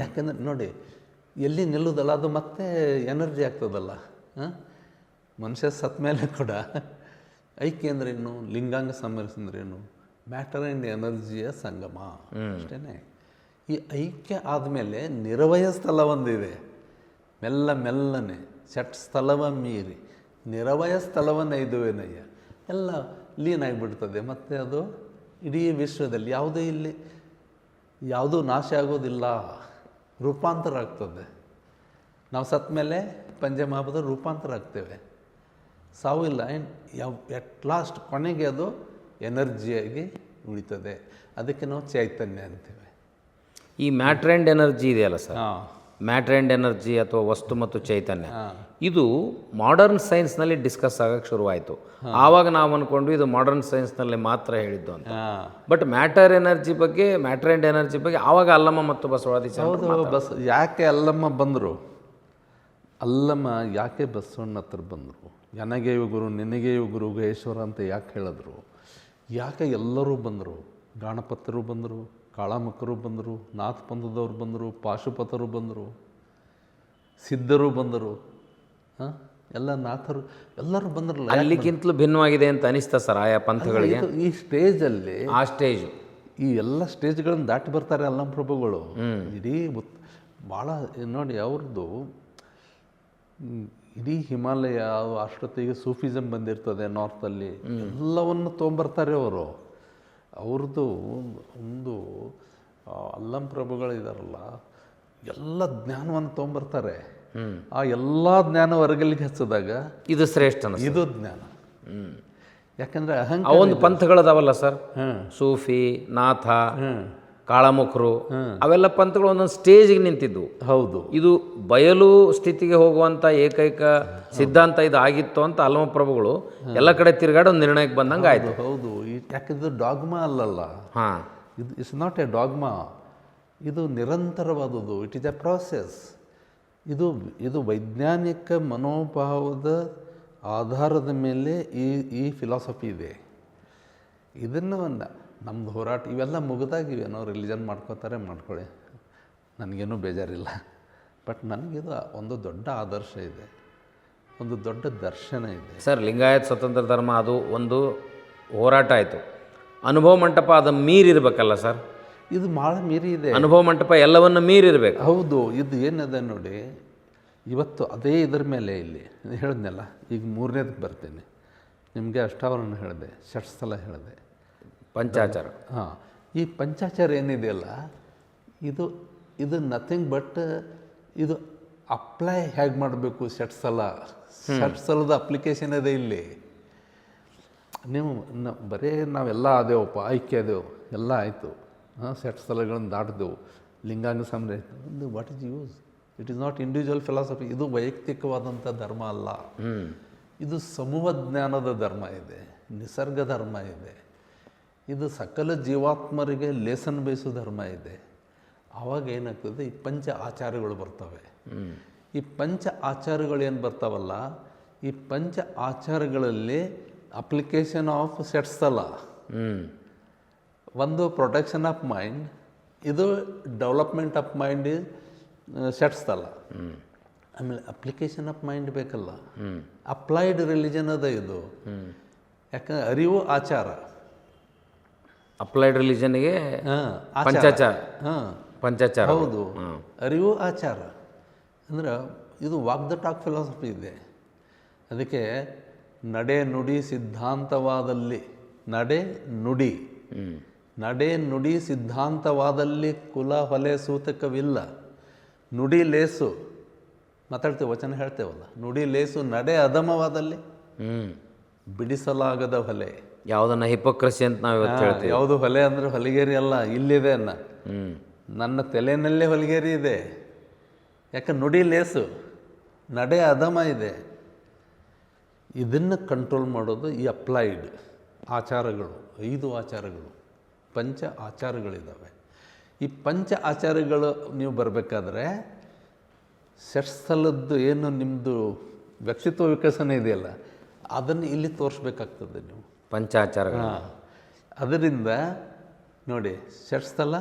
S1: ಯಾಕಂದ್ರೆ ನೋಡಿ, ಎಲ್ಲಿ ನಿಲ್ಲೋದಲ್ಲ ಅದು ಮತ್ತೆ ಎನರ್ಜಿ ಆಗ್ತದಲ್ಲ. ಮನುಷ್ಯ ಸತ್ ಮೇಲೆ ಕೂಡ ಐಕ್ಯ ಅಂದ್ರೇನು? ಲಿಂಗಾಂಗ ಸಮರಿಸಂದ್ರೇನು? ಮ್ಯಾಟರ್ ಆ್ಯಂಡ್ ಎನರ್ಜಿಯ ಸಂಗಮ ಅಷ್ಟೇ. ಈ ಐಕ್ಯ ಆದಮೇಲೆ ನಿರವಯ ಸ್ಥಳ ಒಂದಿದೆ. ಮೆಲ್ಲನೆ ಷಟ್ ಸ್ಥಳವ ಮೀರಿ ನಿರವಯ ಸ್ಥಳವನ್ನು ಇದುವೇನಯ್ಯ ಎಲ್ಲ ಲೀನಾಗಿಬಿಡ್ತದೆ. ಮತ್ತು ಅದು ಇಡೀ ವಿಶ್ವದಲ್ಲಿ ಯಾವುದೂ ನಾಶ ಆಗೋದಿಲ್ಲ, ರೂಪಾಂತರ ಆಗ್ತದೆ. ನಾವು ಸತ್ತ ಮೇಲೆ ಪಂಚಮಹಾಭೂತ ರೂಪಾಂತರ ಆಗ್ತೇವೆ. ಸಾವು ಇಲ್ಲ. ಎಟ್ ಲಾಸ್ಟ್ ಕೊನೆಗೆ ಅದು ಎನರ್ಜಿಯಾಗಿ ಉಳಿತದೆ. ಅದಕ್ಕೆ ನಾವು ಚೈತನ್ಯ ಅಂತೀವಿ.
S2: ಈ ಮ್ಯಾಟರ್ ಆ್ಯಂಡ್ ಎನರ್ಜಿ ಇದೆಯಲ್ಲ ಸರ್, ಮ್ಯಾಟರ್ ಆ್ಯಂಡ್ ಎನರ್ಜಿ ಅಥವಾ ವಸ್ತು ಮತ್ತು ಚೈತನ್ಯ, ಇದು ಮಾಡರ್ನ್ ಸೈನ್ಸ್ನಲ್ಲಿ ಡಿಸ್ಕಸ್ ಆಗೋಕ್ಕೆ ಶುರುವಾಯಿತು. ಆವಾಗ ನಾವು ಅಂದ್ಕೊಂಡು ಇದು ಮಾಡರ್ನ್ ಸೈನ್ಸ್ನಲ್ಲಿ ಮಾತ್ರ ಹೇಳಿದ್ದು ಅಂತ. ಬಟ್ ಮ್ಯಾಟರ್ ಆ್ಯಂಡ್ ಎನರ್ಜಿ ಬಗ್ಗೆ ಆವಾಗ ಅಲ್ಲಮ್ಮ ಮತ್ತು ಬಸವಾದಿ.
S1: ಹೌದು. ಯಾಕೆ ಅಲ್ಲಮ್ಮ ಬಂದರು? ಅಲ್ಲಮ್ಮ ಯಾಕೆ ಬಸವಣ್ಣ ಹತ್ರ ಬಂದರು? ನನಗೆಯೂ ಗುರು, ನಿನಗೆಯೂ ಗುರು, ಗುಹೇಶ್ವರ ಅಂತ ಯಾಕೆ ಹೇಳಿದ್ರು? ಯಾಕೆ ಎಲ್ಲರೂ ಬಂದರು? ಗಾಣಪತ್ಯರು ಬಂದರು, ಕಾಳಾಮಕ್ಕರು ಬಂದರು, ನಾಥ ಪಂಥದವ್ರು ಬಂದರು, ಪಾಶುಪತರು ಬಂದರು, ಸಿದ್ಧರು ಬಂದರು, ಎಲ್ಲ ನಾಥರು ಎಲ್ಲರೂ ಬಂದ್ರಲ್ಲ.
S2: ಅಲ್ಲಿಗಿಂತಲೂ ಭಿನ್ನವಾಗಿದೆ ಅಂತ ಅನಿಸ್ತಾ ಸರ್ ಆಯಾ ಪಂಥಗಳಿಗೆ?
S1: ಈ ಸ್ಟೇಜಲ್ಲಿ,
S2: ಆ ಸ್ಟೇಜು,
S1: ಈ ಎಲ್ಲ ಸ್ಟೇಜ್ಗಳನ್ನು ದಾಟಿ ಬರ್ತಾರೆ ಅಲ್ಲಮ್ಮ ಪ್ರಭುಗಳು. ಇಡೀ ಭಾಳ ನೋಡಿ ಅವ್ರದ್ದು ಇಡೀ ಹಿಮಾಲಯ ಅಷ್ಟೊತ್ತಿಗೆ ಸೂಫಿಸಮ್ ಬಂದಿರ್ತದೆ ನಾರ್ತಲ್ಲಿ, ಎಲ್ಲವನ್ನು ತೊಗೊಂಬರ್ತಾರೆ ಅವರು. ಅವ್ರದ್ದು ಒಂದು ಅಲ್ಲಂ ಪ್ರಭುಗಳಿದಾರಲ್ಲ, ಎಲ್ಲ ಜ್ಞಾನವನ್ನು ತೊಗೊಂಬರ್ತಾರೆ. ಆ ಎಲ್ಲ ಜ್ಞಾನ ಹೊರಗಲಿಗೆ ಹಚ್ಚಿದಾಗ
S2: ಇದು ಶ್ರೇಷ್ಠ
S1: ಇದು ಜ್ಞಾನ. ಯಾಕಂದರೆ
S2: ಒಂದು ಪಂಥಗಳದಾವಲ್ಲ ಸರ್, ಸೂಫಿ, ನಾಥ, ಕಾಳಮುಖರು, ಅವೆಲ್ಲ ಪಂಥಗಳು ಒಂದೊಂದು ಸ್ಟೇಜಿಗೆ ನಿಂತಿದ್ವು.
S1: ಹೌದು,
S2: ಇದು ಬಯಲು ಸ್ಥಿತಿಗೆ ಹೋಗುವಂಥ ಏಕೈಕ ಸಿದ್ಧಾಂತ ಇದು ಆಗಿತ್ತು ಅಂತ ಅಲ್ಲಮಪ್ರಭುಗಳು ಎಲ್ಲ ಕಡೆ ತಿರುಗಾಡಿ ಒಂದು ನಿರ್ಣಯಕ್ಕೆ ಬಂದಂಗೆ ಆಯಿತು.
S1: ಹೌದು. ಯಾಕಂದ್ರೆ ಡಾಗ್ಮಾ ಅಲ್ಲಲ್ಲ.
S2: ಹಾಂ,
S1: ಇದು ಇಟ್ಸ್ ನಾಟ್ ಎ ಡಾಗ್ಮಾ, ಇದು ನಿರಂತರವಾದದ್ದು. It is a process. ಇದು ವೈಜ್ಞಾನಿಕ ಮನೋಭಾವದ ಆಧಾರದ ಮೇಲೆ ಈ ಫಿಲಾಸಫಿ ಇದೆ. ಇದನ್ನು ನಮ್ಮದು ಹೋರಾಟ ಇವೆಲ್ಲ ಮುಗಿದಾಗಿವೇನೋ, ರಿಲಿಜನ್ ಮಾಡ್ಕೋತಾರೆ, ಮಾಡ್ಕೊಳ್ಳಿ, ನನಗೇನೂ ಬೇಜಾರಿಲ್ಲ. ಬಟ್ ನನಗಿದು ಒಂದು ದೊಡ್ಡ ಆದರ್ಶ ಇದೆ, ಒಂದು ದೊಡ್ಡ ದರ್ಶನ ಇದೆ
S2: ಸರ್. ಲಿಂಗಾಯತ್ ಸ್ವತಂತ್ರ ಧರ್ಮ ಅದು ಒಂದು ಹೋರಾಟ ಆಯಿತು. ಅನುಭವ ಮಂಟಪ ಅದನ್ನು ಮೀರಿರ್ಬೇಕಲ್ಲ ಸರ್?
S1: ಇದು ಭಾಳ ಮೀರಿ ಇದೆ.
S2: ಅನುಭವ ಮಂಟಪ ಎಲ್ಲವನ್ನು ಮೀರಿರ್ಬೇಕು.
S1: ಹೌದು. ಇದು ಏನಿದೆ ನೋಡಿ, ಇವತ್ತು ಅದೇ ಇದರ ಮೇಲೆ ಇಲ್ಲಿ ಹೇಳಿದ್ನಲ್ಲ, ಈಗ ಮೂರನೇದಕ್ಕೆ ಬರ್ತೀನಿ. ನಿಮಗೆ ಅಷ್ಟಾವರಣ ಹೇಳಿದೆ, ಷಟ್ಸ್ಥಲ ಹೇಳಿದೆ,
S2: ಪಂಚಾಚಾರ.
S1: ಹಾಂ, ಈ ಪಂಚಾಚಾರ ಏನಿದೆಯಲ್ಲ, ಇದು ನಥಿಂಗ್ ಬಟ್ ಇದು ಅಪ್ಲೈ ಹೇಗೆ ಮಾಡಬೇಕು. ಷಟ್ಸ್ಥಲದ ಅಪ್ಲಿಕೇಶನ್ ಇದೆ ಇಲ್ಲಿ. ನೀವು ಬರೀ ನಾವೆಲ್ಲ ಆದೇವಪ್ಪ, ಐಕ್ಯ ಆದೆವು, ಎಲ್ಲ ಆಯಿತು, ಷಟ್ಸ್ಥಲಗಳನ್ನು ದಾಟಿದೆವು, ಲಿಂಗಾಂಗ ಸಮರ ಆಯಿತು. What is use? It is not individual philosophy. ಇದು ವೈಯಕ್ತಿಕವಾದಂಥ ಧರ್ಮ ಅಲ್ಲ. ಇದು ಸಮೂಹ ಜ್ಞಾನದ ಧರ್ಮ ಇದೆ, ನಿಸರ್ಗ ಧರ್ಮ ಇದೆ, ಇದು ಸಕಲ ಜೀವಾತ್ಮರಿಗೆ ಲೇಸನ್ ಬೇಯಿಸೋ ಧರ್ಮ ಇದೆ. ಆವಾಗ ಏನಾಗ್ತದೆ, ಈ ಪಂಚ ಆಚಾರಗಳು ಬರ್ತವೆ. ಈ ಪಂಚ ಆಚಾರಗಳು ಏನು ಬರ್ತಾವಲ್ಲ, ಈ ಪಂಚ ಆಚಾರಗಳಲ್ಲಿ ಅಪ್ಲಿಕೇಶನ್ ಆಫ್ ಷಟ್ಸ್ಥಲ, ಒಂದು ಪ್ರೊಟೆಕ್ಷನ್ ಆಫ್ ಮೈಂಡ್, ಇದು ಡೆವಲಪ್ಮೆಂಟ್ ಆಫ್ ಮೈಂಡ್ ಇಸ್ ಷಟ್ಸ್ಥಲ. ಆಮೇಲೆ ಅಪ್ಲಿಕೇಶನ್ ಆಫ್ ಮೈಂಡ್ ಬೇಕಲ್ಲ, ಅಪ್ಲೈಡ್ ರಿಲಿಜನ್ ಅದ ಇದು. ಯಾಕಂದ್ರೆ ಅರಿವು ಆಚಾರ,
S2: ಅಪ್ಲೈಡ್ ರಿಲಿಜನ್ಗೆ ಪಂಚಾಚಾರ. ಪಂಚಾಚಾರ,
S1: ಹೌದು, ಅರಿವು ಆಚಾರ. ಅಂದ್ರೆ ಇದು ವಾಕ್ ದ ಟಾಕ್ ಫಿಲಾಸಫಿ ಇದೆ. ಅದಕ್ಕೆ ನಡೆ ನುಡಿ ಸಿದ್ಧಾಂತವಾದಲ್ಲಿ, ನಡೆ ನುಡಿ ಸಿದ್ಧಾಂತವಾದಲ್ಲಿ ಕುಲ ಹೊಲೆ ಸೂತಕವಿಲ್ಲ. ನುಡಿ ಲೇಸು ಮಾತಾಡ್ತೇವೆ, ವಚನ ಹೇಳ್ತೇವಲ್ಲ, ನುಡಿ ಲೇಸು ನಡೆ ಅಧಮವಾದಲ್ಲಿ ಬಿಡಿಸಲಾಗದ ಹೊಲೆ.
S2: ಯಾವುದನ್ನ ಹಿಪೋಕ್ರಸಿ ಅಂತ ನಾವು ಇವತ್ತು ಹೇಳ್ತೀವಿ.
S1: ಯಾವುದು ಹೊಲೆ ಅಂದರೆ ಹೊಲಿಗೇರಿ ಅಲ್ಲ, ಇಲ್ಲಿದೆ ನನ್ನ ತಲೆನಲ್ಲೇ ಹೊಲಿಗೇರಿ ಇದೆ. ಯಾಕೆ ನುಡಿ ಲೇಸು, ನಡೆ ಅಧಮ ಇದೆ. ಇದನ್ನು ಕಂಟ್ರೋಲ್ ಮಾಡೋದು ಈ ಅಪ್ಲೈಡ್ ಆಚಾರಗಳು, 5 ಆಚಾರಗಳು, ಪಂಚ ಆಚಾರಗಳಿದ್ದಾವೆ. ಈ ಪಂಚ ಆಚಾರಗಳು ನೀವು ಬರಬೇಕಾದ್ರೆ ಷಟ್ಸ್ಥಲದ್ದು ಏನು ನಿಮ್ಮದು ವ್ಯಕ್ತಿತ್ವ ವಿಕಸನ ಇದೆಯಲ್ಲ, ಅದನ್ನು ಇಲ್ಲಿ ತೋರಿಸ್ಬೇಕಾಗ್ತದೆ ನೀವು,
S2: ಪಂಚಾಚಾರಗಳು.
S1: ಅದರಿಂದ ನೋಡಿ, ಷಟ್ಸ್ಥಲ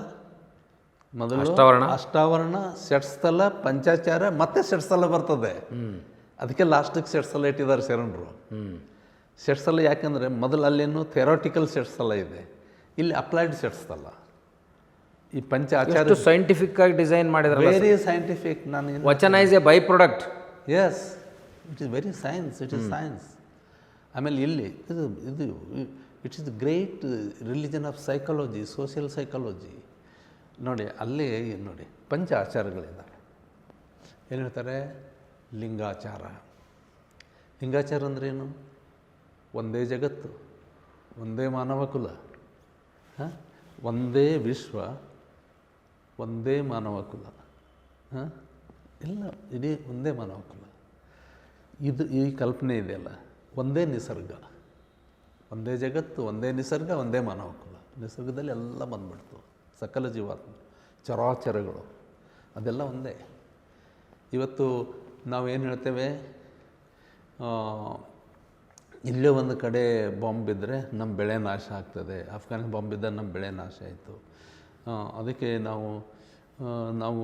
S1: ಮೊದಲು ಅಷ್ಟಾವರಣ, ಷಟ್ಸ್ಥಲ, ಪಂಚಾಚಾರ, ಮತ್ತೆ ಷಟ್ಸ್ಥಲ ಬರ್ತದೆ. ಅದಕ್ಕೆ ಲಾಸ್ಟಿಗೆ ಷಟ್ಸ್ಥಲ ಇಟ್ಟಿದ್ದಾರೆ ಶರಣರು. ಷಟ್ಸ್ಥಲ ಯಾಕೆಂದರೆ ಮೊದಲು ಅಲ್ಲೇನು ಥೆರಾಟಿಕಲ್ ಷಟ್ಸ್ಥಲ ಇದೆ, ಇಲ್ಲಿ ಅಪ್ಲೈಡ್ ಷಟ್ಸ್ಥಲ. ಈ ಪಂಚ ಆಚಾರ
S2: ಸೈಂಟಿಫಿಕ್ ಆಗಿ ಡಿಸೈನ್ ಮಾಡಿದ್ರೆ,
S1: ವೆರಿ ಸೈಂಟಿಫಿಕ್. ನಾನು
S2: vachana is a by product.
S1: Yes, it is very science, it is science. ಆಮೇಲೆ ಇಲ್ಲಿ ಇದು it is great religion of psychology, social psychology. ನೋಡಿ ಅಲ್ಲಿ ನೋಡಿ ಪಂಚ ಆಚಾರಗಳಿದ್ದಾವೆ. ಏನು ಹೇಳ್ತಾರೆ? ಲಿಂಗಾಚಾರ. ಲಿಂಗಾಚಾರ ಅಂದ್ರೇನು? ಒಂದೇ ಜಗತ್ತು, ಒಂದೇ ಮಾನವ ಕುಲ, ಒಂದೇ ವಿಶ್ವ, ಒಂದೇ ಮಾನವ ಕುಲ, ಎಲ್ಲ ಇಡೀ ಒಂದೇ ಮಾನವ ಕುಲ. ಈ ಕಲ್ಪನೆ ಇದೆಯಲ್ಲ, ಒಂದೇ ನಿಸರ್ಗ, ಒಂದೇ ಜಗತ್ತು, ಒಂದೇ ನಿಸರ್ಗ, ಒಂದೇ ಮಾನವ ಕುಲ. ನಿಸರ್ಗದಲ್ಲಿ ಎಲ್ಲ ಬಂದ್ಬಿಡ್ತು, ಸಕಲ ಜೀವಾತ್ಮ, ಚರಾಚರಗಳು, ಅದೆಲ್ಲ ಒಂದೇ. ಇವತ್ತು ನಾವೇನು ಹೇಳ್ತೇವೆ, ಇಲ್ಲೇ ಒಂದು ಕಡೆ ಬಾಂಬ್ ಬಿದ್ದರೆ ನಮ್ಮ ಬೆಳೆ ನಾಶ ಆಗ್ತದೆ, ಅಫ್ಘಾನಿಸ್ತಾನ ಬಾಂಬ್ ಬಿದ್ದರೆ ನಮ್ಮ ಬೆಳೆ ನಾಶ ಆಯಿತು. ಅದಕ್ಕೆ ನಾವು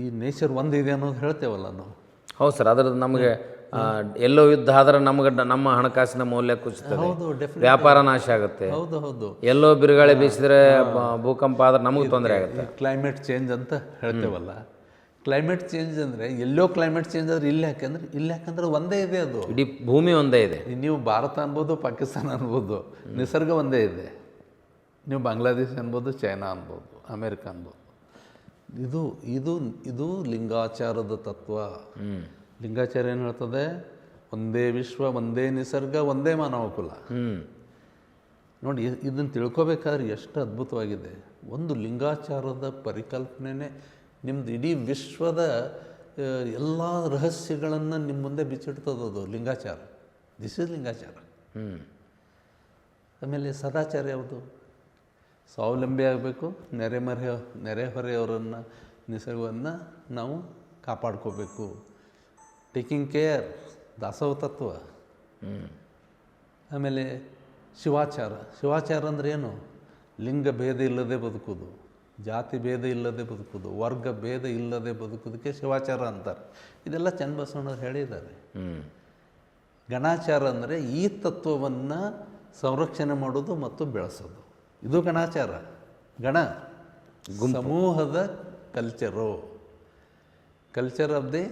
S1: ಈ ನೇಚರ್ ಒಂದಿದೆ ಅನ್ನೋದು ಹೇಳ್ತೇವಲ್ಲ ನಾವು.
S2: ಹೌದು ಸರ್, ಅದ್ರದ್ದು ನಮಗೆ ಎಲ್ಲೋ ಯುದ್ಧ ಆದ್ರೆ ನಮ್ಮ ಹಣಕಾಸಿನ ಮೌಲ್ಯ ಕುಸಿತದೆ,
S1: ಹೌದು, ಡೆಫಿನೆಟ್.
S2: ವ್ಯಾಪಾರ ನಾಶ ಆಗುತ್ತೆ.
S1: ಹೌದು ಹೌದು.
S2: ಎಲ್ಲೋ ಬಿರುಗಾಳಿ ಬೀಸಿದ್ರೆ ಭೂಕಂಪ ಆದ್ರೆ ನಮಗೆ ತೊಂದರೆ ಆಗುತ್ತೆ.
S1: ಕ್ಲೈಮೇಟ್ ಚೇಂಜ್ ಅಂತ ಹೇಳ್ತೇವಲ್ಲ, ಕ್ಲೈಮೇಟ್ ಚೇಂಜ್ ಅಂದರೆ ಎಲ್ಲೋ ಕ್ಲೈಮೇಟ್ ಚೇಂಜ್ ಆದರೆ ಇಲ್ಲಿ ಯಾಕಂದ್ರೆ ಒಂದೇ ಇದೆ, ಅದು
S2: ಇಡೀ ಭೂಮಿ ಒಂದೇ ಇದೆ.
S1: ನೀವು ಭಾರತ ಅನ್ಬೋದು, ಪಾಕಿಸ್ತಾನ ಅನ್ಬೋದು, ನಿಸರ್ಗ ಒಂದೇ ಇದೆ. ನೀವು ಬಾಂಗ್ಲಾದೇಶ ಅನ್ಬೋದು, ಚೈನಾ ಅನ್ಬೋದು, ಅಮೇರಿಕ ಅನ್ಬೋದು. ಇದು ಇದು ಇದು ಲಿಂಗಾಚಾರದ ತತ್ವ. ಲಿಂಗಾಚಾರ ಏನು ಹೇಳ್ತದೆ? ಒಂದೇ ವಿಶ್ವ, ಒಂದೇ ನಿಸರ್ಗ, ಒಂದೇ ಮಾನವ ಕುಲ. ನೋಡಿ, ಇದನ್ನು ತಿಳ್ಕೊಬೇಕಾದ್ರೆ ಎಷ್ಟು ಅದ್ಭುತವಾಗಿದೆ. ಒಂದು ಲಿಂಗಾಚಾರದ ಪರಿಕಲ್ಪನೆ ನಿಮ್ದು ಇಡೀ ವಿಶ್ವದ ಎಲ್ಲ ರಹಸ್ಯಗಳನ್ನು ನಿಮ್ಮ ಮುಂದೆ ಬಿಚ್ಚಿಡ್ತದದು ಲಿಂಗಾಚಾರ. This is ಲಿಂಗಾಚಾರ. ಆಮೇಲೆ ಸದಾಚಾರ ಯಾವುದು? ಸ್ವಾವಲಂಬಿ ಆಗಬೇಕು, ನೆರೆಹೊರೆಯವರನ್ನು, ನಿಸರ್ಗವನ್ನು ನಾವು ಕಾಪಾಡ್ಕೋಬೇಕು. ಟೇಕಿಂಗ್ ಕೇರ್, ದಾಸೋಹ ತತ್ವ. ಆಮೇಲೆ ಶಿವಾಚಾರ ಅಂದರೆ ಏನು? ಲಿಂಗ ಭೇದ ಇಲ್ಲದೆ ಬದುಕೋದು, ಜಾತಿ ಭೇದ ಇಲ್ಲದೆ ಬದುಕೋದು, ವರ್ಗ ಭೇದ ಇಲ್ಲದೆ ಬದುಕೋದಕ್ಕೆ ಶಿವಾಚಾರ ಅಂತಾರೆ. ಇದೆಲ್ಲ ಚನ್ನಬಸವಣ್ಣವ್ರು ಹೇಳಿದ್ದಾರೆ. ಗಣಾಚಾರ ಅಂದರೆ ಈ ತತ್ವವನ್ನು ಸಂರಕ್ಷಣೆ ಮಾಡೋದು ಮತ್ತು ಬೆಳೆಸೋದು. ಇದು ಗಣಾಚಾರ. ಸಮೂಹದ culture of the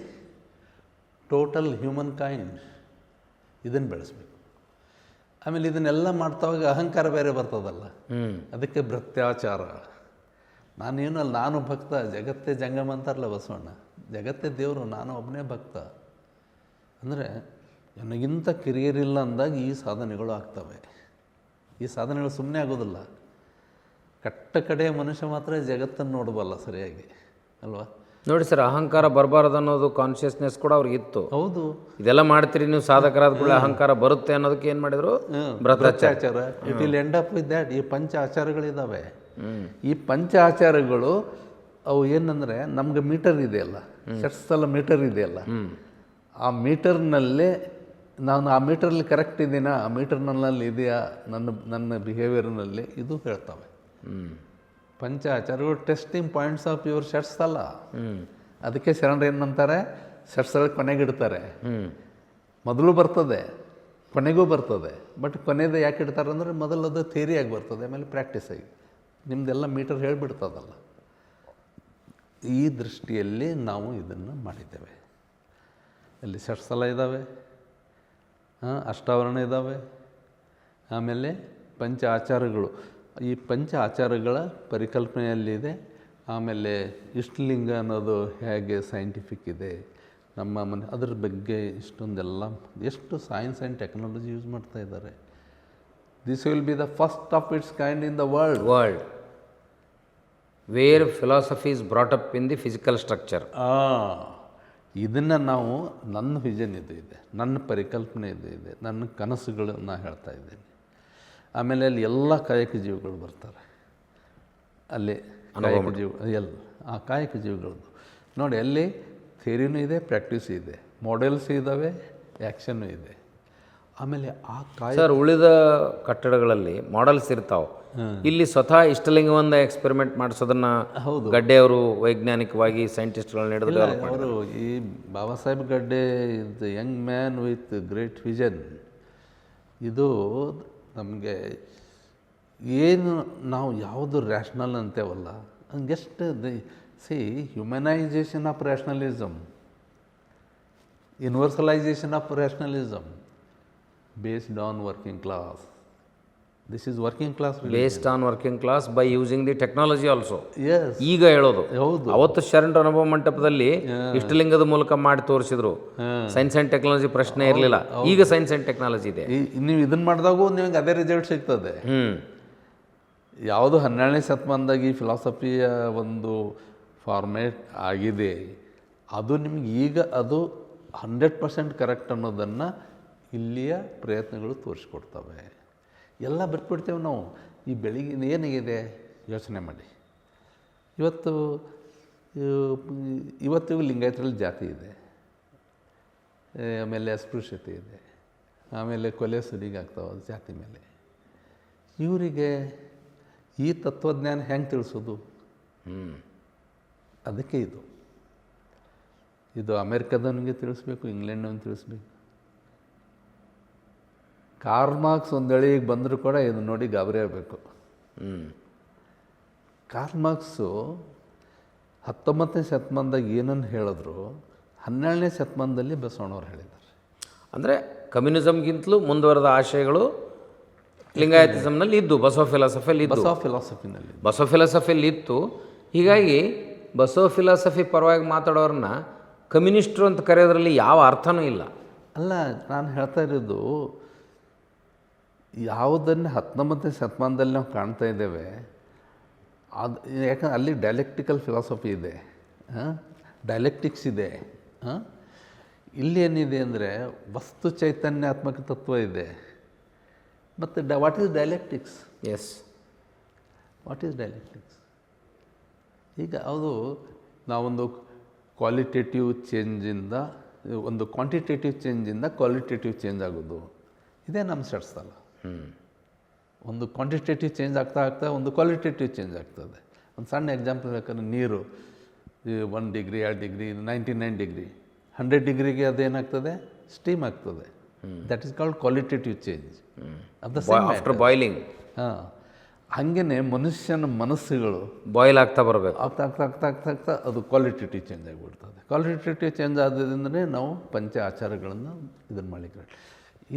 S1: total human kind, ಇದನ್ನು ಬೆಳೆಸ್ಬೇಕು. ಆಮೇಲೆ ಇದನ್ನೆಲ್ಲ ಮಾಡ್ತಾವಾಗ ಅಹಂಕಾರ ಬೇರೆ ಬರ್ತದಲ್ಲ, ಅದಕ್ಕೆ ಭೃತ್ಯಾಚಾರ. ನಾನೇನಲ್ಲ, ನಾನು ಭಕ್ತ, ಜಗತ್ತೇ ಜಂಗಮ ಅಂತಾರಲ್ಲ ಬಸವಣ್ಣ. ಜಗತ್ತೇ ದೇವರು, ನಾನು ಒಬ್ಬನೇ ಭಕ್ತ. ಅಂದರೆ ನನಗಿಂತ ಕಿರಿಯರಿಲ್ಲ ಅಂದಾಗ ಈ ಸಾಧನೆಗಳು ಆಗ್ತವೆ. ಈ ಸಾಧನೆಗಳು ಸುಮ್ಮನೆ ಆಗೋದಿಲ್ಲ. ಕಡೆಯ ಮನುಷ್ಯ ಮಾತ್ರ ಜಗತ್ತನ್ನು ನೋಡಬಲ್ಲ ಸರಿಯಾಗಿ, ಅಲ್ವಾ?
S2: ನೋಡಿ ಸರ್, ಅಹಂಕಾರ ಬರಬಾರ್ದು ಅನ್ನೋದು ಕಾನ್ಷಿಯಸ್ನೆಸ್ ಕೂಡ ಅವ್ರಿಗಿತ್ತು.
S1: ಹೌದು.
S2: ಇದೆಲ್ಲ ಮಾಡ್ತೀರಿ ನೀವು, ಸಾಧಕರಾದ ಕೂಡ ಅಹಂಕಾರ ಬರುತ್ತೆ ಅನ್ನೋದಕ್ಕೆ ಏನು ಮಾಡಿದ್ರು? ಭ್ರಷ್ಟಾಚಾರ.
S1: It will end up with that. ಈ ಪಂಚ ಆಚಾರಗಳಿದ್ದಾವೆ. ಈ ಪಂಚ ಆಚಾರಗಳು ಅವು ಏನಂದರೆ, ನಮ್ಗೆ ಮೀಟರ್ ಇದೆಯಲ್ಲ, ಷಟ್ಸ್ಥಲ ಮೀಟರ್ ಇದೆಯಲ್ಲ, ಆ ಮೀಟರ್ನಲ್ಲೇ ನಾನು ಆ ಮೀಟರ್ಲಿ ಕರೆಕ್ಟ್ ಇದ್ದೀನಾ, ಆ ಮೀಟರ್ನಲ್ಲಿ ಇದೆಯಾ ನನ್ನ ಬಿಹೇವಿಯರ್ನಲ್ಲಿ, ಇದು ಹೇಳ್ತವೆ. ಪಂಚ ಆಚಾರಗಳು ಟೆಸ್ಟಿಂಗ್ ಪಾಯಿಂಟ್ಸ್ ಆಫ್ ಯುವರ್ ಷಟ್ಸ್ಥಲ. ಅದಕ್ಕೆ ಶರಣರು ಏನಂತಾರೆ? ಷಟ್ಸ್ಥಳ ಕೊನೆಗಿಡ್ತಾರೆ. ಮೊದಲು ಬರ್ತದೆ, ಕೊನೆಗೂ ಬರ್ತದೆ. ಬಟ್ ಕೊನೆಯದು ಯಾಕೆ ಇಡ್ತಾರೆ ಅಂದರೆ, ಮೊದಲು ಅದು ಥಿಯರಿಯಾಗಿ ಬರ್ತದೆ, ಆಮೇಲೆ ಪ್ರಾಕ್ಟೀಸ್ ಆಗಿ ನಿಮ್ಮದೆಲ್ಲ ಮೀಟರ್ ಹೇಳಿಬಿಡ್ತದಲ್ಲ. ಈ ದೃಷ್ಟಿಯಲ್ಲಿ ನಾವು ಇದನ್ನು ಮಾಡಿದ್ದೇವೆ. ಅಲ್ಲಿ ಷಟ್ಸ್ಥಲ ಇದ್ದಾವೆ, ಅಷ್ಟಾವರಣ ಇದ್ದಾವೆ, ಆಮೇಲೆ ಪಂಚ ಆಚಾರಗಳು. ಈ ಪಂಚ ಆಚಾರಗಳ ಪರಿಕಲ್ಪನೆಯಲ್ಲಿದೆ. ಆಮೇಲೆ ಇಷ್ಟಲಿಂಗ ಅನ್ನೋದು ಹೇಗೆ ಸೈಂಟಿಫಿಕ್ ಇದೆ, ನಮ್ಮ ಮನೆ ಅದ್ರ ಬಗ್ಗೆ ಇಷ್ಟೊಂದೆಲ್ಲ ಎಷ್ಟು ಸೈನ್ಸ್ ಆ್ಯಂಡ್ ಟೆಕ್ನಾಲಜಿ ಯೂಸ್ ಮಾಡ್ತಾ ಇದ್ದಾರೆ. This will be the first of its kind in the world
S2: where philosophy is brought up in the physical structure.
S1: ಇದನ್ನು ನಾವು, ನನ್ನ ವಿಷನ್ ಇದು ಇದೆ, ನನ್ನ ಪರಿಕಲ್ಪನೆ ಇದು ಇದೆ, ನನ್ನ ಕನಸುಗಳನ್ನು ಹೇಳ್ತಾ ಇದ್ದೀನಿ. ಆಮೇಲೆ ಅಲ್ಲಿ ಎಲ್ಲ ಕಾಯಕ ಜೀವಿಗಳು ಬರ್ತಾರೆ. ಅಲ್ಲಿ ಕಾಯಕ ಜೀವ ಆ ಕಾಯಕ ಜೀವಿಗಳದ್ದು ನೋಡಿ, ಅಲ್ಲಿ ಥಿಯರಿನೂ ಇದೆ, ಪ್ರಾಕ್ಟೀಸು ಇದೆ, ಮಾಡೆಲ್ಸ್ ಇದ್ದಾವೆ, ಆ್ಯಕ್ಷನ್ನು ಇದೆ. ಆಮೇಲೆ ಆ
S2: ಸರ್, ಉಳಿದ ಕಟ್ಟಡಗಳಲ್ಲಿ ಮಾಡೆಲ್ಸ್ ಇರ್ತಾವೆ. ಇಲ್ಲಿ ಸ್ವತಃ ಇಷ್ಟಲಿಂಗವನ್ನು ಎಕ್ಸ್ಪೆರಿಮೆಂಟ್ ಮಾಡಿಸೋದನ್ನು ಗಡ್ಡೆಯವರು ವೈಜ್ಞಾನಿಕವಾಗಿ ಸೈಂಟಿಸ್ಟ್ಗಳನ್ನ ಹಿಡಿದು
S1: ಅವರು, ಈ Baba Saheb Gadde is young man with great vision. ಇದು ನಮಗೆ ಏನು ನಾವು ಯಾವುದು ರ್ಯಾಷನಲ್ ಅಂತೇವಲ್ಲ, ಹಂಗೆಷ್ಟು humanisation of rationalism, universalisation of rationalism based on working class. This is working class,
S2: based on working class by using the technology also.
S1: Yes,
S2: ಈಗ ಹೇಳೋದು
S1: ಹೌದು.
S2: ಅವತ್ತು ಶರಣರ ಅನುಭವ ಮಂಟಪದಲ್ಲಿ ಇಷ್ಟಲಿಂಗದ ಮೂಲಕ ಮಾಡಿ ತೋರಿಸಿದ್ರು. ಸೈನ್ಸ್ ಆ್ಯಂಡ್ ಟೆಕ್ನಾಲಜಿ ಪ್ರಶ್ನೆ ಇರಲಿಲ್ಲ. ಈಗ ಸೈನ್ಸ್ ಆ್ಯಂಡ್ ಟೆಕ್ನಾಲಜಿ ಇದೆ.
S1: ನೀವು ಇದನ್ನು ಮಾಡಿದಾಗೂ ನಿಮಗೆ ಅದೇ ರಿಸಲ್ಟ್ ಸಿಗ್ತದೆ. ಯಾವುದು 12ನೇ ಶತಮಾನದಾಗ ಈ ಫಿಲಾಸಫಿಯ ಒಂದು ಫಾರ್ಮೇಟ್ ಆಗಿದೆ, ಅದು ನಿಮ್ಗೆ ಈಗ ಅದು 100% ಕರೆಕ್ಟ್ ಅನ್ನೋದನ್ನು ಇಲ್ಲಿಯ ಪ್ರಯತ್ನಗಳು ತೋರಿಸ್ಕೊಡ್ತವೆ. ಎಲ್ಲ ಬಿಟ್ಬಿಡ್ತೇವೆ ನಾವು. ಈ ಬೆಳಿಗ್ಗೆ ಏನಾಗಿದೆ ಯೋಚನೆ ಮಾಡಿ. ಇವತ್ತಿಗೂ ಲಿಂಗಾಯತರಲ್ಲಿ ಜಾತಿ ಇದೆ, ಆಮೇಲೆ ಅಸ್ಪೃಶ್ಯತೆ ಇದೆ, ಆಮೇಲೆ ಕೊಲೆ ಸುಲಿಗಾಗ್ತಾವೆ ಜಾತಿ ಮೇಲೆ. ಇವರಿಗೆ ಈ ತತ್ವಜ್ಞಾನ ಹೆಂಗೆ ತಿಳಿಸೋದು? ಅದಕ್ಕೆ ಇದು ಇದು ಅಮೇರಿಕಾದವನಿಗೆ ತಿಳಿಸ್ಬೇಕು, ಇಂಗ್ಲೆಂಡವನಿಗೆ ತಿಳಿಸ್ಬೇಕು. ಕಾರ್ಲ್ ಮಾರ್ಕ್ಸ್ ಒಂದೇಳಿ ಈಗ ಬಂದರೂ ಕೂಡ ಇದು ನೋಡಿ ಗಾಬರಿ ಆಗಬೇಕು. ಕಾರ್ಲ್ ಮಾರ್ಕ್ಸು 19ನೇ ಶತಮಾನದಾಗ ಏನನ್ನು ಹೇಳಿದ್ರು 12ನೇ ಶತಮಾನದಲ್ಲಿ ಬಸವಣ್ಣವ್ರು ಹೇಳಿದ್ದಾರೆ.
S2: ಅಂದರೆ ಕಮ್ಯುನಿಸಮ್ಗಿಂತಲೂ ಮುಂದುವರೆದ ಆಶಯಗಳು ಲಿಂಗಾಯತಿಸಮ್ನಲ್ಲಿ ಇದ್ದು, ಬಸವ ಫಿಲಾಸಫಿಯಲ್ಲಿ ಇದ್ದು, ಬಸವ ಫಿಲಾಸಫಿಯಲ್ಲಿ ಇತ್ತು. ಹೀಗಾಗಿ ಬಸವ ಫಿಲಾಸಫಿ ಪರವಾಗಿ ಮಾತಾಡೋರನ್ನ ಕಮ್ಯುನಿಸ್ಟ್ರು ಅಂತ ಕರೆಯೋದ್ರಲ್ಲಿ ಯಾವ ಅರ್ಥನೂ ಇಲ್ಲ.
S1: ಅಲ್ಲ, ನಾನು ಹೇಳ್ತಾ ಇರೋದು ಯಾವುದನ್ನು 19ನೇ ಶತಮಾನದಲ್ಲಿ ನಾವು ಕಾಣ್ತಾ ಇದ್ದೇವೆ ಅದು ಯಾಕಂದ್ರೆ ಅಲ್ಲಿ ಡೈಲೆಕ್ಟಿಕಲ್ ಫಿಲಾಸಫಿ ಇದೆ, ಡೈಲೆಕ್ಟಿಕ್ಸ್ ಇದೆ. ಇಲ್ಲಿ ಏನಿದೆ ಅಂದರೆ ವಸ್ತು ಚೈತನ್ಯಾತ್ಮಕ ತತ್ವ ಇದೆ. ಮತ್ತು what is dialectics?
S2: Yes,
S1: what is dialectics? ಈಗ ಅದು ನಾವೊಂದು ಕ್ವಾಲಿಟೇಟಿವ್ ಚೇಂಜಿಂದ ಒಂದು ಕ್ವಾಂಟಿಟೇಟಿವ್ ಚೇಂಜಿಂದ ಕ್ವಾಲಿಟೇಟಿವ್ ಚೇಂಜ್ ಆಗೋದು, ಇದೇ ನಮ್ಮ ಸೆಟ್ಸಲ್ಲ. ಒಂದು ಕ್ವಾಂಟಿಟೇಟಿವ್ ಚೇಂಜ್ ಆಗ್ತಾ ಒಂದು ಕ್ವಾಲಿಟೇಟಿವ್ ಚೇಂಜ್ ಆಗ್ತದೆ. ಒಂದು ಸಣ್ಣ ಎಕ್ಸಾಂಪಲ್ ಬೇಕಾದ್ರೆ ನೀರು 1 ಡಿಗ್ರಿ 2 ಡಿಗ್ರಿ 99 ಡಿಗ್ರಿ 100 ಡಿಗ್ರಿಗೆ ಅದೇನಾಗ್ತದೆ, ಸ್ಟೀಮ್ ಆಗ್ತದೆ. That is called qualitative change of the same
S2: after boiling.
S1: ಹಾಗೆಯೇ ಮನುಷ್ಯನ ಮನಸ್ಸುಗಳು
S2: ಬಾಯ್ಲ್ ಆಗ್ತಾ ಬರಬೇಕು,
S1: ಆಗ್ತಾ ಅದು ಕ್ವಾಲಿಟೇಟಿವ್ ಚೇಂಜ್ ಆಗಿಬಿಡ್ತದೆ. ಕ್ವಾಲಿಟೇಟಿವ್ ಚೇಂಜ್ ಆದ್ದರಿಂದಲೇ ನಾವು ಪಂಚ ಆಚಾರಗಳನ್ನು ಇದನ್ನು ಮಾಡಲಿಕ್ಕೆ.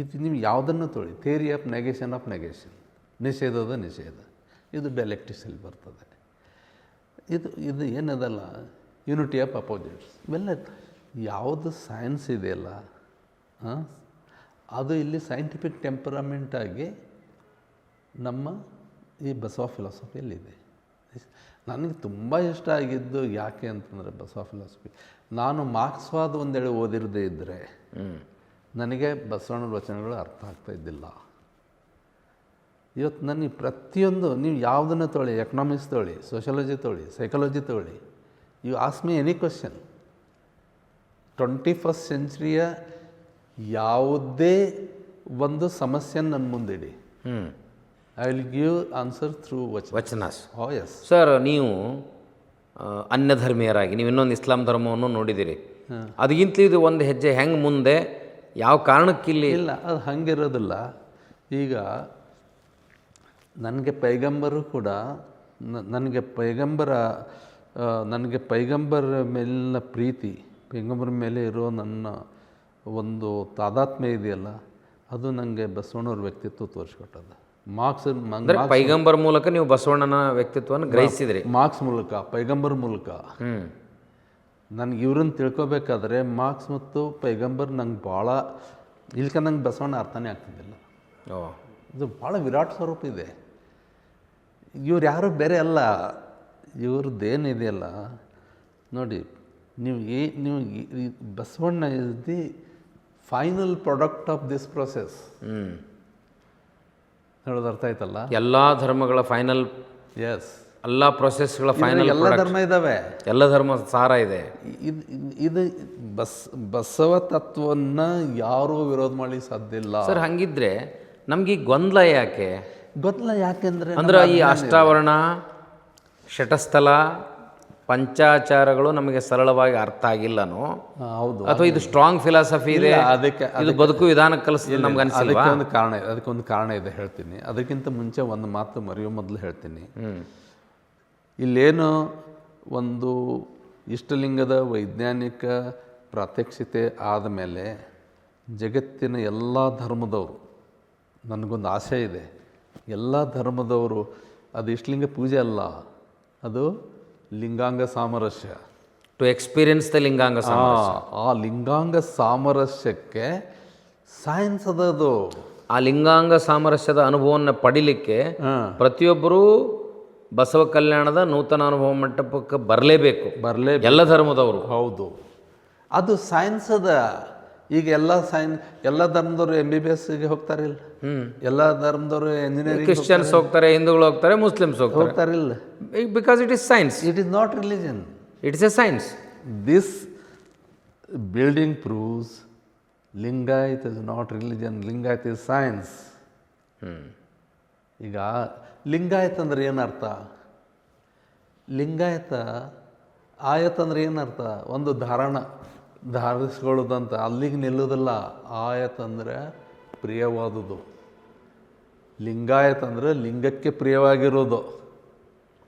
S1: ಇದು ನೀವು ಯಾವುದನ್ನು ತೊಳಿ, ಥಿಯರಿ ಆಫ್ ನೆಗೇಷನ್, ನಿಷೇಧದ ನಿಷೇಧ, ಇದು ಡೈಲೆಕ್ಟಿಕ್ಸಲ್ಲಿ ಬರ್ತದೆ. ಇದು ಏನದಲ್ಲ, ಯೂನಿಟಿ ಆಫ್ ಅಪೋಸಿಟ್ಸ್, ಇವೆಲ್ಲ ಯಾವುದು ಸೈನ್ಸ್ ಇದೆಯಲ್ಲ ಅದು ಇಲ್ಲಿ ಸೈಂಟಿಫಿಕ್ ಟೆಂಪರಮೆಂಟಾಗಿ ನಮ್ಮ ಈ ಬಸವ ಫಿಲಾಸಫಿಯಲ್ಲಿದೆ. ನನಗೆ ತುಂಬ ಇಷ್ಟ ಆಗಿದ್ದು ಯಾಕೆ ಅಂತಂದರೆ ಬಸವ ಫಿಲಾಸಫಿ, ನಾನು ಮಾರ್ಕ್ಸ್ವಾದ ಒಂದೇಳೆ ಓದಿರದೇ ಇದ್ದರೆ ನನಗೆ ಬಸವಣ್ಣನ ವಚನಗಳು ಅರ್ಥ ಆಗ್ತಾ ಇದ್ದಿಲ್ಲ. ಇವತ್ತು ನನಗೆ ಪ್ರತಿಯೊಂದು, ನೀವು ಯಾವುದನ್ನು ತೊಗೊಳ್ಳಿ, ಎಕನಾಮಿಕ್ಸ್ ತೊಗೊಳ್ಳಿ, ಸೋಷಿಯಾಲಜಿ ತೊಗೊಳ್ಳಿ, ಸೈಕಾಲಜಿ ತೊಗೊಳ್ಳಿ, you ask me any question, 21st ಸೆಂಚುರಿಯ ಯಾವುದೇ ಒಂದು ಸಮಸ್ಯೆನ ನನ್ನ ಮುಂದಿಡಿ, I will give answer through
S2: vachanas.
S1: Yes
S2: sir, ನೀವು ಅನ್ಯಧರ್ಮೀಯರಾಗಿ ನೀವು ಇನ್ನೊಂದು ಇಸ್ಲಾಂ ಧರ್ಮವನ್ನು ನೋಡಿದ್ದೀರಿ. ಅದಕ್ಕಿಂತಲೂ ಇದು ಒಂದು ಹೆಜ್ಜೆ ಹೆಂಗೆ ಮುಂದೆ, ಯಾವ ಕಾರಣಕ್ಕಿಲ್ಲಿ?
S1: ಇಲ್ಲ, ಅದು ಹಂಗಿರೋದಿಲ್ಲ. ಈಗ ನನಗೆ ಪೈಗಂಬರು ಕೂಡ ನನಗೆ ಪೈಗಂಬರ ಮೇಲಿನ ಪ್ರೀತಿ, ಪೈಗಂಬರ ಮೇಲೆ ಇರೋ ನನ್ನ ಒಂದು ತಾದಾತ್ಮ್ಯ ಇದೆಯಲ್ಲ, ಅದು ನನಗೆ ಬಸವಣ್ಣವ್ರ ವ್ಯಕ್ತಿತ್ವ ತೋರಿಸ್ಕೊಟ್ಟದ.
S2: ಪೈಗಂಬರ್ ಮೂಲಕ ನೀವು ಬಸವಣ್ಣನ ವ್ಯಕ್ತಿತ್ವವನ್ನು ಗ್ರಹಿಸಿದ್ರಿ.
S1: ಮಾರ್ಕ್ಸ್ ಮೂಲಕ, ಪೈಗಂಬರ್ ಮೂಲಕ. ನನಗೆ ಇವ್ರನ್ನ ತಿಳ್ಕೊಬೇಕಾದ್ರೆ ಮಾರ್ಕ್ಸ್ ಮತ್ತು ಪೈಗಂಬರ್ ನಂಗೆ ಭಾಳ, ಇಲ್ಕ ನಂಗೆ ಬಸವಣ್ಣ ಅರ್ಥನೇ ಆಗ್ತಿದ್ದಿಲ್ಲ. ಇದು ಭಾಳ ವಿರಾಟ್ ಸ್ವರೂಪ ಇದೆ. ಇವ್ರು ಯಾರು ಬೇರೆ ಅಲ್ಲ, ಇವ್ರದ್ದೇನಿದೆಯಲ್ಲ ನೋಡಿ, ನೀವು Basavanna is the final product of this process. ಹೇಳೋದು ಅರ್ಥ ಆಯ್ತಲ್ಲ?
S2: ಎಲ್ಲ ಧರ್ಮಗಳ ಫೈನಲ್,
S1: ಎಸ್,
S2: ಎಲ್ಲ ಪ್ರೊಸೆಸ್ಗಳ ಫೈನಲ್,
S1: ಎಲ್ಲ ಧರ್ಮ ಇದ್ದಾವೆ,
S2: ಎಲ್ಲ ಧರ್ಮ ಸಾರ ಇದೆ.
S1: ಇದು ಬಸವ ತತ್ವವನ್ನು ಯಾರೂ ವಿರೋಧ ಮಾಡಲಿಕ್ಕೆ ಸಾಧ್ಯ ಇಲ್ಲ.
S2: ಸರ್, ಹಂಗಿದ್ರೆ ನಮ್ಗೆ ಈ ಗೊಂದಲ ಯಾಕೆ?
S1: ಯಾಕೆಂದರೆ
S2: ಅಂದ್ರೆ ಈ ಅಷ್ಟಾವರಣ, ಶಟಸ್ಥಲ, ಪಂಚಾಚಾರಗಳು ನಮಗೆ ಸರಳವಾಗಿ ಅರ್ಥ ಆಗಿಲ್ಲನೋ?
S1: ಹೌದು.
S2: ಅಥವಾ ಇದು ಸ್ಟ್ರಾಂಗ್ ಫಿಲಾಸಫಿ ಇದೆ, ಇದು ಬದುಕು ವಿಧಾನ ಕಲಿಸಿದ್ರೆ ನಮ್ಗೆ ಅನಿಸಿಲ್ವಾ?
S1: ಅದಕ್ಕೊಂದು ಕಾರಣ ಇದೆ, ಹೇಳ್ತೀನಿ. ಅದಕ್ಕಿಂತ ಮುಂಚೆ ಒಂದು ಮಾತು ಮರೆಯೋ ಮೊದಲು ಹೇಳ್ತೀನಿ. ಇಲ್ಲೇನು ಒಂದು ಇಷ್ಟಲಿಂಗದ ವೈಜ್ಞಾನಿಕ ಪ್ರಾತ್ಯಕ್ಷಿತೆ ಆದಮೇಲೆ ಜಗತ್ತಿನ ಎಲ್ಲ ಧರ್ಮದವರು, ನನಗೊಂದು ಆಸೆ ಇದೆ, ಎಲ್ಲ ಧರ್ಮದವರು, ಅದು ಇಷ್ಟಲಿಂಗ ಪೂಜೆ ಅಲ್ಲ, ಅದು ಲಿಂಗಾಂಗ ಸಾಮರಸ್ಯ,
S2: ಟು ಎಕ್ಸ್ಪೀರಿಯನ್ಸ್ ದ ಲಿಂಗಾಂಗ ಸಾಮರಸ್ಯ.
S1: ಆ ಲಿಂಗಾಂಗ ಸಾಮರಸ್ಯಕ್ಕೆ ಸೈನ್ಸ್ ಅದದು.
S2: ಆ ಲಿಂಗಾಂಗ ಸಾಮರಸ್ಯದ ಅನುಭವವನ್ನು ಪಡಿಲಿಕ್ಕೆ ಪ್ರತಿಯೊಬ್ಬರೂ ಬಸವ ಕಲ್ಯಾಣದ ನೂತನ ಅನುಭವ ಮಂಟಪಕ್ಕೆ ಬರಲೇಬೇಕು, ಎಲ್ಲ ಧರ್ಮದವರು.
S1: ಹೌದು, ಅದು ಸೈನ್ಸ್ ಅದ. ಈಗ ಎಲ್ಲ ಧರ್ಮದವರು MBBSಗೆ ಹೋಗ್ತಾರಿಲ್ಲ, ಎಲ್ಲ ಧರ್ಮದವರು ಎಂಜಿನಿಯರಿಂಗ್,
S2: ಕ್ರಿಶ್ಚಿಯನ್ಸ್ ಹೋಗ್ತಾರೆ, ಹಿಂದೂಗಳು ಹೋಗ್ತಾರೆ, ಮುಸ್ಲಿಮ್ಸ್
S1: ಹೋಗ್ತಾರಿಲ್ಲ.
S2: Because it is science,
S1: it is not religion,
S2: it is a science.
S1: This building proves Lingayat is not religion, Lingayat is science. ಈಗ ಲಿಂಗಾಯತ್ ಅಂದ್ರೆ ಏನರ್ಥ? ಲಿಂಗಾಯತ ಆಯತ್ ಅಂದ್ರೆ ಏನರ್ಥ? ಒಂದು ಧಾರಣ, ಧಾರಿಸ್ಕೊಳ್ಳೋದಂತ ಅಲ್ಲಿಗೆ ನಿಲ್ಲೋದಿಲ್ಲ. ಆಯತ್ ಅಂದರೆ ಪ್ರಿಯವಾದುದು, ಲಿಂಗಾಯತ್ ಅಂದರೆ ಲಿಂಗಕ್ಕೆ ಪ್ರಿಯವಾಗಿರೋದು.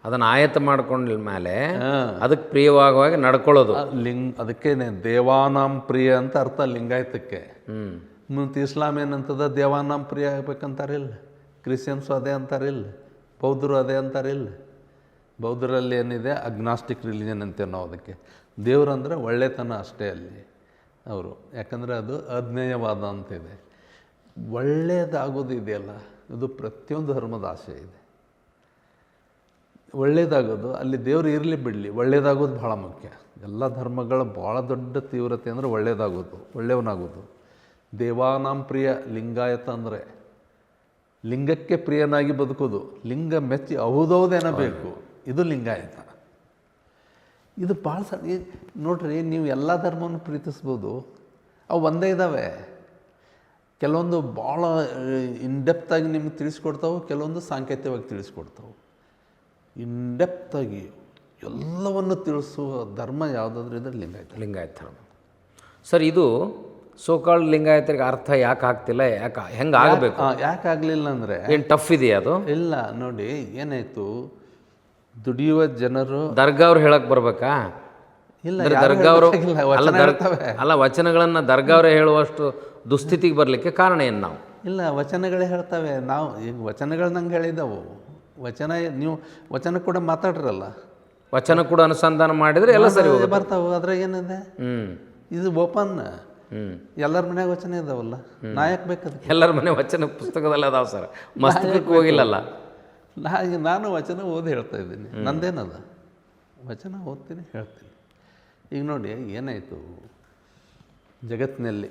S2: ಅದನ್ನು ಆಯತ್ತ ಮಾಡ್ಕೊಂಡ ಮೇಲೆ ಅದಕ್ಕೆ ಪ್ರಿಯವಾಗುವಾಗ ನಡ್ಕೊಳ್ಳೋದು.
S1: ಅದಕ್ಕೇನೆ ದೇವಾನಾಂ ಪ್ರಿಯ ಅಂತ ಅರ್ಥ ಲಿಂಗಾಯತಕ್ಕೆ. ಮತ್ತು ಇಸ್ಲಾಂ ಏನಂತದ ದೇವಾನಾಂ ಪ್ರಿಯ ಆಗ್ಬೇಕಂತಾರಿಲ್ಲ, ಕ್ರಿಶ್ಚಿಯನ್ಸು ಅದೇ ಅಂತಾರಿಲ್ಲ, ಬೌದ್ಧರು ಅದೇ ಅಂತಾರಿಲ್ಲ. ಬೌದ್ಧರಲ್ಲಿ ಏನಿದೆ ಅಗ್ನಾಸ್ಟಿಕ್ ರಿಲಿಜನ್ ಅಂತೇವೆ ನಾವು ಅದಕ್ಕೆ. ದೇವರಂದರೆ ಒಳ್ಳೆತನ ಅಷ್ಟೇ ಅಲ್ಲಿ ಅವರು, ಯಾಕಂದರೆ ಅದು ಅಜ್ಞೇಯವಾದ ಅಂತಿದೆ. ಒಳ್ಳೆಯದಾಗೋದು ಇದೆಯಲ್ಲ, ಇದು ಪ್ರತಿಯೊಂದು ಧರ್ಮದ ಆಸೆ ಇದೆ. ಒಳ್ಳೆಯದಾಗೋದು ಅಲ್ಲಿ ದೇವರು ಇರಲಿ ಬಿಡಲಿ, ಒಳ್ಳೆಯದಾಗೋದು ಭಾಳ ಮುಖ್ಯ. ಎಲ್ಲ ಧರ್ಮಗಳ ಭಾಳ ದೊಡ್ಡ ತೀವ್ರತೆ ಅಂದರೆ ಒಳ್ಳೆಯದಾಗೋದು, ಒಳ್ಳೆಯವನಾಗೋದು. ದೇವಾನಾಂ ಪ್ರಿಯ ಲಿಂಗಾಯತ ಅಂದರೆ ಲಿಂಗಕ್ಕೆ ಪ್ರಿಯನಾಗಿ ಬದುಕೋದು, ಲಿಂಗ ಮೆಚ್ಚಿ ಬೇಕು, ಇದು ಲಿಂಗಾಯತ. ಇದು ಭಾಳ ನೋಡ್ರಿ, ನೀವು ಎಲ್ಲ ಧರ್ಮವನ್ನು ಪ್ರೀತಿಸ್ಬೋದು, ಅವು ಒಂದೇ ಇದ್ದಾವೆ. ಕೆಲವೊಂದು ಭಾಳ ಇನ್ಡೆಪ್ತಾಗಿ ನಿಮ್ಗೆ ತಿಳಿಸ್ಕೊಡ್ತಾವೆ, ಕೆಲವೊಂದು ಸಾಂಕೇತಿಕವಾಗಿ ತಿಳಿಸ್ಕೊಡ್ತಾವೆ. ಇನ್ಡೆಪ್ತಾಗಿ ಎಲ್ಲವನ್ನು ತಿಳಿಸುವ ಧರ್ಮ ಯಾವುದಾದ್ರೂ ಇದ್ರೆ ಲಿಂಗಾಯತ ಧರ್ಮ.
S2: ಸರ್, ಇದು ಸೋಕಾಳ್ ಲಿಂಗಾಯತರಿಗೆ ಅರ್ಥ ಯಾಕೆ ಆಗ್ತಿಲ್ಲ, ಹೆಂಗೆ ಆಗಬೇಕು?
S1: ಯಾಕೆ ಆಗಲಿಲ್ಲ ಅಂದರೆ
S2: ಏನು ಟಫ್ ಇದೆಯಾ ಅದು?
S1: ಇಲ್ಲ ನೋಡಿ, ಏನಾಯಿತು, ದುಡಿಯುವ ಜನರು
S2: ದರ್ಗಾ ಅವ್ರು ಹೇಳಕ್ಕೆ ಬರ್ಬೇಕಾ?
S1: ಇಲ್ಲ,
S2: ದರ್ಗಾ ಅವರು ಅಲ್ಲ, ವಚನಗಳನ್ನು ದರ್ಗಾ ಅವರೇ ಹೇಳುವಷ್ಟು ದುಸ್ಥಿತಿಗೆ ಬರಲಿಕ್ಕೆ ಕಾರಣ ಏನು? ನಾವು
S1: ಇಲ್ಲ, ವಚನಗಳೇ ಹೇಳ್ತವೆ. ನಾವು ಈಗ ವಚನಗಳು ನಂಗೆ ಹೇಳಿದವು. ವಚನ ನೀವು ವಚನ ಕೂಡ ಮಾತಾಡ್ರಲ್ಲ,
S2: ವಚನ ಕೂಡ ಅನುಸಂಧಾನ ಮಾಡಿದರೆ ಎಲ್ಲ ಸರಿ
S1: ಬರ್ತಾವೆ. ಅದ್ರಾಗ ಏನಿದೆ? ಇದು ಓಪನ್. ಎಲ್ಲರ ಮನ್ಯಾಗ ವಚನ ಇದಾವಲ್ಲ, ನಾಯಕ್ ಬೇಕದ.
S2: ಎಲ್ಲರ ಮನೆ ವಚನ ಪುಸ್ತಕದಲ್ಲಿ ಅದಾವ ಸರ್, ಮಸ್ತಕಕ್ಕೆ ಹೋಗಿಲ್ಲಲ್ಲ.
S1: ನಾನು ವಚನ ಓದಿ ಹೇಳ್ತಾ ಇದ್ದೀನಿ, ನಂದೇನದ ವಚನ ಓದ್ತೀನಿ, ಹೇಳ್ತೀನಿ. ಈಗ ನೋಡಿ ಏನಾಯಿತು, ಜಗತ್ತಿನಲ್ಲಿ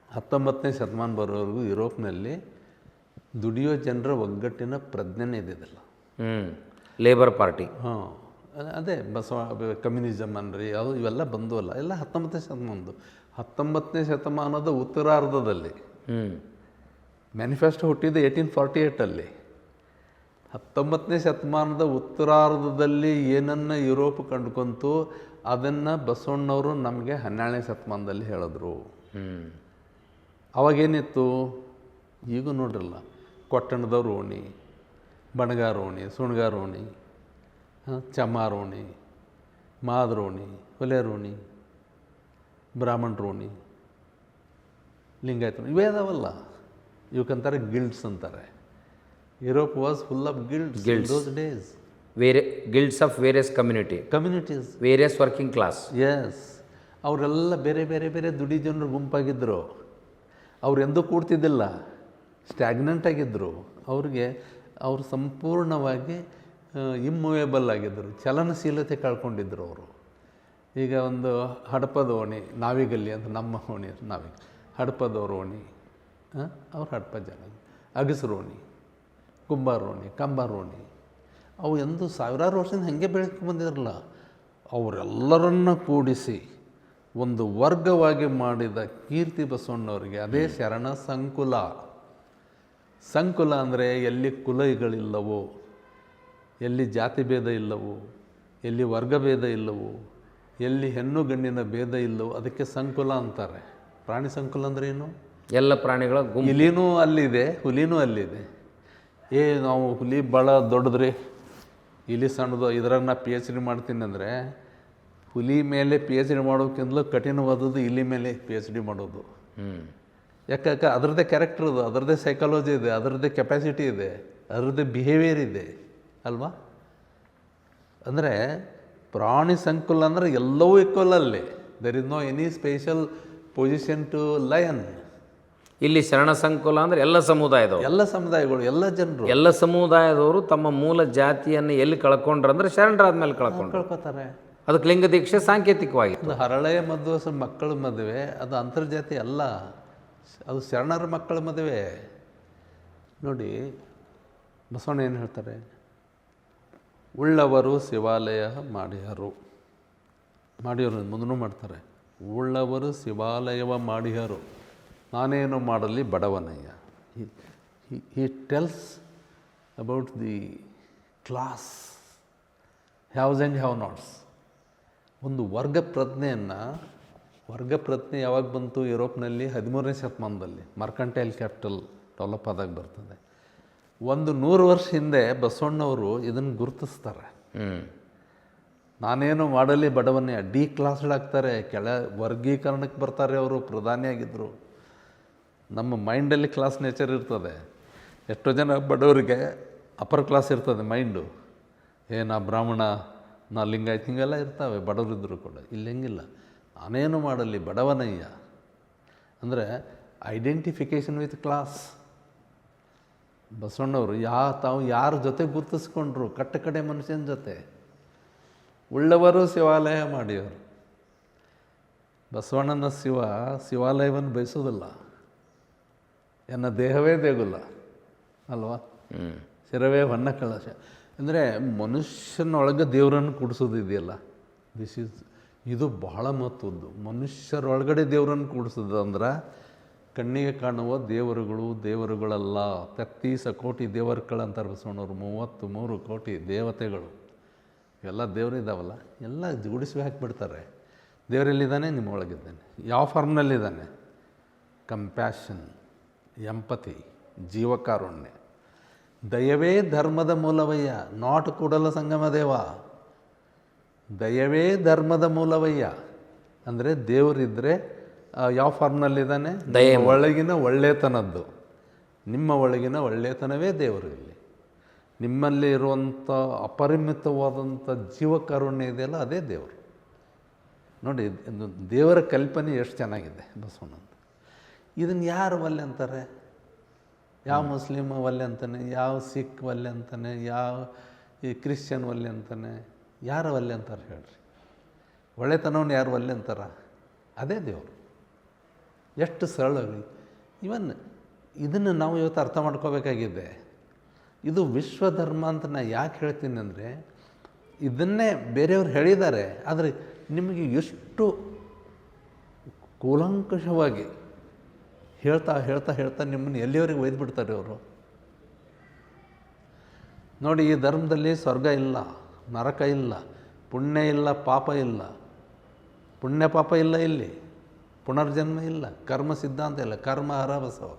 S1: 19ನೇ ಶತಮಾನ ಬರೋವರೆಗೂ ಯುರೋಪ್ನಲ್ಲಿ ದುಡಿಯೋ ಜನರ ಒಗ್ಗಟ್ಟಿನ ಪ್ರಜ್ಞೆನೇ ಇದ್ದಿದ್ದಿಲ್ಲ.
S2: ಲೇಬರ್ ಪಾರ್ಟಿ,
S1: ಹಾಂ, ಅದೇ ಕಮ್ಯುನಿಸಮ್ ಅನ್ರಿ, ಅದು ಇವೆಲ್ಲ ಬಂದವಲ್ಲ, ಎಲ್ಲ 19ನೇ ಶತಮಾನದ್ದು. 19ನೇ ಶತಮಾನದ ಉತ್ತರಾರ್ಧದಲ್ಲಿ ಮ್ಯಾನಿಫೆಸ್ಟೋ ಹುಟ್ಟಿದ್ದು 1848ಅಲ್ಲಿ. 19ನೇ ಶತಮಾನದ ಉತ್ತರಾರ್ಧದಲ್ಲಿ ಏನನ್ನು ಯುರೋಪ್ ಕಂಡುಕೊಂತು, ಅದನ್ನು ಬಸವಣ್ಣವರು ನಮಗೆ 12ನೇ ಶತಮಾನದಲ್ಲಿ ಹೇಳಿದ್ರು. ಅವಾಗೇನಿತ್ತು, ಈಗ ನೋಡ್ರಲ್ಲ, ಕೊಟ್ಟಣದವ್ರು ಓಣಿ, ಬಣಗಾರೋಣಿ, ಸುಣ್ಗಾರೋಣಿ, ಚಮಾರೋಣಿ, ಮಾದ್ರೋಣಿ, ಹೊಲೆರೋಣಿ, ಬ್ರಾಹ್ಮಣರೋಣಿ, ಲಿಂಗಾಯತ, ಇವೇ ಅದಾವಲ್ಲ. ಇವಕ್ಕಂತಾರೆ ಗಿಲ್ಡ್ಸ್ ಅಂತಾರೆ. Europe was full of guilds in those days.
S2: Guilds of various communities, various working class.
S1: Yes, ಅವರೆಲ್ಲ ಬೇರೆ ಬೇರೆ ಬೇರೆ ದುಡಿ ಜನರು ಗುಂಪಾಗಿದ್ದರು. ಅವ್ರು ಎಂದೂ ಕೂಡ್ತಿದ್ದಿಲ್ಲ, ಸ್ಟ್ಯಾಗ್ನೆಂಟ್ ಆಗಿದ್ದರು. ಅವರು ಸಂಪೂರ್ಣವಾಗಿ ಇಮ್ಮೂವೇಬಲ್ ಆಗಿದ್ದರು, ಚಲನಶೀಲತೆ ಕಳ್ಕೊಂಡಿದ್ದರು ಅವರು. ಈಗ ಒಂದು ಹಡಪದ ಓಣಿ, ನಾವಿಗಲ್ಲಿ ಅಂತ ನಮ್ಮ ಓಣಿ, ಹಡಪದವ್ರ ಓಣಿ, ಅವ್ರು ಹಡಪ ಜನ, ಅಗಸರೋಣಿ, ಕುಂಬಾರೋಣಿ, ಕಂಬಾರೋಣಿ, ಅವು ಎಂದು ಸಾವಿರಾರು ವರ್ಷದಿಂದ ಹಾಗೆ ಬೆಳ್ಕೊಂಡ್ಬಂದಿರಲ್ಲ. ಅವರೆಲ್ಲರನ್ನ ಕೂಡಿಸಿ ಒಂದು ವರ್ಗವಾಗಿ ಮಾಡಿದ ಕೀರ್ತಿ ಬಸವಣ್ಣವರಿಗೆ ಅದೇ ಶರಣ ಸಂಕುಲ. ಸಂಕುಲ ಅಂದರೆ ಎಲ್ಲಿ ಕುಲಗಳಿಲ್ಲವೋ, ಎಲ್ಲಿ ಜಾತಿ ಭೇದ ಇಲ್ಲವೋ, ಎಲ್ಲಿ ವರ್ಗಭೇದ ಇಲ್ಲವೋ, ಎಲ್ಲಿ ಹೆಣ್ಣು ಗಂಡಿನ ಭೇದ ಇಲ್ಲವೋ, ಅದಕ್ಕೆ ಸಂಕುಲ ಅಂತಾರೆ. ಪ್ರಾಣಿ ಸಂಕುಲ ಅಂದರೆ ಏನು?
S2: ಎಲ್ಲ ಪ್ರಾಣಿಗಳ
S1: ಇಲಿನೂ ಅಲ್ಲಿದೆ, ಹುಲಿನೂ ಅಲ್ಲಿದೆ. ನಾವು ಹುಲಿ ಭಾಳ ದೊಡ್ಡದ್ರಿ, ಇಲಿ ಸಣ್ಣದು, ಇದ್ರಾಗ ನಾ PhD ಮಾಡ್ತೀನಿ ಅಂದರೆ, ಹುಲಿ ಮೇಲೆ PhD ಮಾಡೋಕ್ಕಿಂತಲೂ ಕಠಿಣವಾದದ್ದು ಇಲಿ ಮೇಲೆ PhD ಮಾಡೋದು. ಯಾಕೆ? ಅದರದ್ದೇ ಕ್ಯಾರೆಕ್ಟರ್ ಇದೆ, ಅದರದ್ದೇ ಸೈಕಾಲಜಿ ಇದೆ, ಅದರದ್ದೇ ಕೆಪಾಸಿಟಿ ಇದೆ, ಅದರದ್ದೇ ಬಿಹೇವಿಯರ್ ಇದೆ ಅಲ್ವಾ? ಅಂದರೆ ಪ್ರಾಣಿ ಸಂಕುಲ ಅಂದರೆ ಎಲ್ಲವೂ ಈಕ್ವಲ್ ಅಲ್ಲಿ. There is no any special position to lion.
S2: ಇಲ್ಲಿ ಶರಣ ಸಂಕುಲ ಅಂದರೆ ಎಲ್ಲ ಸಮುದಾಯದವರು,
S1: ಎಲ್ಲ ಸಮುದಾಯಗಳು, ಎಲ್ಲ ಜನರು,
S2: ಎಲ್ಲ ಸಮುದಾಯದವರು ತಮ್ಮ ಮೂಲ ಜಾತಿಯನ್ನು ಎಲ್ಲಿ ಕಳ್ಕೊಂಡ್ರು ಅಂದರೆ ಶರಣರಾದ್ಮೇಲೆ ಕಳ್ಕೊತಾರೆ. ಅದಕ್ಕೆ ಲಿಂಗ ದೀಕ್ಷೆ ಸಾಂಕೇತಿಕವಾಗಿ.
S1: ಅದು ಹರಳೆಯ ಮದುವೆ, ಮಕ್ಕಳ ಮದುವೆ, ಅದು ಅಂತರ್ಜಾತಿ ಅಲ್ಲ, ಅದು ಶರಣರ ಮಕ್ಕಳ ಮದುವೆ. ನೋಡಿ ಬಸವಣ್ಣ ಏನು ಹೇಳ್ತಾರೆ, ಉಳ್ಳವರು ಶಿವಾಲಯ ಮಾಡಿಹರು. ಮುಂದೂ ಮಾಡ್ತಾರೆ, ಉಳ್ಳವರು ಶಿವಾಲಯವ ಮಾಡಿಹರು, ನಾನೇನು ಮಾಡಲಿ ಬಡವನಯ್ಯ. He tells about the class, haves and have nots. ಒಂದು ವರ್ಗ ಪ್ರಜ್ಞೆ ಯಾವಾಗ ಬಂತು ಯುರೋಪ್ನಲ್ಲಿ 13ನೇ ಶತಮಾನದಲ್ಲಿ ಮರ್ಕಂಟೈಲ್ ಕ್ಯಾಪಿಟಲ್ ಡೆವಲಪ್ ಆದಾಗ ಬರ್ತದೆ. 100 ವರ್ಷ ಹಿಂದೆ ಬಸವಣ್ಣವರು ಇದನ್ನು ಗುರುತಿಸ್ತಾರೆ. ನಾನೇನು ಮಾಡಲಿ ಬಡವನ್ನೇ ಡಿ ಕ್ಲಾಸ್ಡ್ ಆಗ್ತಾರೆ, ವರ್ಗೀಕರಣಕ್ಕೆ ಬರ್ತಾರೆ. ಅವರು ಪ್ರಧಾನಿಯಾಗಿದ್ದರು. ನಮ್ಮ ಮೈಂಡಲ್ಲಿ ಕ್ಲಾಸ್ ನೇಚರ್ ಇರ್ತದೆ. ಎಷ್ಟೋ ಜನ ಬಡವರಿಗೆ ಅಪ್ಪರ್ ಕ್ಲಾಸ್ ಇರ್ತದೆ ಮೈಂಡು. ನಾ ಬ್ರಾಹ್ಮಣ, ನಾ ಲಿಂಗಾಯತ್, ಹಿಂಗೆಲ್ಲ ಇರ್ತವೆ ಬಡವರಿದ್ದರೂ ಕೂಡ. ಇಲ್ಲಿ ಹೆಂಗಿಲ್ಲ, ನಾನೇನು ಮಾಡಲಿ ಬಡವನಯ್ಯ ಅಂದರೆ ಐಡೆಂಟಿಫಿಕೇಷನ್ ವಿತ್ ಕ್ಲಾಸ್. ಬಸವಣ್ಣವರು ತಾವು ಯಾರ ಜೊತೆ ಗುರುತಿಸ್ಕೊಂಡ್ರು? ಕಟ್ಟಕಡೆ ಮನುಷ್ಯನ ಜೊತೆ. ಉಳ್ಳವರು ಶಿವಾಲಯ ಮಾಡಿಯವರು. ಬಸವಣ್ಣನ ಶಿವಾಲಯವನ್ನು ಬಯಸೋದಿಲ್ಲ. ಎನ್ನ ದೇಹವೇ ದೇಗುಲ ಅಲ್ವಾ, ಶಿರವೇ ಹೊನ್ನ ಕಳಶ. ಅಂದರೆ ಮನುಷ್ಯನೊಳಗೆ ದೇವರನ್ನು ಕೂಡಿಸೋದಿದೆಯಲ್ಲ, ಇದು ಬಹಳ ಮಹತ್ವದ್ದು. ಮನುಷ್ಯರೊಳಗಡೆ ದೇವರನ್ನು ಕೂಡಿಸೋದು ಅಂದ್ರೆ ಕಣ್ಣಿಗೆ ಕಾಣುವ ದೇವರುಗಳಲ್ಲ. 33 ಕೋಟಿ ದೇವರುಗಳಂತಾರೆ ಬಸವಣ್ಣವರು. 33 ಕೋಟಿ ದೇವತೆಗಳು ಎಲ್ಲ ದೇವರಿದ್ದಾವಲ್ಲ, ಎಲ್ಲ ಜೋಡಿಸಿ ಹಾಕಿಬಿಡ್ತಾರೆ. ದೇವರೆಲ್ಲಿದ್ದಾನೆ? ನಿಮ್ಮ ಒಳಗಿದ್ದಾನೆ. ಯಾವ ಫಾರ್ಮ್ನಲ್ಲಿದ್ದಾನೆ? Compassion, empathy, ಜೀವಕಾರುಣ್ಯ. ದಯವೇ ಧರ್ಮದ ಮೂಲವಯ್ಯ, ನಾಟ್ ಕೂಡಲ ಸಂಗಮ ದೇವ. ದಯವೇ ಧರ್ಮದ ಮೂಲವಯ್ಯ ಅಂದರೆ ದೇವರಿದ್ದರೆ ಯಾವ ಫಾರ್ಮ್ನಲ್ಲಿದ್ದಾನೆ? ಒಳಗಿನ ಒಳ್ಳೆತನದ್ದು. ನಿಮ್ಮ ಒಳಗಿನ ಒಳ್ಳೆತನವೇ ದೇವರು. ಇಲ್ಲಿ ನಿಮ್ಮಲ್ಲಿ ಇರುವಂಥ ಅಪರಿಮಿತವಾದಂಥ ಜೀವಕಾರುಣ್ಯ ಇದೆಯಲ್ಲ, ಅದೇ ದೇವರು. ನೋಡಿ, ದೇವರ ಕಲ್ಪನೆ ಎಷ್ಟು ಚೆನ್ನಾಗಿದೆ ಬಸವಣ್ಣಂತ. ಇದನ್ನು ಯಾರು ಒಲ್ಲೆ ಅಂತಾರೆ? ಯಾವ ಮುಸ್ಲಿಮ್ ಒಲ್ಲೆ ಅಂತಾನೆ, ಯಾವ ಸಿಖ್ ಒಲ್ಲೆ ಅಂತಾನೆ, ಯಾವ ಈ ಕ್ರಿಶ್ಚಿಯನ್ ಒಲ್ಲೆ ಅಂತಾನೆ, ಯಾರು ಒಲ್ಲೆ ಅಂತಾರೆ ಹೇಳ್ರಿ? ಒಳ್ಳೆತನವನ್ನು ಯಾರು ಒಲ್ಲೆ ಅಂತಾರ? ಅದೇ ದೇವರು. ಎಷ್ಟು ಸರಳವಾಗಿ ಇದನ್ನು ನಾವು ಇವತ್ತು ಅರ್ಥ ಮಾಡ್ಕೋಬೇಕಾಗಿದೆ. ಇದು ವಿಶ್ವಧರ್ಮ ಅಂತ ನಾನು ಯಾಕೆ ಹೇಳ್ತೀನಿ ಅಂದರೆ, ಇದನ್ನೇ ಬೇರೆಯವ್ರು ಹೇಳಿದ್ದಾರೆ, ಆದರೆ ನಿಮಗೆ ಎಷ್ಟು ಕೂಲಂಕಷವಾಗಿ ಹೇಳ್ತಾ ನಿಮ್ಮನ್ನು ಎಲ್ಲಿವರೆಗೆ ಒಯ್ದುಬಿಡ್ತಾರೆ ಅವರು. ನೋಡಿ, ಈ ಧರ್ಮದಲ್ಲಿ ಸ್ವರ್ಗ ಇಲ್ಲ, ನರಕ ಇಲ್ಲ, ಪುಣ್ಯ ಇಲ್ಲ, ಪಾಪ ಇಲ್ಲ. ಪುಣ್ಯ ಪಾಪ ಇಲ್ಲ, ಇಲ್ಲಿ ಪುನರ್ಜನ್ಮ ಇಲ್ಲ, ಕರ್ಮ ಸಿದ್ಧಾಂತ ಇಲ್ಲ, ಕರ್ಮ ಹರ ಬಸವ.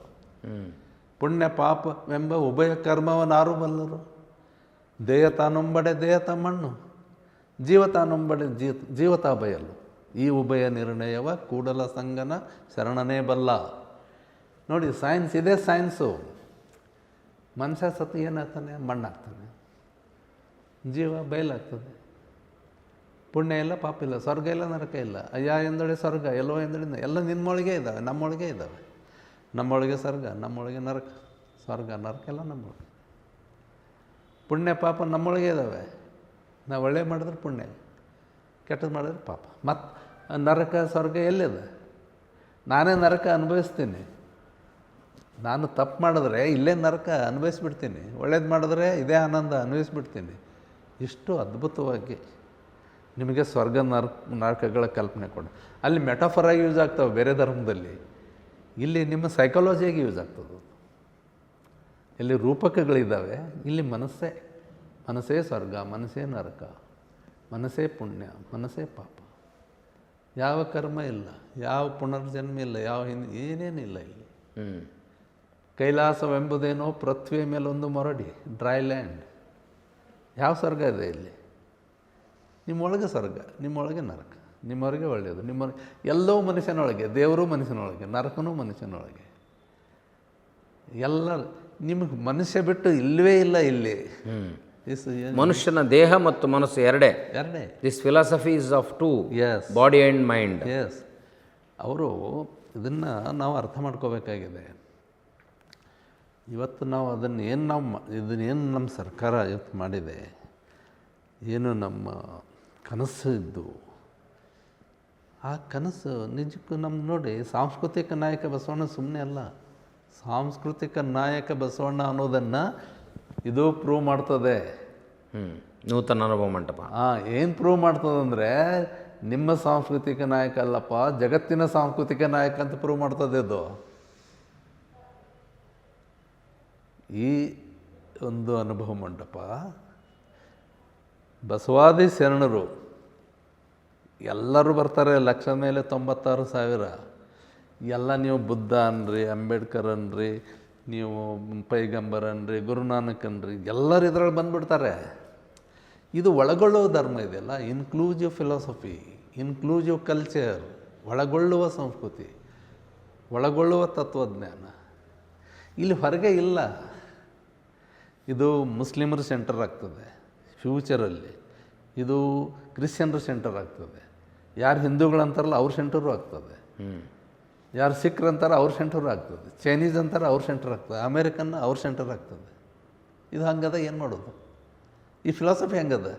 S1: ಪುಣ್ಯ ಪಾಪವೆಂಬ ಉಭಯ ಕರ್ಮವನ್ನಾರು ಬಲ್ಲರು. ದೇಯತಾನೊಂಬಡೆ ದೇಯತ ಮಣ್ಣು, ಜೀವತಾನೊಂಬಡೆ ಜೀವತಾ ಬಯಲು. ಈ ಉಭಯ ನಿರ್ಣಯವ ಕೂಡಲ ಸಂಗನ ಶರಣನೇ ಬಲ್ಲ. ನೋಡಿ, ಸೈನ್ಸ್ ಇದೆ. ಸೈನ್ಸು ಮನುಷ್ಯ ಸತ್ತು ಏನಾಗ್ತಾನೆ? ಮಣ್ಣಾಗ್ತಾನೆ. ಜೀವ ಬಯಲಾಗ್ತದೆ. ಪುಣ್ಯ ಇಲ್ಲ, ಪಾಪ ಇಲ್ಲ, ಸ್ವರ್ಗ ಇಲ್ಲ, ನರಕ ಇಲ್ಲ. ಅಯ್ಯ ಎಂದೊಡೆ ಸ್ವರ್ಗ, ಎಲ್ಲೋ ಎಂದೊಡೆ ಎಲ್ಲ ನಿಮ್ಮೊಳಗೆ ಇದ್ದಾವೆ, ನಮ್ಮೊಳಗೆ ಇದ್ದಾವೆ. ನಮ್ಮೊಳಗೆ ಸ್ವರ್ಗ, ನಮ್ಮೊಳಗೆ ನರಕ. ಸ್ವರ್ಗ ನರಕ ಎಲ್ಲ ನಮ್ಮೊಳಗೆ. ಪುಣ್ಯ ಪಾಪ ನಮ್ಮೊಳಗೆ ಇದ್ದಾವೆ. ನಾವು ಒಳ್ಳೆ ಮಾಡಿದ್ರೆ ಪುಣ್ಯ, ಕೆಟ್ಟದ್ದು ಮಾಡಿದ್ರೆ ಪಾಪ. ಮತ್ತು ನರಕ ಸ್ವರ್ಗ ಎಲ್ಲಿದೆ? ನಾನೇ ನರಕ ಅನುಭವಿಸ್ತೀನಿ. ನಾನು ತಪ್ಪು ಮಾಡಿದ್ರೆ ಇಲ್ಲೇ ನರಕ ಅನುಭವಿಸ್ಬಿಡ್ತೀನಿ, ಒಳ್ಳೇದು ಮಾಡಿದ್ರೆ ಇದೇ ಆನಂದ ಅನುಭವಿಸ್ಬಿಡ್ತೀನಿ. ಇಷ್ಟು ಅದ್ಭುತವಾಗಿ ನಿಮಗೆ ಸ್ವರ್ಗ ನರಕಗಳ ಕಲ್ಪನೆ ಕೊಡ. ಅಲ್ಲಿ ಮೆಟಾಫರಾಗಿ ಯೂಸ್ ಆಗ್ತವೆ ಬೇರೆ ಧರ್ಮದಲ್ಲಿ. ಇಲ್ಲಿ ನಿಮ್ಮ ಸೈಕಾಲಜಿಯಾಗಿ ಯೂಸ್ ಆಗ್ತದೆ. ಇಲ್ಲಿ ರೂಪಕಗಳಿದ್ದಾವೆ. ಇಲ್ಲಿ ಮನಸ್ಸೇ ಸ್ವರ್ಗ, ಮನಸ್ಸೇ ನರಕ, ಮನಸ್ಸೇ ಪುಣ್ಯ, ಮನಸ್ಸೇ ಪಾಪ. ಯಾವ ಕರ್ಮ ಇಲ್ಲ, ಯಾವ ಪುನರ್ಜನ್ಮ ಇಲ್ಲ, ಯಾವ ಏನೇನಿಲ್ಲ ಇಲ್ಲಿ. ಕೈಲಾಸವೆಂಬುದೇನೋ ಪೃಥ್ವಿಯ ಮೇಲೊಂದು ಮೊರಡಿ, ಡ್ರೈ ಲ್ಯಾಂಡ್. ಯಾವ ಸ್ವರ್ಗ ಇದೆ ಇಲ್ಲಿ? ನಿಮ್ಮೊಳಗೆ ಸ್ವರ್ಗ, ನಿಮ್ಮೊಳಗೆ ನರಕ, ನಿಮ್ಮೊಳಗೆ ಒಳ್ಳೆಯದು, ಎಲ್ಲವೂ ಮನುಷ್ಯನೊಳಗೆ. ದೇವರು ಮನುಷ್ಯನೊಳಗೆ, ನರಕನೂ ಮನುಷ್ಯನೊಳಗೆ. ಎಲ್ಲ ನಿಮಗೆ ಮನುಷ್ಯ ಬಿಟ್ಟು ಇಲ್ಲವೇ ಇಲ್ಲ ಇಲ್ಲಿ.
S2: ಮನುಷ್ಯನ ದೇಹ ಮತ್ತು ಮನಸ್ಸು ಎರಡೇ. This philosophy is of to body and mind.
S1: ಅವರು ಇದನ್ನು ನಾವು ಅರ್ಥ ಮಾಡ್ಕೋಬೇಕಾಗಿದೆ. ಇವತ್ತು ನಾವು ಇದನ್ನೇನು ನಮ್ಮ ಸರ್ಕಾರ ಇವತ್ತು ಮಾಡಿದೆ, ಏನು ನಮ್ಮ ಕನಸು ಇದ್ದು, ಆ ಕನಸು ನಿಜಕ್ಕೂ ನಮ್ಗೆ ನೋಡಿ, ಸಾಂಸ್ಕೃತಿಕ ನಾಯಕ ಬಸವಣ್ಣ ಸುಮ್ಮನೆ ಅಲ್ಲ. ಸಾಂಸ್ಕೃತಿಕ ನಾಯಕ ಬಸವಣ್ಣ ಅನ್ನೋದನ್ನು ಇದು ಪ್ರೂವ್ ಮಾಡ್ತದೆ.
S2: ನೂತನ ಅನುಭವ ಮಂಟಪ
S1: ಏನು ಪ್ರೂವ್ ಮಾಡ್ತದಂದರೆ, ನಿಮ್ಮ ಸಾಂಸ್ಕೃತಿಕ ನಾಯಕ ಅಲ್ಲಪ್ಪ, ಜಗತ್ತಿನ ಸಾಂಸ್ಕೃತಿಕ ನಾಯಕ ಅಂತ ಪ್ರೂವ್ ಮಾಡ್ತದೆ ಇದು. ಈ ಒಂದು ಅನುಭವ ಮಂಟಪ ಬಸವಾದಿ ಶರಣರು ಎಲ್ಲರೂ ಬರ್ತಾರೆ, ಲಕ್ಷ ಮೇಲೆ 96,000. ಎಲ್ಲ ನೀವು ಬುದ್ಧ ಅನ್ರಿ, ಅಂಬೇಡ್ಕರ್ ಅನ್ರಿ, ನೀವು ಪೈಗಂಬರ್ ಅನ್ರಿ, ಗುರುನಾನಕ್ ಅನ್ರಿ, ಎಲ್ಲರೂ ಇದ್ರಲ್ಲಿ ಬಂದುಬಿಡ್ತಾರೆ. ಇದು ಒಳಗೊಳ್ಳುವ ಧರ್ಮ ಇದೆಯಲ್ಲ, ಇನ್ಕ್ಲೂಸಿವ್ ಫಿಲಾಸಫಿ, ಇನ್ಕ್ಲೂಸಿವ್ ಕಲ್ಚರ್, ಒಳಗೊಳ್ಳುವ ಸಂಸ್ಕೃತಿ, ಒಳಗೊಳ್ಳುವ ತತ್ವಜ್ಞಾನ ಇಲ್ಲಿ ಹೊರಗೆ ಇಲ್ಲ. ಇದು ಮುಸ್ಲಿಮರ ಸೆಂಟರ್ ಆಗ್ತದೆ ಫ್ಯೂಚರಲ್ಲಿ, ಇದು ಕ್ರಿಶ್ಚಿಯನ್ರ ಸೆಂಟರ್ ಆಗ್ತದೆ, ಯಾರು ಹಿಂದೂಗಳಂತಾರಲ್ಲ ಅವ್ರ ಸೆಂಟರು ಆಗ್ತದೆ, ಯಾರು ಸಿಖ್ರು ಅಂತಾರೆ ಅವ್ರ ಸೆಂಟರ್ ಆಗ್ತದೆ, ಚೈನೀಸ್ ಅಂತಾರೆ ಅವ್ರ ಸೆಂಟರ್ ಆಗ್ತದೆ, ಅಮೇರಿಕನ್ನ ಅವ್ರ ಸೆಂಟರ್ ಆಗ್ತದೆ. ಇದು ಹಂಗದ, ಏನು ಮಾಡೋದು? ಈ ಫಿಲಾಸಫಿ ಹೆಂಗದ?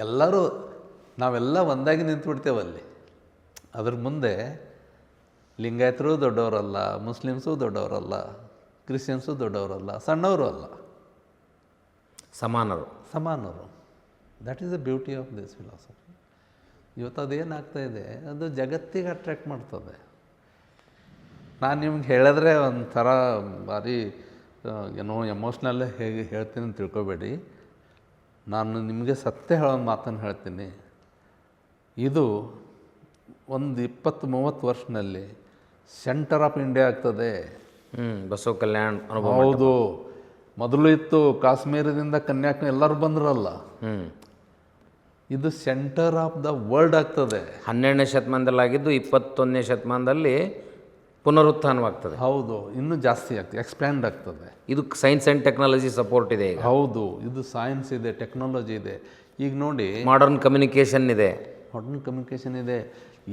S1: ಎಲ್ಲರೂ ನಾವೆಲ್ಲ ಒಂದಾಗಿ ನಿಂತುಬಿಡ್ತೇವಲ್ಲಿ. ಅದ್ರ ಮುಂದೆ ಲಿಂಗಾಯತರು ದೊಡ್ಡವರಲ್ಲ, ಮುಸ್ಲಿಮ್ಸು ದೊಡ್ಡವರಲ್ಲ, ಕ್ರಿಶ್ಚಿಯನ್ಸು ದೊಡ್ಡವರಲ್ಲ, ಸಣ್ಣವರು ಅಲ್ಲ, ಸಮಾನರು. That is the beauty of this philosophy. ಇವತ್ತು ಅದೇನಾಗ್ತಾಯಿದೆ, ಅದು ಜಗತ್ತಿಗೆ ಅಟ್ರ್ಯಾಕ್ಟ್ ಮಾಡ್ತದೆ. ನಾನು ನಿಮ್ಗೆ ಹೇಳಿದ್ರೆ ಒಂಥರ ಭಾರಿ ಏನೋ ಎಮೋಷ್ನಲ್ಲೇ ಹೇಗೆ ಹೇಳ್ತೀನಿ ಅಂತ ತಿಳ್ಕೊಬೇಡಿ. ನಾನು ನಿಮಗೆ ಸತ್ಯ ಹೇಳೋ ಮಾತನ್ನು ಹೇಳ್ತೀನಿ. ಇದು ಒಂದು 20-30 ವರ್ಷದಲ್ಲಿ ಸೆಂಟರ್ ಆಫ್ ಇಂಡಿಯಾ ಆಗ್ತದೆ.
S2: ಬಸವ ಕಲ್ಯಾಣ ಅನುಭವ.
S1: ಹೌದು, ಮೊದಲು ಇತ್ತು ಕಾಶ್ಮೀರದಿಂದ ಕನ್ಯಾಕುಮಾರಿ ಎಲ್ಲರೂ ಬಂದ್ರಲ್ಲ, ಇದು ಸೆಂಟರ್ ಆಫ್ ದ ವರ್ಲ್ಡ್ ಆಗ್ತದೆ.
S2: 12ನೇ ಶತಮಾನದಲ್ಲಾಗಿದ್ದು 21ನೇ ಶತಮಾನದಲ್ಲಿ ಪುನರುತ್ಥಾನವಾಗ್ತದೆ.
S1: ಹೌದು, ಇನ್ನೂ ಜಾಸ್ತಿ ಆಗ್ತದೆ, ಎಕ್ಸ್ಪ್ಯಾಂಡ್ ಆಗ್ತದೆ.
S2: ಇದು ಸೈನ್ಸ್ ಆ್ಯಂಡ್ ಟೆಕ್ನಾಲಜಿ ಸಪೋರ್ಟ್ ಇದೆ ಈಗ.
S1: ಹೌದು, ಇದು ಸೈನ್ಸ್ ಇದೆ, ಟೆಕ್ನಾಲಜಿ ಇದೆ. ಈಗ ನೋಡಿ,
S2: ಮಾಡರ್ನ್ ಕಮ್ಯುನಿಕೇಷನ್ ಇದೆ.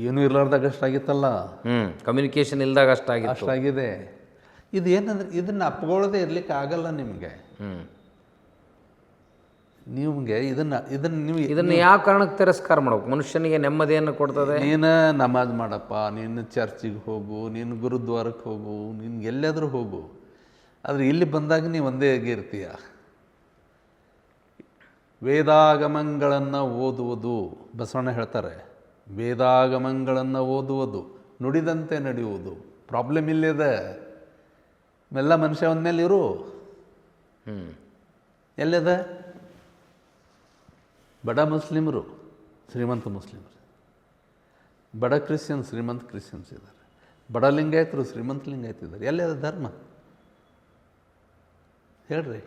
S1: ಏನೂ ಇರಲಾರ್ದಾಗ ಅಷ್ಟಾಗಿತ್ತಲ್ಲ,
S2: ಕಮ್ಯುನಿಕೇಷನ್ ಇಲ್ದಾಗ ಅಷ್ಟಾಗಿದೆ.
S1: ಇದು ಏನಂದ್ರೆ ಇದನ್ನು ಅಪ್ಕೊಳ್ಳದೆ ಇರ್ಲಿಕ್ಕೆ ಆಗಲ್ಲ ನಿಮಗೆ. ನಿಮಗೆ
S2: ಇದನ್ನು ಯಾವ ಕಾರಣಕ್ಕೆ ತಿರಸ್ಕಾರ ಮಾಡ್ಬೇಕು? ಮನುಷ್ಯನಿಗೆ ನೆಮ್ಮದಿಯನ್ನು ಕೊಡ್ತದೆ.
S1: ನೀನು ನಮಾಜ್ ಮಾಡಪ್ಪ, ನೀನು ಚರ್ಚಿಗೆ ಹೋಗು, ನೀನು ಗುರುದ್ವಾರಕ್ಕೆ ಹೋಗು, ನೀನು ಎಲ್ಲಾದರೂ ಹೋಗು, ಆದರೆ ಇಲ್ಲಿ ಬಂದಾಗ ನೀವು ಒಂದೇ ಇರ್ತೀಯ. ವೇದಾಗಮಗಳನ್ನು ಓದುವುದು, ಬಸವಣ್ಣ ಹೇಳ್ತಾರೆ, ವೇದಾಗಮಗಳನ್ನು ಓದುವುದು, ನುಡಿದಂತೆ ನಡೆಯುವುದು. ಪ್ರಾಬ್ಲಮ್ ಇಲ್ಲಿದೆ. ಎಲ್ಲ ಮನುಷ್ಯ ಒಂದ್ಮೇಲೆ ಇರು. ಎಲ್ಲಿದೆ? ಬಡ ಮುಸ್ಲಿಮರು, ಶ್ರೀಮಂತ ಮುಸ್ಲಿಮರು, ಬಡ ಕ್ರಿಶ್ಚಿಯನ್, ಶ್ರೀಮಂತ ಕ್ರಿಶ್ಚಿಯನ್ಸ್ ಇದ್ದಾರೆ, ಬಡ ಲಿಂಗಾಯತರು, ಶ್ರೀಮಂತ ಲಿಂಗಾಯತ ಇದ್ದಾರೆ. ಎಲ್ಲಿದೆ ಧರ್ಮ ಹೇಳ್ರಿ?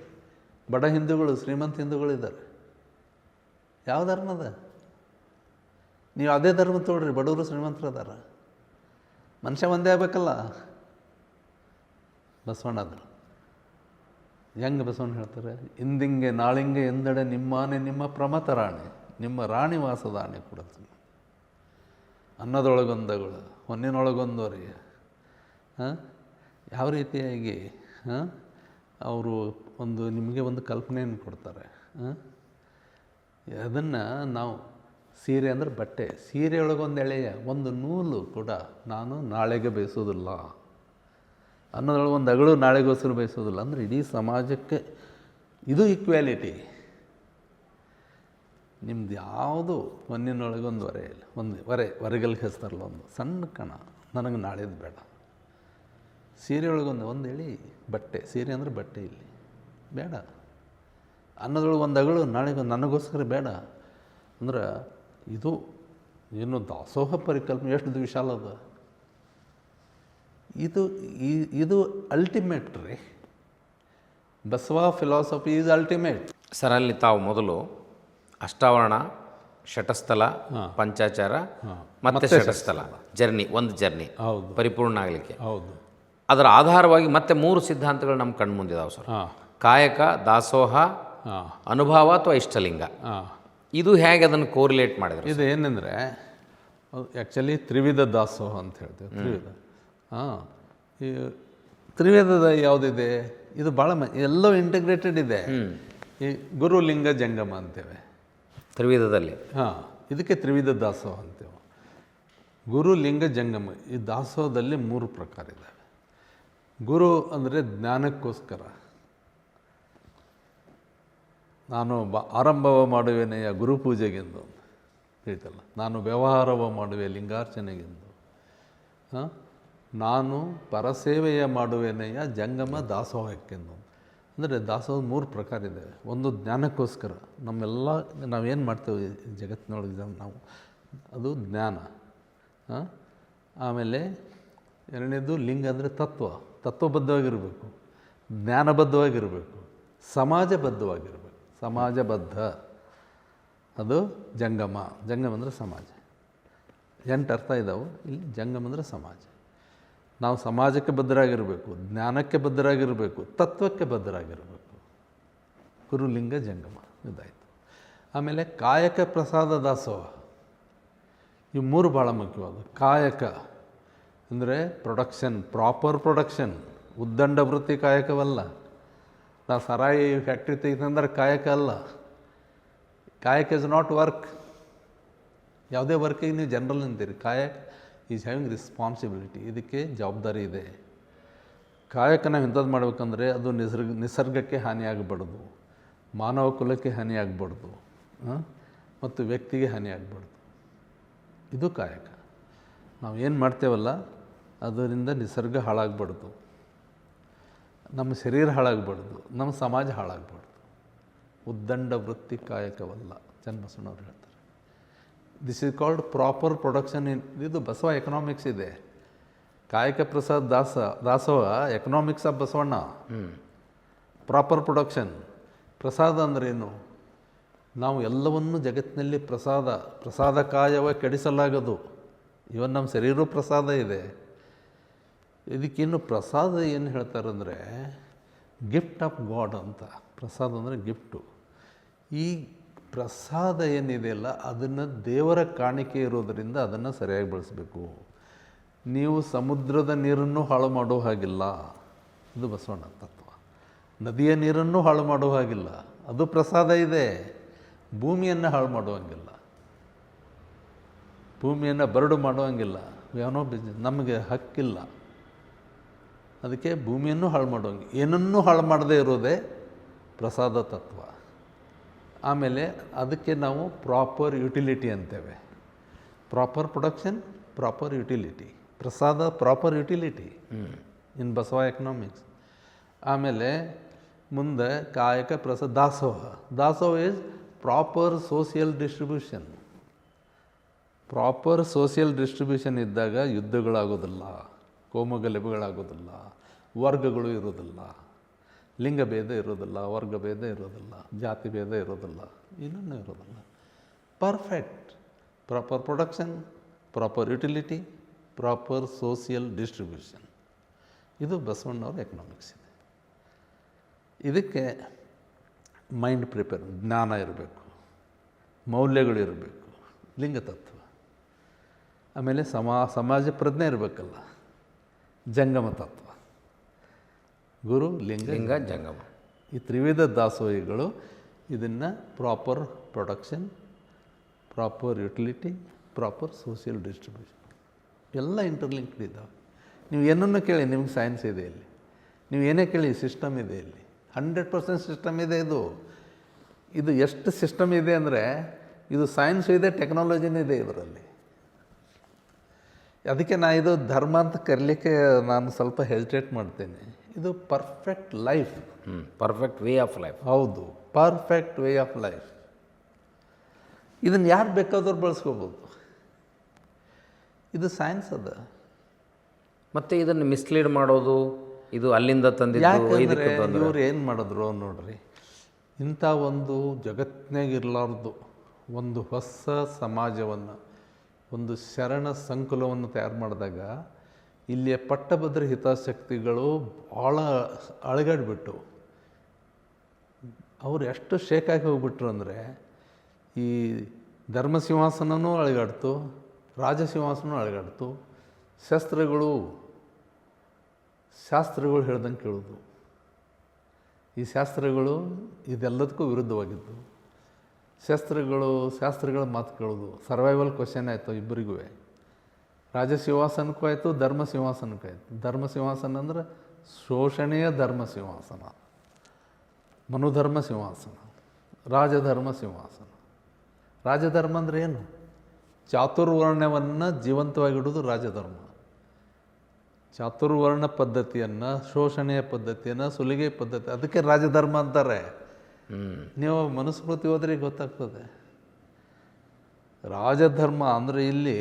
S1: ಬಡ ಹಿಂದೂಗಳು, ಶ್ರೀಮಂತ ಹಿಂದೂಗಳು ಇದ್ದಾರೆ. ಯಾವ ಧರ್ಮ ಅದ? ನೀವು ಅದೇ ಧರ್ಮ ತೊಗೊಳ್ರಿ, ಬಡವರು ಶ್ರೀಮಂತರು ಅದಾರ, ಮನುಷ್ಯ ಒಂದೇ ಆಗಬೇಕಲ್ಲ. ಬಸವಣ್ಣ ಆದರು ಹೆಂಗೆ ಬಸವಣ್ಣ ಹೇಳ್ತಾರೆ, ಇಂದಿಂಗೆ ನಾಳಿಂಗೆ ಎಂದೆಡೆ ನಿಮ್ಮಾನೆ ನಿಮ್ಮ ಪ್ರಮಥ ರಾಣಿ, ನಿಮ್ಮ ರಾಣಿ ವಾಸದ ಆಣೆ ಕೊಡುತ್ತೆ. ಅನ್ನದೊಳಗೊಂದಗಳು, ಹೊನ್ನಿನೊಳಗೊಂದವರಿಗೆ ಯಾವ ರೀತಿಯಾಗಿ ಅವರು ನಿಮಗೆ ಒಂದು ಕಲ್ಪನೆಯನ್ನು ಕೊಡ್ತಾರೆ. ಅದನ್ನು ನಾವು ಸೀರೆ ಅಂದರೆ ಬಟ್ಟೆ, ಸೀರೆ ಒಳಗೊಂದು ಎಳೆಯ ಒಂದು ನೂಲು ಕೂಡ ನಾನು ನಾಳೆಗೆ ಬಯಸೋದಿಲ್ಲ, ಅನ್ನೋದ್ರೊಳಗೆ ಒಂದು ಅಗಳು ನಾಳೆಗೋಸ್ಕರ ಬಯಸೋದಿಲ್ಲ. ಅಂದರೆ ಇಡೀ ಸಮಾಜಕ್ಕೆ ಇದು ಈಕ್ವ್ಯಾಲಿಟಿ. ನಿಮ್ದು ಯಾವುದು ಹೊನ್ನಿನೊಳಗೊಂದು ಹೊರೆ ಇಲ್ಲ, ಹೊರಗಲ್ಗೆ ಹೆಸ್ತಾರಲ್ಲ ಒಂದು ಸಣ್ಣ ಕಣ, ನನಗೆ ನಾಳೆದು ಬೇಡ. ಸೀರೆ ಒಂದು ಎಳಿ ಬಟ್ಟೆ, ಸೀರೆ ಅಂದರೆ ಬಟ್ಟೆ ಇಲ್ಲಿ ಬೇಡ. ಅನ್ನೋದ್ರೊಳಗೆ ಒಂದು ಅಗಳು ನನಗೋಸ್ಕರ ಬೇಡ. ಅಂದ್ರೆ ಇದು ಏನು ದಾಸೋಹ ಪರಿಕಲ್ಪನೆ ಎಷ್ಟು ವಿಶಾಲ ಅದ. ಇದು ಅಲ್ಟಿಮೇಟ್ ರೀ. Basava philosophy is ultimate.
S2: Sir, ಅಲ್ಲಿ ತಾವು ಮೊದಲು ಅಷ್ಟಾವರಣ, ಶಟಸ್ಥಲ, ಪಂಚಾಚಾರ ಮತ್ತೆ ಶಟಸ್ಥಲ ಒಂದು ಜರ್ನಿ
S1: ಹೌದು
S2: ಪರಿಪೂರ್ಣ ಆಗಲಿಕ್ಕೆ.
S1: ಹೌದು.
S2: ಅದರ ಆಧಾರವಾಗಿ ಮತ್ತೆ 3 ಸಿದ್ಧಾಂತಗಳು ನಮ್ಮ ಕಣ್ಮುಂದಿದಾವೆ ಸರ್. ಕಾಯಕ, ದಾಸೋಹ, ಅನುಭವ ಅಥವಾ ಇಷ್ಟಲಿಂಗ. ಇದು ಹೇಗೆ ಅದನ್ನು ಕೋರಿಲೇಟ್ ಮಾಡಿದ್ರು?
S1: ಇದು ಏನಂದರೆ ಆ್ಯಕ್ಚುಲಿ ತ್ರಿವಿಧ ದಾಸೋಹ ಅಂತ ಹೇಳ್ತೇವೆ. ಈ ತ್ರಿವೇದದ ಯಾವುದಿದೆ, ಇದು ಭಾಳ ಎಲ್ಲೋ ಇಂಟಿಗ್ರೇಟೆಡ್ ಇದೆ. ಈ ಗುರು ಲಿಂಗ ಜಂಗಮ ಅಂತೇವೆ
S2: ತ್ರಿವಿಧದಲ್ಲಿ.
S1: ಇದಕ್ಕೆ ತ್ರಿವಿಧ ದಾಸೋಹ ಅಂತೇವೆ. ಗುರು ಲಿಂಗ ಜಂಗಮ ಈ ದಾಸೋಹದಲ್ಲಿ 3 ಪ್ರಕಾರ ಇದ್ದಾವೆ. ಗುರು ಅಂದರೆ ಜ್ಞಾನಕ್ಕೋಸ್ಕರ ನಾನು ಆರಂಭವ ಮಾಡುವೆನೆಯ ಗುರುಪೂಜೆಗೆಂದು ಹೇಳ್ತಲ್ಲ, ನಾನು ವ್ಯವಹಾರವ ಮಾಡುವೆ ಲಿಂಗಾರ್ಚನೆಗೆಂದು, ನಾನು ಪರಸೇವೆಯ ಮಾಡುವೆನೆಯ ಜಂಗಮ ದಾಸೋಹಕ್ಕೆಂದು. ಅಂದರೆ ದಾಸೋಹ 3 ಪ್ರಕಾರ ಇದೆ. ಒಂದು ಜ್ಞಾನಕ್ಕೋಸ್ಕರ, ನಮ್ಮೆಲ್ಲ ನಾವೇನು ಮಾಡ್ತೇವೆ ಜಗತ್ತಿನೊಳಗೆ ನಾವು, ಅದು ಜ್ಞಾನ. ಆಮೇಲೆ ಎರಡನೇದು ಲಿಂಗ ಅಂದರೆ ತತ್ವಬದ್ಧವಾಗಿರಬೇಕು, ಜ್ಞಾನಬದ್ಧವಾಗಿರಬೇಕು, ಸಮಾಜಬದ್ಧವಾಗಿರಬೇಕು. ಸಮಾಜಬದ್ಧ ಅದು ಜಂಗಮ ಅಂದರೆ ಸಮಾಜ. 8 ಅರ್ಥ ಇದ್ದಾವೆ ಇಲ್ಲಿ. ಜಂಗಮ ಅಂದರೆ ಸಮಾಜ. ನಾವು ಸಮಾಜಕ್ಕೆ ಬದ್ಧರಾಗಿರಬೇಕು, ಜ್ಞಾನಕ್ಕೆ ಬದ್ಧರಾಗಿರಬೇಕು, ತತ್ವಕ್ಕೆ ಬದ್ಧರಾಗಿರಬೇಕು. ಗುರುಲಿಂಗ ಜಂಗಮ ಇದಾಯಿತು. ಆಮೇಲೆ ಕಾಯಕ ಪ್ರಸಾದ ದಾಸೋಹ, ಇವು 3 ಭಾಳ ಮುಖ್ಯವಾದ. ಕಾಯಕ ಅಂದರೆ ಪ್ರೊಡಕ್ಷನ್, ಪ್ರಾಪರ್ ಪ್ರೊಡಕ್ಷನ್, ಉದ್ದಂಡ ವೃತ್ತಿ ಕಾಯಕವಲ್ಲ. ನಾವು ಸರಾಯಿ ಫ್ಯಾಕ್ಟ್ರಿ ತೆಗೆದಂದ್ರೆ ಕಾಯಕ ಅಲ್ಲ. ಕಾಯಕ ಇಸ್ ನಾಟ್ ವರ್ಕ್. ಯಾವುದೇ ವರ್ಕಿಗೆ ನೀವು ಜನರಲ್ ಅಂತೀರಿ. ಕಾಯಕ ಈಸ್ ಹ್ಯಾವಿಂಗ್ ರೆಸ್ಪಾನ್ಸಿಬಿಲಿಟಿ, ಇದಕ್ಕೆ ಜವಾಬ್ದಾರಿ ಇದೆ. ಕಾಯಕ ನಾವು ಇಂಥದ್ದು ಮಾಡ್ಬೇಕಂದ್ರೆ ಅದು ನಿಸರ್ಗಕ್ಕೆ ಹಾನಿಯಾಗಬಾರ್ದು, ಮಾನವ ಕುಲಕ್ಕೆ ಹಾನಿಯಾಗಬಾರ್ದು, ಮತ್ತು ವ್ಯಕ್ತಿಗೆ ಹಾನಿಯಾಗಬಾರ್ದು. ಇದು ಕಾಯಕ. ನಾವು ಏನು ಮಾಡ್ತೇವಲ್ಲ ಅದರಿಂದ ನಿಸರ್ಗ ಹಾಳಾಗಬಾರ್ದು, ನಮ್ಮ ಶರೀರ ಹಾಳಾಗಬಾರ್ದು, ನಮ್ಮ ಸಮಾಜ ಹಾಳಾಗಬಾರ್ದು. ಉದ್ದಂಡ ವೃತ್ತಿ ಕಾಯಕವಲ್ಲ, ಚನ್ನಬಸವಣ್ಣವ್ರು ಹೇಳ್ತಾರೆ. This is called proper production. ಇದು ಬಸವ ಎಕನಾಮಿಕ್ಸ್ ಇದೆ. ಕಾಯಕ ಪ್ರಸಾದ್ ದಾಸೋಹ economics of Basavanna. Proper production. ಪ್ರಸಾದ ಅಂದ್ರೇನು? ನಾವು ಎಲ್ಲವನ್ನೂ ಜಗತ್ತಿನಲ್ಲಿ ಪ್ರಸಾದ ಕಾಯವ ಕೆಡಿಸಲಾಗದು. ಇವನ್ ನಮ್ಮ ಶರೀರ ಪ್ರಸಾದ ಇದೆ. ಇದಕ್ಕಿನ್ನು ಪ್ರಸಾದ ಏನು ಹೇಳ್ತಾರಂದರೆ ಗಿಫ್ಟ್ ಆಫ್ ಗಾಡ್ ಅಂತ. ಪ್ರಸಾದ ಅಂದರೆ ಗಿಫ್ಟು. ಈ ಪ್ರಸಾದ ಏನಿದೆಯಲ್ಲ ಅದನ್ನು ದೇವರ ಕಾಣಿಕೆ ಇರೋದರಿಂದ ಅದನ್ನು ಸರಿಯಾಗಿ ಬಳಸಬೇಕು. ನೀವು ಸಮುದ್ರದ ನೀರನ್ನು ಹಾಳು ಮಾಡೋ ಹಾಗಿಲ್ಲ, ಇದು ಬಸವಣ್ಣ ತತ್ವ. ನದಿಯ ನೀರನ್ನು ಹಾಳು ಮಾಡೋ ಹಾಗಿಲ್ಲ, ಅದು ಪ್ರಸಾದ ಇದೆ. ಭೂಮಿಯನ್ನು ಹಾಳು ಮಾಡುವಂಗಿಲ್ಲ, ಭೂಮಿಯನ್ನು ಬರಡು ಮಾಡುವಂಗಿಲ್ಲ. ಯಾವನೋ ನಮಗೆ ಹಕ್ಕಿಲ್ಲ, ಅದಕ್ಕೆ ಭೂಮಿಯನ್ನು ಹಾಳು ಮಾಡುವಂಗೆ ಏನನ್ನೂ ಹಾಳು ಮಾಡದೇ ಇರೋದೇ ಪ್ರಸಾದ ತತ್ವ. ಆಮೇಲೆ ಅದಕ್ಕೆ ನಾವು ಪ್ರಾಪರ್ ಯುಟಿಲಿಟಿ ಅಂತೇವೆ. Proper production, proper utility. Prasada proper utility in Basava economics. ಆಮೇಲೆ ಮುಂದೆ kayaka prasada dasoha is proper social distribution. Proper social distribution ಇದ್ದಾಗ ಯುದ್ಧಗಳಾಗೋದಿಲ್ಲ, ಕೋಮುಗಲಭೆಗಳಾಗೋದಿಲ್ಲ, ವರ್ಗಗಳು ಇರೋದಿಲ್ಲ, ಲಿಂಗಭೇದ ಇರೋದಿಲ್ಲ, ವರ್ಗಭೇದ ಇರೋದಿಲ್ಲ, ಜಾತಿ ಭೇದ ಇರೋದಿಲ್ಲ, ಇನ್ನೂ ಇರೋದಿಲ್ಲ. Perfect proper production, proper utility, proper social distribution. ಇದು ಬಸವಣ್ಣವ್ರ ಎಕನಾಮಿಕ್ಸ್ ಇದೆ. ಇದಕ್ಕೆ ಮೈಂಡ್ ಪ್ರಿಪೇರ್, ಜ್ಞಾನ ಇರಬೇಕು, ಮೌಲ್ಯಗಳಿರಬೇಕು, ಲಿಂಗತತ್ವ. ಆಮೇಲೆ ಸಮಾಜ ಪ್ರಜ್ಞೆ ಇರಬೇಕಲ್ಲ, ಜಂಗಮ ತತ್ವ. ಗುರು ಲಿಂಗ
S2: ಜಂಗಮ.
S1: ಈ ತ್ರಿವಿಧ ದಾಸೋಹಿಗಳು ಇದನ್ನು proper production, proper utility, proper social distribution ಎಲ್ಲ ಇಂಟರ್ಲಿಂಕ್ಡ್ ಇದ್ದಾವೆ. ನೀವು ಏನನ್ನು ಕೇಳಿ ನಿಮ್ಗೆ ಸೈನ್ಸ್ ಇದೆ ಇಲ್ಲಿ, ನೀವು ಏನೇ ಕೇಳಿ ಸಿಸ್ಟಮ್ ಇದೆ ಇಲ್ಲಿ. 100% ಸಿಸ್ಟಮ್ ಇದೆ. ಇದು ಎಷ್ಟು ಸಿಸ್ಟಮ್ ಇದೆ ಅಂದರೆ ಇದು ಸೈನ್ಸು ಇದೆ, ಟೆಕ್ನಾಲಜಿನೂ ಇದೆ ಇದರಲ್ಲಿ. ಅದಕ್ಕೆ ಇದು ಧರ್ಮ ಅಂತ ಕರೀಲಿಕ್ಕೆ ನಾನು ಸ್ವಲ್ಪ ಹೆಸಿಟೇಟ್ ಮಾಡ್ತೇನೆ. ಇದು perfect life.
S2: Perfect way of life.
S1: ಹೌದು, ಪರ್ಫೆಕ್ಟ್ ವೇ ಆಫ್ ಲೈಫ್. ಇದನ್ನು ಯಾರು ಬೇಕಾದ್ರೂ ಬಳಸ್ಕೋಬೋದು. ಇದು ಸೈನ್ಸ್ ಅದ.
S2: ಮತ್ತು ಇದನ್ನು ಮಿಸ್ಲೀಡ್ ಮಾಡೋದು, ಇದು ಅಲ್ಲಿಂದ ತಂದಿದ್ದು.
S1: ಯಾಕಂದರೆ ಇವ್ರು ಏನು ಮಾಡಿದ್ರು ನೋಡ್ರಿ, ಇಂಥ ಒಂದು ಜಗತ್ತಿನಾಗಿರಲಾರ್ದು ಒಂದು ಹೊಸ ಸಮಾಜವನ್ನು, ಒಂದು ಶರಣ ಸಂಕುಲವನ್ನು ತಯಾರು ಮಾಡಿದಾಗ ಇಲ್ಲಿಯ ಪಟ್ಟಭದ್ರ ಹಿತಾಸಕ್ತಿಗಳು ಭಾಳ ಅಳಗಾಡ್ಬಿಟ್ಟು ಅವರು ಎಷ್ಟು ಶೇಕಾಗಿ ಹೋಗ್ಬಿಟ್ರು ಅಂದರೆ ಈ ಧರ್ಮ ಸಿಂಹಾಸನವೂ ಅಳಗಾಡ್ತು, ರಾಜಸಿಂಹಾಸನವೂ ಅಳಗಾಡ್ತು. ಶಾಸ್ತ್ರಗಳು ಹೇಳ್ದಂಗೆ ಕೇಳೋದು. ಈ ಶಾಸ್ತ್ರಗಳು ಇದೆಲ್ಲದಕ್ಕೂ ವಿರುದ್ಧವಾಗಿದ್ದು. ಶಾಸ್ತ್ರಗಳ ಮಾತು ಕೇಳೋದು ಸರ್ವೈವಲ್ ಕ್ವಶನ್ ಆಯಿತು ಇಬ್ಬರಿಗೂ. ರಾಜಸಿಂಹಾಸನಕ್ಕೂ ಆಯಿತು, ಧರ್ಮ ಸಿಂಹಾಸನಕ್ಕೂ ಆಯಿತು. ಧರ್ಮ ಸಿಂಹಾಸನ ಅಂದರೆ ಶೋಷಣೆಯ ಧರ್ಮ ಸಿಂಹಾಸನ, ಮನುಧರ್ಮ ಸಿಂಹಾಸನ, ರಾಜಧರ್ಮ ಸಿಂಹಾಸನ. ರಾಜಧರ್ಮ ಅಂದರೆ ಏನು? ಚಾತುರ್ವರ್ಣ್ಯವನ್ನು ಜೀವಂತವಾಗಿಡೋದು ರಾಜಧರ್ಮ. ಚಾತುರ್ವರ್ಣ ಪದ್ಧತಿಯನ್ನು, ಶೋಷಣೆಯ ಪದ್ಧತಿಯನ್ನು, ಸುಲಿಗೆ ಪದ್ಧತಿ, ಅದಕ್ಕೆ ರಾಜಧರ್ಮ ಅಂತಾರೆ. ನೀವು ಮನುಸ್ಮೃತಿ ಹೋದ್ರೆ ಗೊತ್ತಾಗ್ತದೆ. ರಾಜಧರ್ಮ ಅಂದರೆ ಇಲ್ಲಿ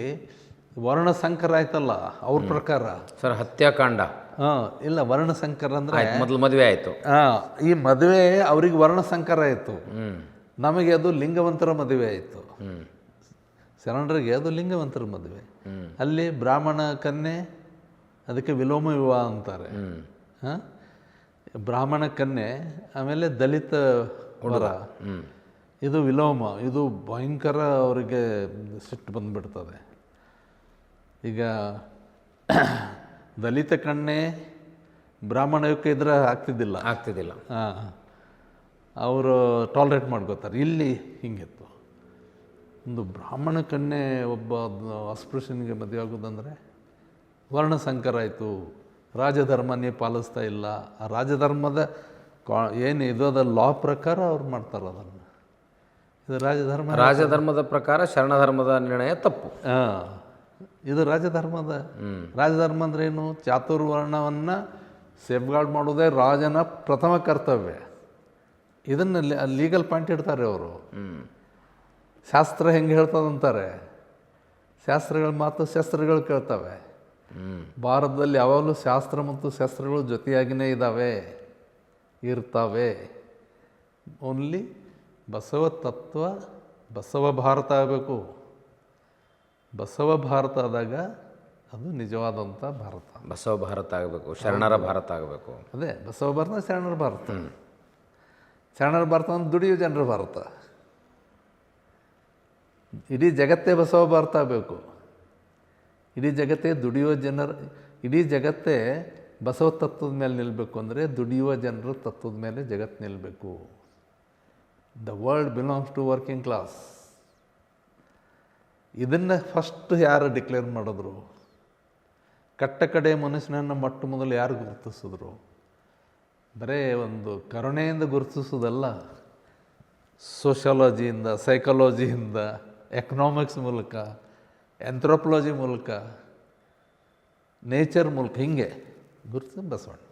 S1: ವರ್ಣ ಸಂಕರ ಆಯ್ತಲ್ಲ ಅವ್ರ ಪ್ರಕಾರ.
S2: ಸರ್, ಹತ್ಯಾಕಾಂಡ.
S1: ಇಲ್ಲ, ವರ್ಣ ಸಂಕರ ಅಂದರೆ
S2: ಮೊದಲು ಮದುವೆ ಆಯಿತು.
S1: ಈ ಮದುವೆ ಅವ್ರಿಗೆ ವರ್ಣ ಸಂಕರ ಆಯಿತು, ನಮಗೆ ಅದು ಲಿಂಗವಂತರ ಮದುವೆ ಆಯಿತು. ಶರಣರಿಗೆ ಅದು ಲಿಂಗವಂತರ ಮದುವೆ. ಅಲ್ಲಿ ಬ್ರಾಹ್ಮಣ ಕನ್ಯೆ, ಅದಕ್ಕೆ ವಿಲೋಮ ವಿವಾಹ ಅಂತಾರೆ. ಬ್ರಾಹ್ಮಣ ಕನ್ಯೆ, ಆಮೇಲೆ ದಲಿತ ವರ, ಇದು ವಿಲೋಮ. ಇದು ಭಯಂಕರ ಅವರಿಗೆ ಸಿಟ್ಟು ಬಂದುಬಿಡ್ತದೆ. ಈಗ ದಲಿತ ಕನ್ಯೆ ಬ್ರಾಹ್ಮಣಕ್ಕೆ ಇದ್ರೆ ಆಗ್ತಿದ್ದಿಲ್ಲ. ಅವರು ಟಾಲ್ರೇಟ್ ಮಾಡ್ಕೋತಾರೆ. ಇಲ್ಲಿ ಹಿಂಗಿತ್ತು. ಒಂದು ಬ್ರಾಹ್ಮಣ ಕನ್ಯೆ ಒಬ್ಬ ಅಸ್ಪೃಶ್ಯನಿಗೆ ಮದುವೆ ಆಗೋದಂದರೆ ವರ್ಣ ಸಂಕರ ಆಯಿತು. ರಾಜಧರ್ಮನೇ ಪಾಲಿಸ್ತಾ ಇಲ್ಲ. ಆ ರಾಜಧರ್ಮದ ಏನು ಇದು ಅದ ಲಾ ಪ್ರಕಾರ ಅವ್ರು ಮಾಡ್ತಾರೆ ಅದನ್ನು. ಇದು
S2: ರಾಜಧರ್ಮದ ಪ್ರಕಾರ ಶರಣಧರ್ಮದ ನಿರ್ಣಯ ತಪ್ಪು.
S1: ಇದು ರಾಜಧರ್ಮದ. ರಾಜಧರ್ಮ ಅಂದ್ರೆ ಏನು? ಚಾತುರ್ವರ್ಣವನ್ನು ಸೇಫ್ಗಾರ್ಡ್ ಮಾಡೋದೇ ರಾಜನ ಪ್ರಥಮ ಕರ್ತವ್ಯ. ಇದನ್ನು ಲೀಗಲ್ ಪಾಯಿಂಟ್ ಇಡ್ತಾರೆ ಅವರು. ಶಾಸ್ತ್ರ ಹೆಂಗೆ ಹೇಳ್ತದಂತಾರೆ, ಶಾಸ್ತ್ರಗಳ ಮಾತು ಶಸ್ತ್ರಗಳು ಕೇಳ್ತವೆ. ಭಾರತದಲ್ಲಿ ಯಾವಾಗಲೂ ಶಾಸ್ತ್ರ ಮತ್ತು ಶಸ್ತ್ರಗಳು ಜೊತೆಯಾಗಿಯೇ ಇರ್ತವೆ. ಓನ್ಲಿ ಬಸವ ತತ್ವ, ಬಸವ ಭಾರತ ಆಗಬೇಕು. ಬಸವ ಭಾರತ ಆದಾಗ ಅದು ನಿಜವಾದಂಥ ಭಾರತ.
S2: ಬಸವ ಭಾರತ ಆಗಬೇಕು, ಶರಣರ ಭಾರತ ಆಗಬೇಕು.
S1: ಅದೇ ಬಸವ ಭಾರತ, ಶರಣರ ಭಾರತ. ಶರಣರ ಭಾರತ ಅಂದ್ರೆ ದುಡಿಯೋ ಜನರ ಭಾರತ. ಇಡೀ ಜಗತ್ತೇ ಬಸವ ಭಾರತ ಆಗಬೇಕು. ಇಡೀ ಜಗತ್ತೇ ದುಡಿಯುವ ಇಡೀ ಜಗತ್ತೇ ಬಸವ ತತ್ವದ ಮೇಲೆ ನಿಲ್ಲಬೇಕು. ಅಂದರೆ ದುಡಿಯುವ ಜನರ ತತ್ವದ ಮೇಲೆ ಜಗತ್ತು ನಿಲ್ಲಬೇಕು. The world belongs to working class. ಇದನ್ನು ಫಸ್ಟ್ ಯಾರು ಡಿಕ್ಲೇರ್ ಮಾಡಿದ್ರು? ಕಟ್ಟ ಕಡೆ ಮನುಷ್ಯನನ್ನು ಮೊಟ್ಟ ಮೊದಲು ಯಾರು ಗುರುತಿಸಿದ್ರು? ಬರೇ ಒಂದು ಕರುಣೆಯಿಂದ ಗುರುತಿಸೋದಲ್ಲ, ಸೋಷಿಯಾಲಜಿಯಿಂದ, ಸೈಕಾಲಜಿಯಿಂದ, ಎಕನಾಮಿಕ್ಸ್ ಮೂಲಕ, ಆಂಥ್ರೋಪಾಲಜಿ ಮೂಲಕ, ನೇಚರ್ ಮೂಲಕ, ಹಿಂಗೆ ಗುರುತಿಸ ಬಸವಣ್ಣ.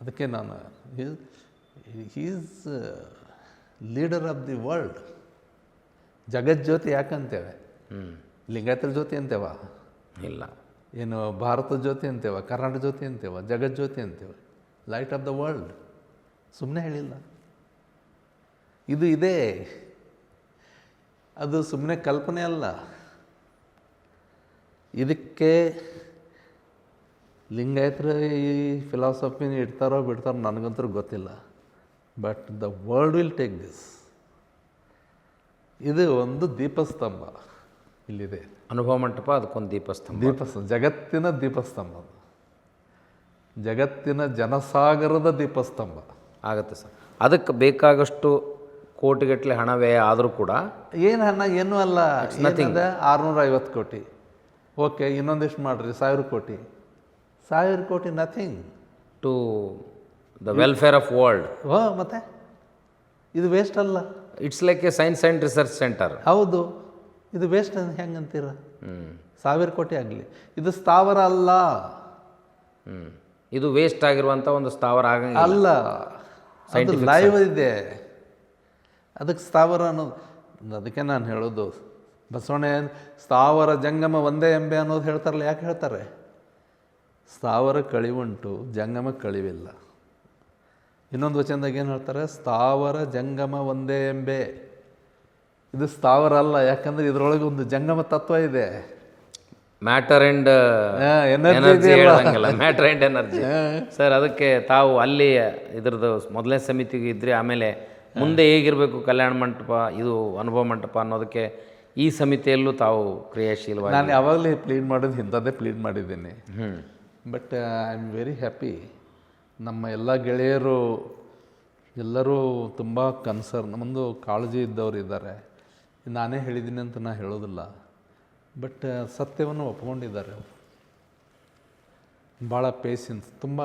S1: ಅದಕ್ಕೆ ನಾನು is leader of the world. ಜಗಜ್ಯೋತಿ ಯಾಕಂತೇವೆ? ಲಿಂಗಾಯತರ ಜ್ಯೋತಿ ಅಂತೇವ?
S2: ಇಲ್ಲ.
S1: ಏನು ಭಾರತ ಜ್ಯೋತಿ ಅಂತೇವ, ಕರ್ನಾಟಕ ಜ್ಯೋತಿ ಅಂತೇವ, ಜಗಜ್ಯೋತಿ ಅಂತೇವೆ. Light of the world. ಸುಮ್ಮನೆ ಹೇಳಿಲ್ಲ, ಇದು ಇದೆ. ಅದು ಸುಮ್ಮನೆ ಕಲ್ಪನೆ ಅಲ್ಲ. ಇದಕ್ಕೆ ಲಿಂಗಾಯತರು ಈ ಫಿಲಾಸಫಿನ ಇಡ್ತಾರೋ ಬಿಡ್ತಾರೋ ನನಗಂತೂ ಗೊತ್ತಿಲ್ಲ. But the world will take this. ಇದು ಒಂದು ದೀಪಸ್ತಂಭ ಇಲ್ಲಿದೆ.
S2: ಅನುಭವ ಮಂಟಪ ಅದಕ್ಕೊಂದು ದೀಪಸ್ತಂಭ.
S1: ಜಗತ್ತಿನ ದೀಪಸ್ತಂಭ, ಜಗತ್ತಿನ ಜನಸಾಗರದ ದೀಪಸ್ತಂಭ
S2: ಆಗುತ್ತೆ ಸರ್. ಅದಕ್ಕೆ ಬೇಕಾಗಷ್ಟು ಕೋಟಿಗಟ್ಟಲೆ ಹಣ ವ್ಯಯ ಆದರೂ ಕೂಡ
S1: ಏನು ಹಣ ಏನೂ ಅಲ್ಲ. 650 ಕೋಟಿ. ಓಕೆ, ಇನ್ನೊಂದಿಷ್ಟು ಮಾಡಿರಿ 1000 ಕೋಟಿ. 1000 ಕೋಟಿ nothing
S2: to the welfare of world.
S1: ಮತ್ತೆ ಇದು ವೇಸ್ಟ್ ಅಲ್ಲ.
S2: It's like a science and research centre.
S1: ಹೌದು, ಇದು ವೇಸ್ಟ್ ಹೆಂಗಂತೀರ? 1000 ಕೋಟಿ ಆಗಲಿ, ಇದು ಸ್ಥಾವರ ಅಲ್ಲ.
S2: ಇದು ವೇಸ್ಟ್ ಆಗಿರುವಂಥ ಒಂದು ಸ್ಥಾವರ
S1: ಅಲ್ಲ, ಅದು ಲೈವ್ ಇದೆ. ಅದಕ್ಕೆ ಸ್ಥಾವರ ಅನ್ನೋದು, ಅದಕ್ಕೆ ನಾನು ಹೇಳೋದು, ಬಸವಣ್ಣ ಸ್ಥಾವರ ಜಂಗಮ ಒಂದೇ ಎಂಬೆ ಅನ್ನೋದು ಹೇಳ್ತಾರಲ್ಲ. ಯಾಕೆ ಹೇಳ್ತಾರೆ? ಸ್ಥಾವರ ಕಳಿವುಂಟು, ಜಂಗಮ ಕಳಿವಿಲ್ಲ. ಇನ್ನೊಂದು ವಚನದಾಗ ಏನು ಹೇಳ್ತಾರೆ? ಸ್ಥಾವರ ಜಂಗಮ ಒಂದೇ ಎಂಬೆ. ಇದು ಸ್ಥಾವರ ಅಲ್ಲ, ಯಾಕಂದರೆ ಇದರೊಳಗೆ ಒಂದು ಜಂಗಮ ತತ್ವ ಇದೆ.
S2: ಮ್ಯಾಟರ್ ಆ್ಯಂಡ್ ಎನರ್ಜಿ ಹೇಳಂಗಿಲ್ಲ, ಮ್ಯಾಟರ್ ಆ್ಯಂಡ್ ಎನರ್ಜಿ. ಸರ್, ಅದಕ್ಕೆ ತಾವು ಅಲ್ಲಿ ಇದ್ರದ್ದು ಮೊದಲನೇ ಸಮಿತಿಗೆ ಇದ್ರಿ, ಆಮೇಲೆ ಮುಂದೆ ಹೇಗಿರಬೇಕು ಕಲ್ಯಾಣ ಮಂಟಪ, ಇದು ಅನುಭವ ಮಂಟಪ ಅನ್ನೋದಕ್ಕೆ ಈ ಸಮಿತಿಯಲ್ಲೂ ತಾವು ಕ್ರಿಯಾಶೀಲವಾಗಿ.
S1: ನಾನು ಯಾವಾಗಲೇ ಪ್ಲೀಡ್ ಮಾಡೋದು ಇಂಥದ್ದೇ ಪ್ಲೀಡ್ ಮಾಡಿದ್ದೀನಿ. But I am very happy. ನಮ್ಮ ಎಲ್ಲ ಗೆಳೆಯರು ಎಲ್ಲರೂ ತುಂಬ ಕನ್ಸರ್ನ್, ಒಂದು ಕಾಳಜಿ ಇದ್ದವರು ಇದ್ದಾರೆ. ನಾನೇ ಹೇಳಿದ್ದೀನಿ ಅಂತ ನಾನು ಹೇಳೋದಿಲ್ಲ, ಬಟ್ ಸತ್ಯವನ್ನು ಒಪ್ಕೊಂಡಿದ್ದಾರೆ ಅವರು. ಭಾಳ ಪೇಷನ್ಸ್, ತುಂಬ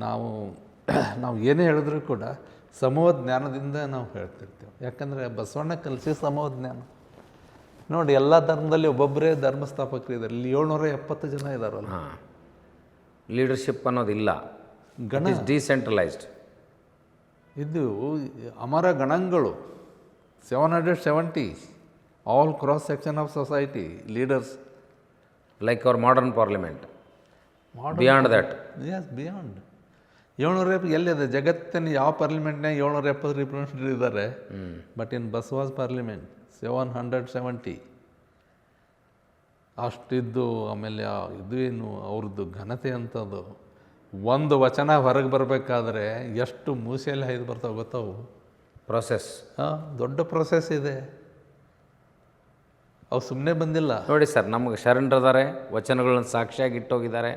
S1: ನಾವು ಏನೇ ಹೇಳಿದ್ರೂ ಕೂಡ ಸಮೂಹ ಜ್ಞಾನದಿಂದ ನಾವು ಹೇಳ್ತಿರ್ತೇವೆ. ಯಾಕಂದರೆ ಬಸವಣ್ಣ ಕಲಿಸಿ ಸಮೂಹ ಜ್ಞಾನ. ನೋಡಿ, ಎಲ್ಲ ಧರ್ಮದಲ್ಲಿ ಒಬ್ಬೊಬ್ಬರೇ ಧರ್ಮಸ್ಥಾಪಕರು ಇದ್ದಾರೆ. ಇಲ್ಲಿ 770 ಜನ ಇದ್ದಾರಲ್ಲ.
S2: ಹಾಂ, ಲೀಡರ್ಶಿಪ್ ಅನ್ನೋದಿಲ್ಲ,
S1: ಗಣ
S2: ಇಸ್ ಡಿಸೆಂಟ್ರಲೈಸ್ಡ್.
S1: ಇದು ಅಮರ ಗಣಗಳು 770, all cross section of society leaders.
S2: Like our modern parliament, beyond that.
S1: Yes, beyond 770 ಎಲ್ಲಿದೆ ಜಗತ್ತಿನ ಯಾವ ಪಾರ್ಲಿಮೆಂಟ್ನಾಗ 770 ರಿಪ್ರೆಸೆಂಟೇಟಿವ್ ಇದ್ದಾರೆ. ಬಟ್ ಇನ್ ಬಸವಾಸ್ ಪಾರ್ಲಿಮೆಂಟ್ 770 ಅಷ್ಟಿದ್ದು. ಆಮೇಲೆ ಇದು ಏನು ಅವ್ರದ್ದು ಘನತೆ ಅಂಥದ್ದು. ಒಂದು ವಚನ ಹೊರಗೆ ಬರಬೇಕಾದ್ರೆ ಎಷ್ಟು ಮೂಸೆಯಲ್ಲಿ ಹಾಯ್ದು ಬರ್ತಾವೆ ಗೊತ್ತವು.
S2: ಪ್ರೊಸೆಸ್,
S1: ಹಾಂ, ದೊಡ್ಡ ಪ್ರೊಸೆಸ್ ಇದೆ. ಅವು ಸುಮ್ಮನೆ ಬಂದಿಲ್ಲ.
S2: ನೋಡಿ ಸರ್, ನಮಗೆ ಶರಣರಿದ್ದಾರೆ, ವಚನಗಳನ್ನ ಸಾಕ್ಷಿಯಾಗಿ ಇಟ್ಟೋಗಿದ್ದಾರೆ.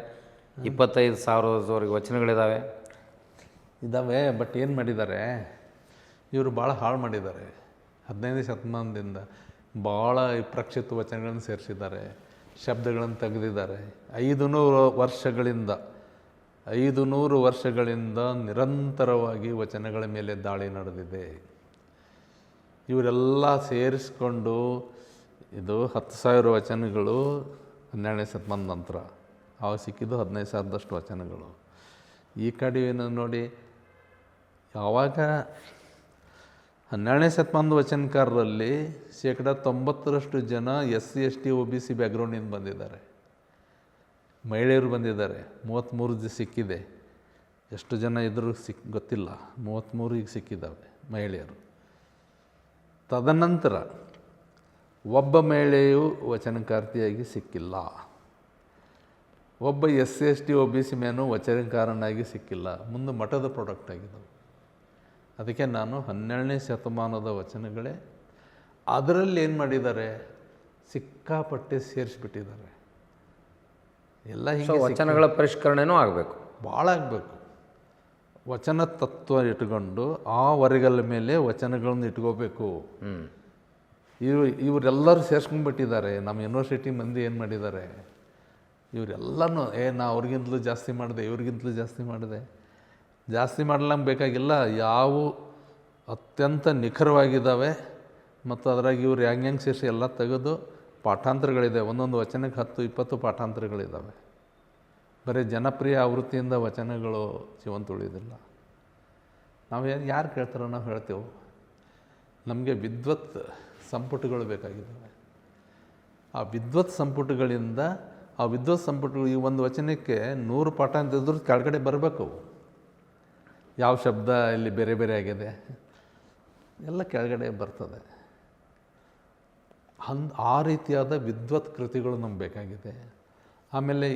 S2: 25,000ವರೆಗೆ ವಚನಗಳಿದ್ದಾವೆ.
S1: ಇದ್ದಾವೆ. ಬಟ್ ಏನು ಮಾಡಿದ್ದಾರೆ ಇವರು? ಭಾಳ ಹಾಳು ಮಾಡಿದ್ದಾರೆ. 15ನೇ ಶತಮಾನದಿಂದ ಭಾಳ ಪ್ರಕ್ಷಿಪ್ತ ವಚನಗಳನ್ನು ಸೇರಿಸಿದ್ದಾರೆ, ಶಬ್ದಗಳನ್ನು ತೆಗೆದಿದ್ದಾರೆ. 500 ವರ್ಷಗಳಿಂದ ನಿರಂತರವಾಗಿ ವಚನಗಳ ಮೇಲೆ ದಾಳಿ ನಡೆದಿದೆ. ಇವರೆಲ್ಲ ಸೇರಿಸ್ಕೊಂಡು ಇದು 10,000 ವಚನಗಳು 12ನೇ ಶತಮಾನದ ನಂತರ. ಆವಾಗ ಸಿಕ್ಕಿದ್ದು 15,000ದಷ್ಟು ವಚನಗಳು. ಈ ಕಡೆ ಏನು ನೋಡಿ, ಯಾವಾಗ 12ನೇ ಶತಮಾನದ ವಚನಕಾರರಲ್ಲಿ 90% ಜನ SC ST OBC ಬ್ಯಾಕ್ಗ್ರೌಂಡಿಂದ ಬಂದಿದ್ದಾರೆ. ಮಹಿಳೆಯರು ಬಂದಿದ್ದಾರೆ. 33 ಸಿಕ್ಕಿದೆ. ಎಷ್ಟು ಜನ ಇದ್ರೂ ಗೊತ್ತಿಲ್ಲ. 33 ಈಗ ಸಿಕ್ಕಿದ್ದಾವೆ ಮಹಿಳೆಯರು. ತದನಂತರ ಒಬ್ಬ ಮಹಿಳೆಯು ವಚನಕಾರ್ತಿಯಾಗಿ ಸಿಕ್ಕಿಲ್ಲ. ಒಬ್ಬ SC ST OBC ಮೇನೂ ವಚನಕಾರನಾಗಿ ಸಿಕ್ಕಿಲ್ಲ. ಮುಂದೆ ಮಠದ ಪ್ರಾಡಕ್ಟ್ ಆಗಿದ್ದವು. ಅದಕ್ಕೆ ನಾನು 12ನೇ ಶತಮಾನದ ವಚನಗಳೇ. ಅದರಲ್ಲಿ ಏನು ಮಾಡಿದ್ದಾರೆ, ಸಿಕ್ಕಾಪಟ್ಟೆ ಸೇರಿಸ್ಬಿಟ್ಟಿದ್ದಾರೆ. ಎಲ್ಲ ಹೀಗೆ
S2: ವಚನಗಳ ಪರಿಷ್ಕರಣೆನೂ ಆಗಬೇಕು,
S1: ಭಾಳ ಆಗಬೇಕು. ವಚನ ತತ್ವ ಇಟ್ಕೊಂಡು ಆ ವರೆಗಲ ಮೇಲೆ ವಚನಗಳನ್ನು ಇಟ್ಕೋಬೇಕು. ಇವರೆಲ್ಲರೂ ಸೇರ್ಸ್ಕೊಂಡ್ಬಿಟ್ಟಿದ್ದಾರೆ. ನಮ್ಮ ಯೂನಿವರ್ಸಿಟಿ ಮಂದಿ ಏನು ಮಾಡಿದ್ದಾರೆ, ಇವರೆಲ್ಲನೂ ನಾ ಅವ್ರಿಗಿಂತಲೂ ಜಾಸ್ತಿ ಮಾಡಿದೆ, ಇವ್ರಿಗಿಂತಲೂ ಜಾಸ್ತಿ ಮಾಡಿದೆ. ಜಾಸ್ತಿ ಮಾಡ್ಲಂಗೆ ಬೇಕಾಗಿಲ್ಲ. ಯಾವ ಅತ್ಯಂತ ನಿಖರವಾಗಿದ್ದಾವೆ ಮತ್ತು ಅದ್ರಾಗ ಇವ್ರು ಹೆಂಗೆ ಸೇರಿಸಿ ಎಲ್ಲ ತೆಗೆದು ಪಾಠಾಂತರಗಳಿದೆ. ಒಂದೊಂದು ವಚನಕ್ಕೆ 10-20 ಪಾಠಾಂತರಗಳಿದ್ದಾವೆ. ಬರೀ ಜನಪ್ರಿಯ ಆವೃತ್ತಿಯಿಂದ ವಚನಗಳು ಜೀವಂತ ಉಳಿಯೋದಿಲ್ಲ. ನಾವು ಯಾರು ಕೇಳ್ತಾರೋ ನಾವು ಹೇಳ್ತೇವೆ. ನಮಗೆ ವಿದ್ವತ್ ಸಂಪುಟಗಳು ಬೇಕಾಗಿದ್ದಾವೆ. ಆ ವಿದ್ವತ್ ಸಂಪುಟಗಳಿಂದ ಆ ವಿದ್ವತ್ ಸಂಪುಟಗಳು ಈ ಒಂದು ವಚನಕ್ಕೆ 100 ಪಾಠ ಅಂತಿದ್ರು ಕೆಳಗಡೆ ಬರಬೇಕು. ಯಾವ ಶಬ್ದ ಇಲ್ಲಿ ಬೇರೆ ಬೇರೆ ಆಗಿದೆ ಎಲ್ಲ ಕೆಳಗಡೆ ಬರ್ತದೆ. ಆ ರೀತಿಯಾದ ವಿದ್ವತ್ ಕೃತಿಗಳು ನಮ್ಗೆ ಬೇಕಾಗಿದೆ. ಆಮೇಲೆ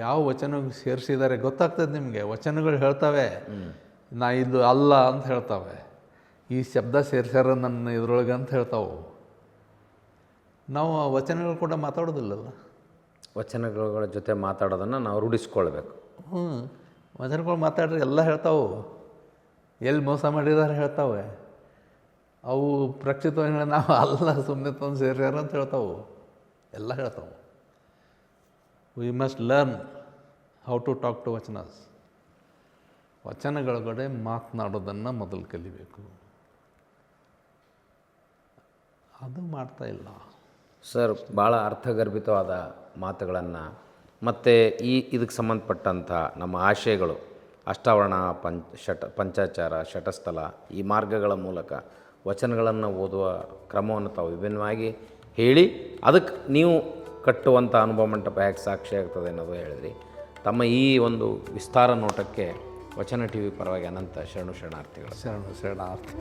S1: ಯಾವ ವಚನ ಸೇರಿಸಿದ್ದಾರೆ ಗೊತ್ತಾಗ್ತದೆ ನಿಮಗೆ. ವಚನಗಳು ಹೇಳ್ತವೆ, ನಾ ಇದು ಅಲ್ಲ ಅಂತ ಹೇಳ್ತವೆ. ಈ ಶಬ್ದ ಸೇರಿಸ್ಯಾರ ನನ್ನ ಇದ್ರೊಳಗೆ ಅಂತ ಹೇಳ್ತಾವೆ. ನಾವು ಆ ವಚನಗಳು ಕೂಡ ಮಾತಾಡೋದಿಲ್ಲಲ್ಲ.
S2: ವಚನಗಳ ಜೊತೆ ಮಾತಾಡೋದನ್ನು ನಾವು ರೂಢಿಸ್ಕೊಳ್ಬೇಕು.
S1: ವಚನಗಳು ಮಾತಾಡ್ರೆ ಎಲ್ಲ ಹೇಳ್ತಾವೆ. ಎಲ್ಲಿ ಮೋಸ ಮಾಡಿದ್ದಾರೆ ಹೇಳ್ತಾವೆ. ಅವು ಪ್ರಕ್ಷಿತವಾಗಿ ನಾವು ಅಲ್ಲ ಸುಮ್ಮನೆ ತಂದು ಸೇರ್ಯಾರ ಅಂತ ಹೇಳ್ತಾವೆ. ಎಲ್ಲ ಹೇಳ್ತಾವೆ. We must learn how to talk to vachanas. ವಚನಗಳೊಳಗಡೆ ಮಾತನಾಡೋದನ್ನು ಮೊದಲು ಕಲಿಬೇಕು. ಅದು ಮಾಡ್ತಾ ಇಲ್ಲ
S2: ಸರ್. ಭಾಳ ಅರ್ಥಗರ್ಭಿತವಾದ ಮಾತುಗಳನ್ನು ಮತ್ತು ಇದಕ್ಕೆ ಸಂಬಂಧಪಟ್ಟಂಥ ನಮ್ಮ ಆಶಯಗಳು, ಅಷ್ಟಾವರಣ, ಪಂಚಾಚಾರ, ಶಟಸ್ಥಲ, ಈ ಮಾರ್ಗಗಳ ಮೂಲಕ ವಚನಗಳನ್ನು ಓದುವ ಕ್ರಮವನ್ನು ತಾವು ವಿಭಿನ್ನವಾಗಿ ಹೇಳಿ ಅದಕ್ಕೆ ನೀವು ಕಟ್ಟುವಂಥ ಅನುಭವ ಮಂಟಪ ಹೇಗೆ ಸಾಕ್ಷಿಯಾಗ್ತದೆ ಅನ್ನೋದು ಹೇಳಿದ್ರಿ. ತಮ್ಮ ಈ ಒಂದು ವಿಸ್ತಾರ ನೋಟಕ್ಕೆ ವಚನ TV ಪರವಾಗಿ ಅನಂತ ಶರಣಾರ್ಥಿಗಳು.
S1: ಶರಣಾರ್ಥಿ.